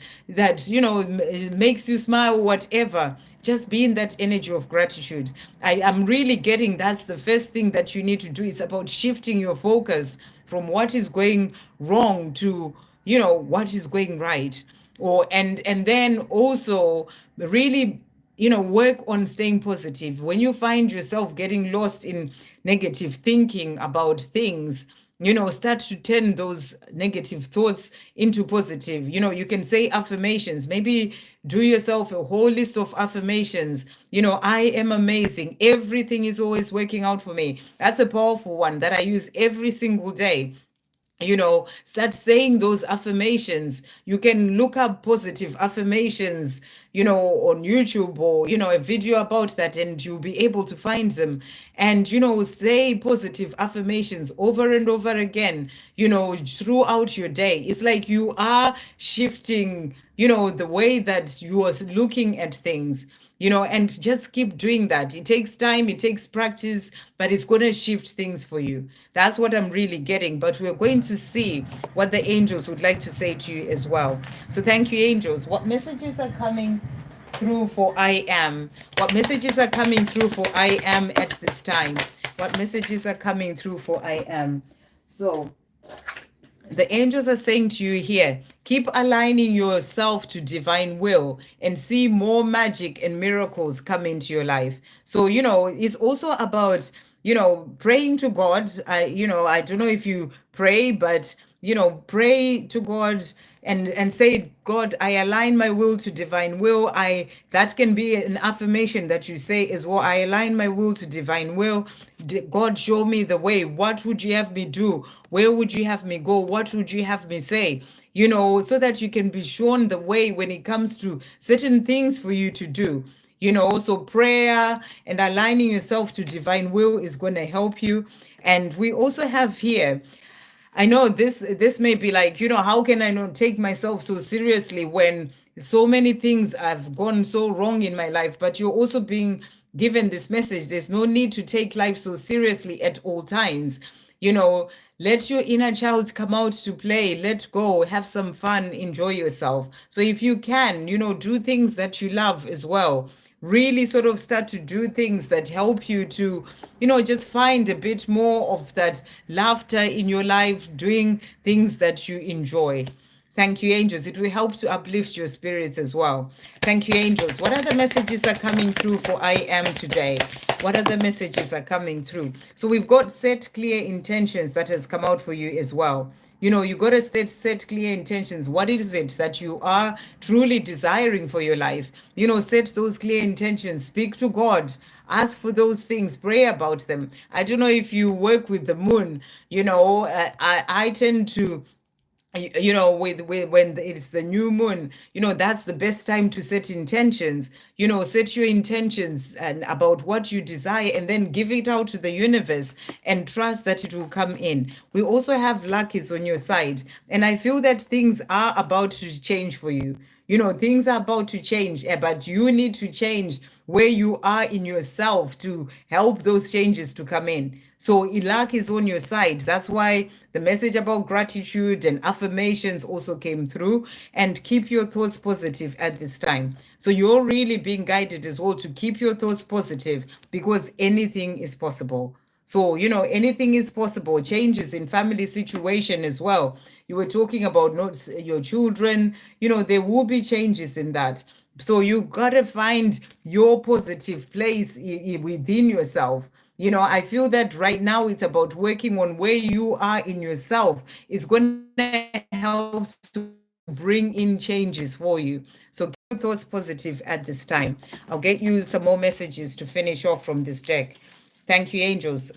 makes you smile, whatever. Just be in that energy of gratitude. I am really getting that's the first thing that you need to do. It's about shifting your focus from what is going wrong to, what is going right. And then also really, work on staying positive. When you find yourself getting lost in negative thinking about things, start to turn those negative thoughts into positive. You can say affirmations. Maybe do yourself a whole list of affirmations. I am amazing. Everything is always working out for me. That's a powerful one that I use every single day. Start saying those affirmations. You can look up positive affirmations, on YouTube, or, a video about that, and you'll be able to find them. And, say positive affirmations over and over again, throughout your day. It's like you are shifting, the way that you are looking at things. and just keep doing that. It takes time, it takes practice, but it's going to shift things for you. That's what I'm really getting. But we're going to see what the angels would like to say to you as well. So thank you, angels. What messages are coming through for I am? What messages are coming through for I am at this time? What messages are coming through for I am? So the angels are saying to you here, keep aligning yourself to divine will and see more magic and miracles come into your life. So, it's also about, praying to God. I don't know if you pray, but, pray to God and say, God, I align my will to divine will. That can be an affirmation that you say as well. I align my will to divine will. God, show me the way. What would you have me do? Where would you have me go? What would you have me say? So that you can be shown the way when it comes to certain things for you to do. So prayer and aligning yourself to divine will is going to help you. And we also have here, I know this may be like, how can I not take myself so seriously when so many things have gone so wrong in my life? But you're also being given this message. There's no need to take life so seriously at all times. Let your inner child come out to play, let go, have some fun, enjoy yourself. So if you can, do things that you love as well. Really sort of start to do things that help you to, just find a bit more of that laughter in your life, doing things that you enjoy. Thank you, angels. It will help to uplift your spirits as well. Thank you, angels. What other messages are coming through for I am today? What other messages are coming through? So we've got set clear intentions that has come out for you as well. You got to set clear intentions. What is it that you are truly desiring for your life? Set those clear intentions. Speak to God. Ask for those things. Pray about them. I don't know if you work with the moon. I tend to, with when it's the new moon, that's the best time to set intentions. Set your intentions and about what you desire, and then give it out to the universe and trust that it will come in. We also have luck is on your side, and I feel that things are about to change for you. Things are about to change, but you need to change where you are in yourself to help those changes to come in. So luck is on your side. That's why the message about gratitude and affirmations also came through. And keep your thoughts positive at this time. So you're really being guided as well to keep your thoughts positive, because anything is possible. So, anything is possible. Changes in family situation as well. You were talking about not your children, there will be changes in that. So you got to find your positive place within yourself. I feel that right now it's about working on where you are in yourself. It's going to help to bring in changes for you. So keep your thoughts positive at this time. I'll get you some more messages to finish off from this deck. Thank you, angels.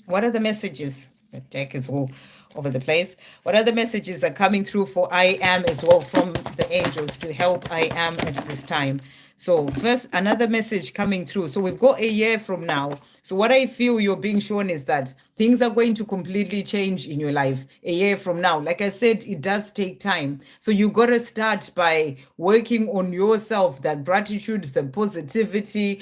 What are the messages? The deck is all over the place. What other messages are coming through for I am as well from the angels to help I am at this time? So first, another message coming through. So we've got a year from now. So what I feel you're being shown is that things are going to completely change in your life a year from now. Like I said, it does take time. So you got to start by working on yourself, that gratitude, the positivity,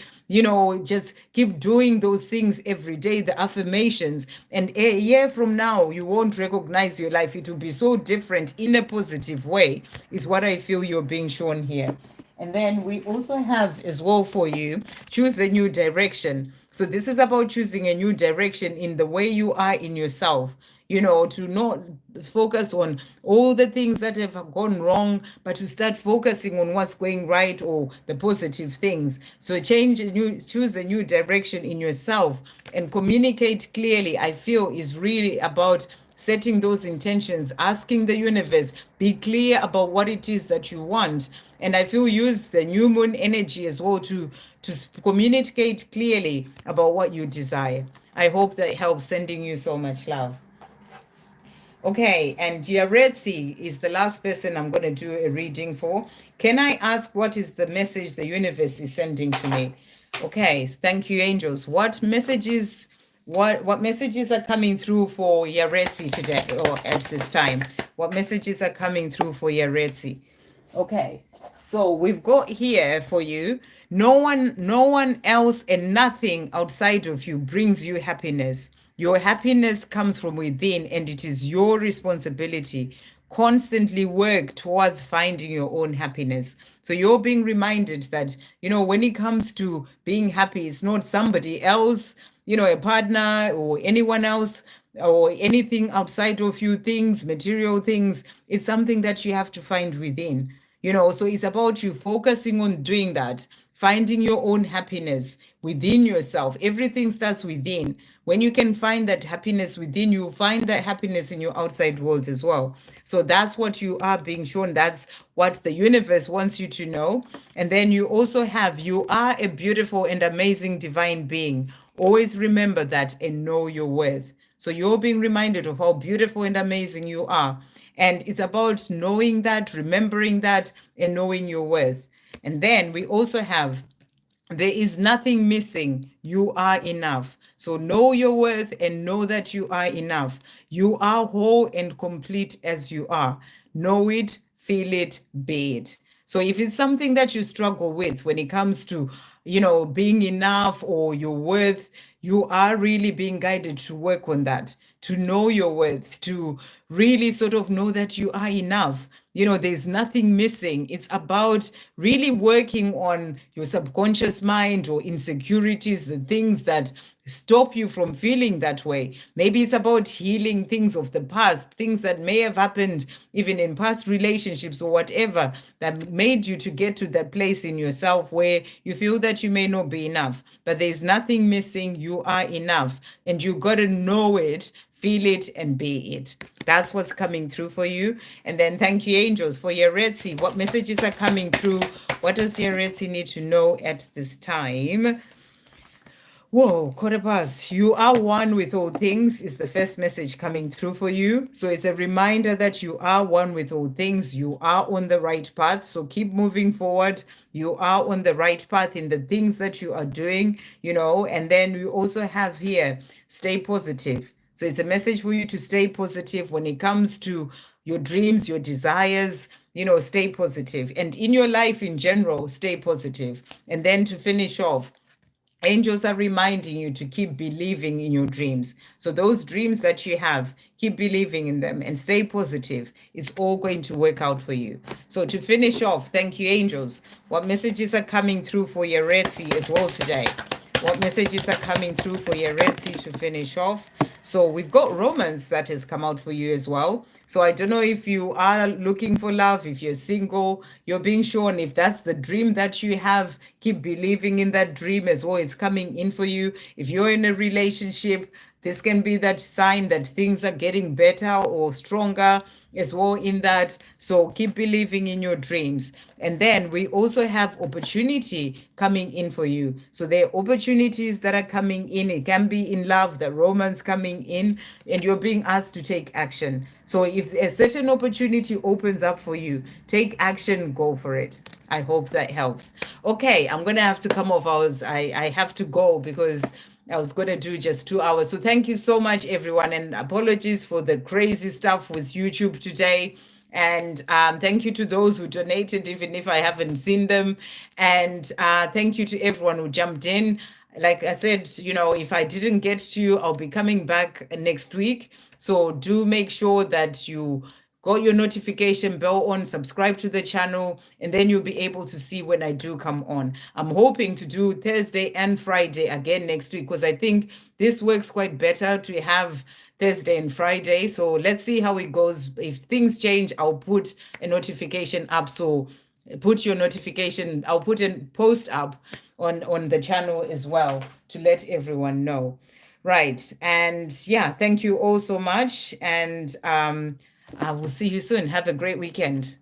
just keep doing those things every day, the affirmations. And a year from now, you won't recognize your life. It will be so different in a positive way, is what I feel you're being shown here. And then we also have as well for you, choose a new direction. So this is about choosing a new direction in the way you are in yourself, to not focus on all the things that have gone wrong, but to start focusing on what's going right or the positive things. So choose a new direction in yourself and communicate clearly, I feel, is really about setting those intentions, asking the universe, be clear about what it is that you want. And I feel use the new moon energy as well to communicate clearly about what you desire. I hope that helps. Sending you so much love. Okay, and Yaretsi is the last person I'm going to do a reading for. Can I ask what is the message the universe is sending to me? Okay, thank you, angels. What messages are coming through for Yaretsi today or at this time? What messages are coming through for Yaretsi? Okay, So we've got here for you, no one else and nothing outside of you brings you happiness. Your happiness comes from within, and it is your responsibility. Constantly work towards finding your own happiness. So you're being reminded that, when it comes to being happy, it's not somebody else, a partner or anyone else or anything outside of you, things, material things. It's something that you have to find within. So it's about you focusing on doing that, finding your own happiness within yourself. Everything starts within. When you can find that happiness within you, find that happiness in your outside world as well. So that's what you are being shown. That's what the universe wants you to know. And then you also you are a beautiful and amazing divine being. Always remember that and know your worth. So you're being reminded of how beautiful and amazing you are. And it's about knowing that, remembering that, and knowing your worth. And then we also have, there is nothing missing. You are enough. So know your worth and know that you are enough. You are whole and complete as you are. Know it, feel it, be it. So if it's something that you struggle with when it comes to, being enough or your worth, you are really being guided to work on that, to know your worth, to really sort of know that you are enough. There's nothing missing. It's about really working on your subconscious mind or insecurities, the things that stop you from feeling that way. Maybe it's about healing things of the past, things that may have happened even in past relationships or whatever that made you to get to that place in yourself where you feel that you may not be enough. But there's nothing missing. You are enough. And you got to know it, feel it, and be it. That's what's coming through for you. And then thank you, angels, for your Retsi. What messages are coming through? What does your Retsi need to know at this time? Whoa, Kodapas, you are one with all things is the first message coming through for you. So it's a reminder that you are one with all things. You are on the right path. So keep moving forward. You are on the right path in the things that you are doing, and then we also have here, stay positive. So it's a message for you to stay positive when it comes to your dreams, your desires, stay positive. And in your life in general, stay positive. And then to finish off, angels are reminding you to keep believing in your dreams. So those dreams that you have, keep believing in them and stay positive. It's all going to work out for you. So to finish off, thank you, angels. What messages are coming through for your Retsi as well today? What messages are coming through for your Retsi to finish off? So we've got romance that has come out for you as well. So I don't know if you are looking for love, if you're single, you're being shown if that's the dream that you have, keep believing in that dream as well. It's coming in for you. If you're in a relationship, this can be that sign that things are getting better or stronger as well in that. So keep believing in your dreams. And then we also have opportunity coming in for you. So there are opportunities that are coming in. It can be in love, the romance coming in, and you're being asked to take action. So if a certain opportunity opens up for you, take action, go for it. I hope that helps. Okay, I'm going to have to come off. I have to go because I was going to do just 2 hours. So thank you so much, everyone. And apologies for the crazy stuff with YouTube today. And thank you to those who donated, even if I haven't seen them. And thank you to everyone who jumped in. Like I said, if I didn't get to you, I'll be coming back next week. So do make sure that you got your notification bell on, subscribe to the channel, and then you'll be able to see when I do come on. I'm hoping to do Thursday and Friday again next week because I think this works quite better to have Thursday and Friday. So let's see how it goes. If things change, I'll put a notification up. So put your notification, I'll put a post up on the channel as well to let everyone know. Right. And yeah, thank you all so much. And I will see you soon. Have a great weekend.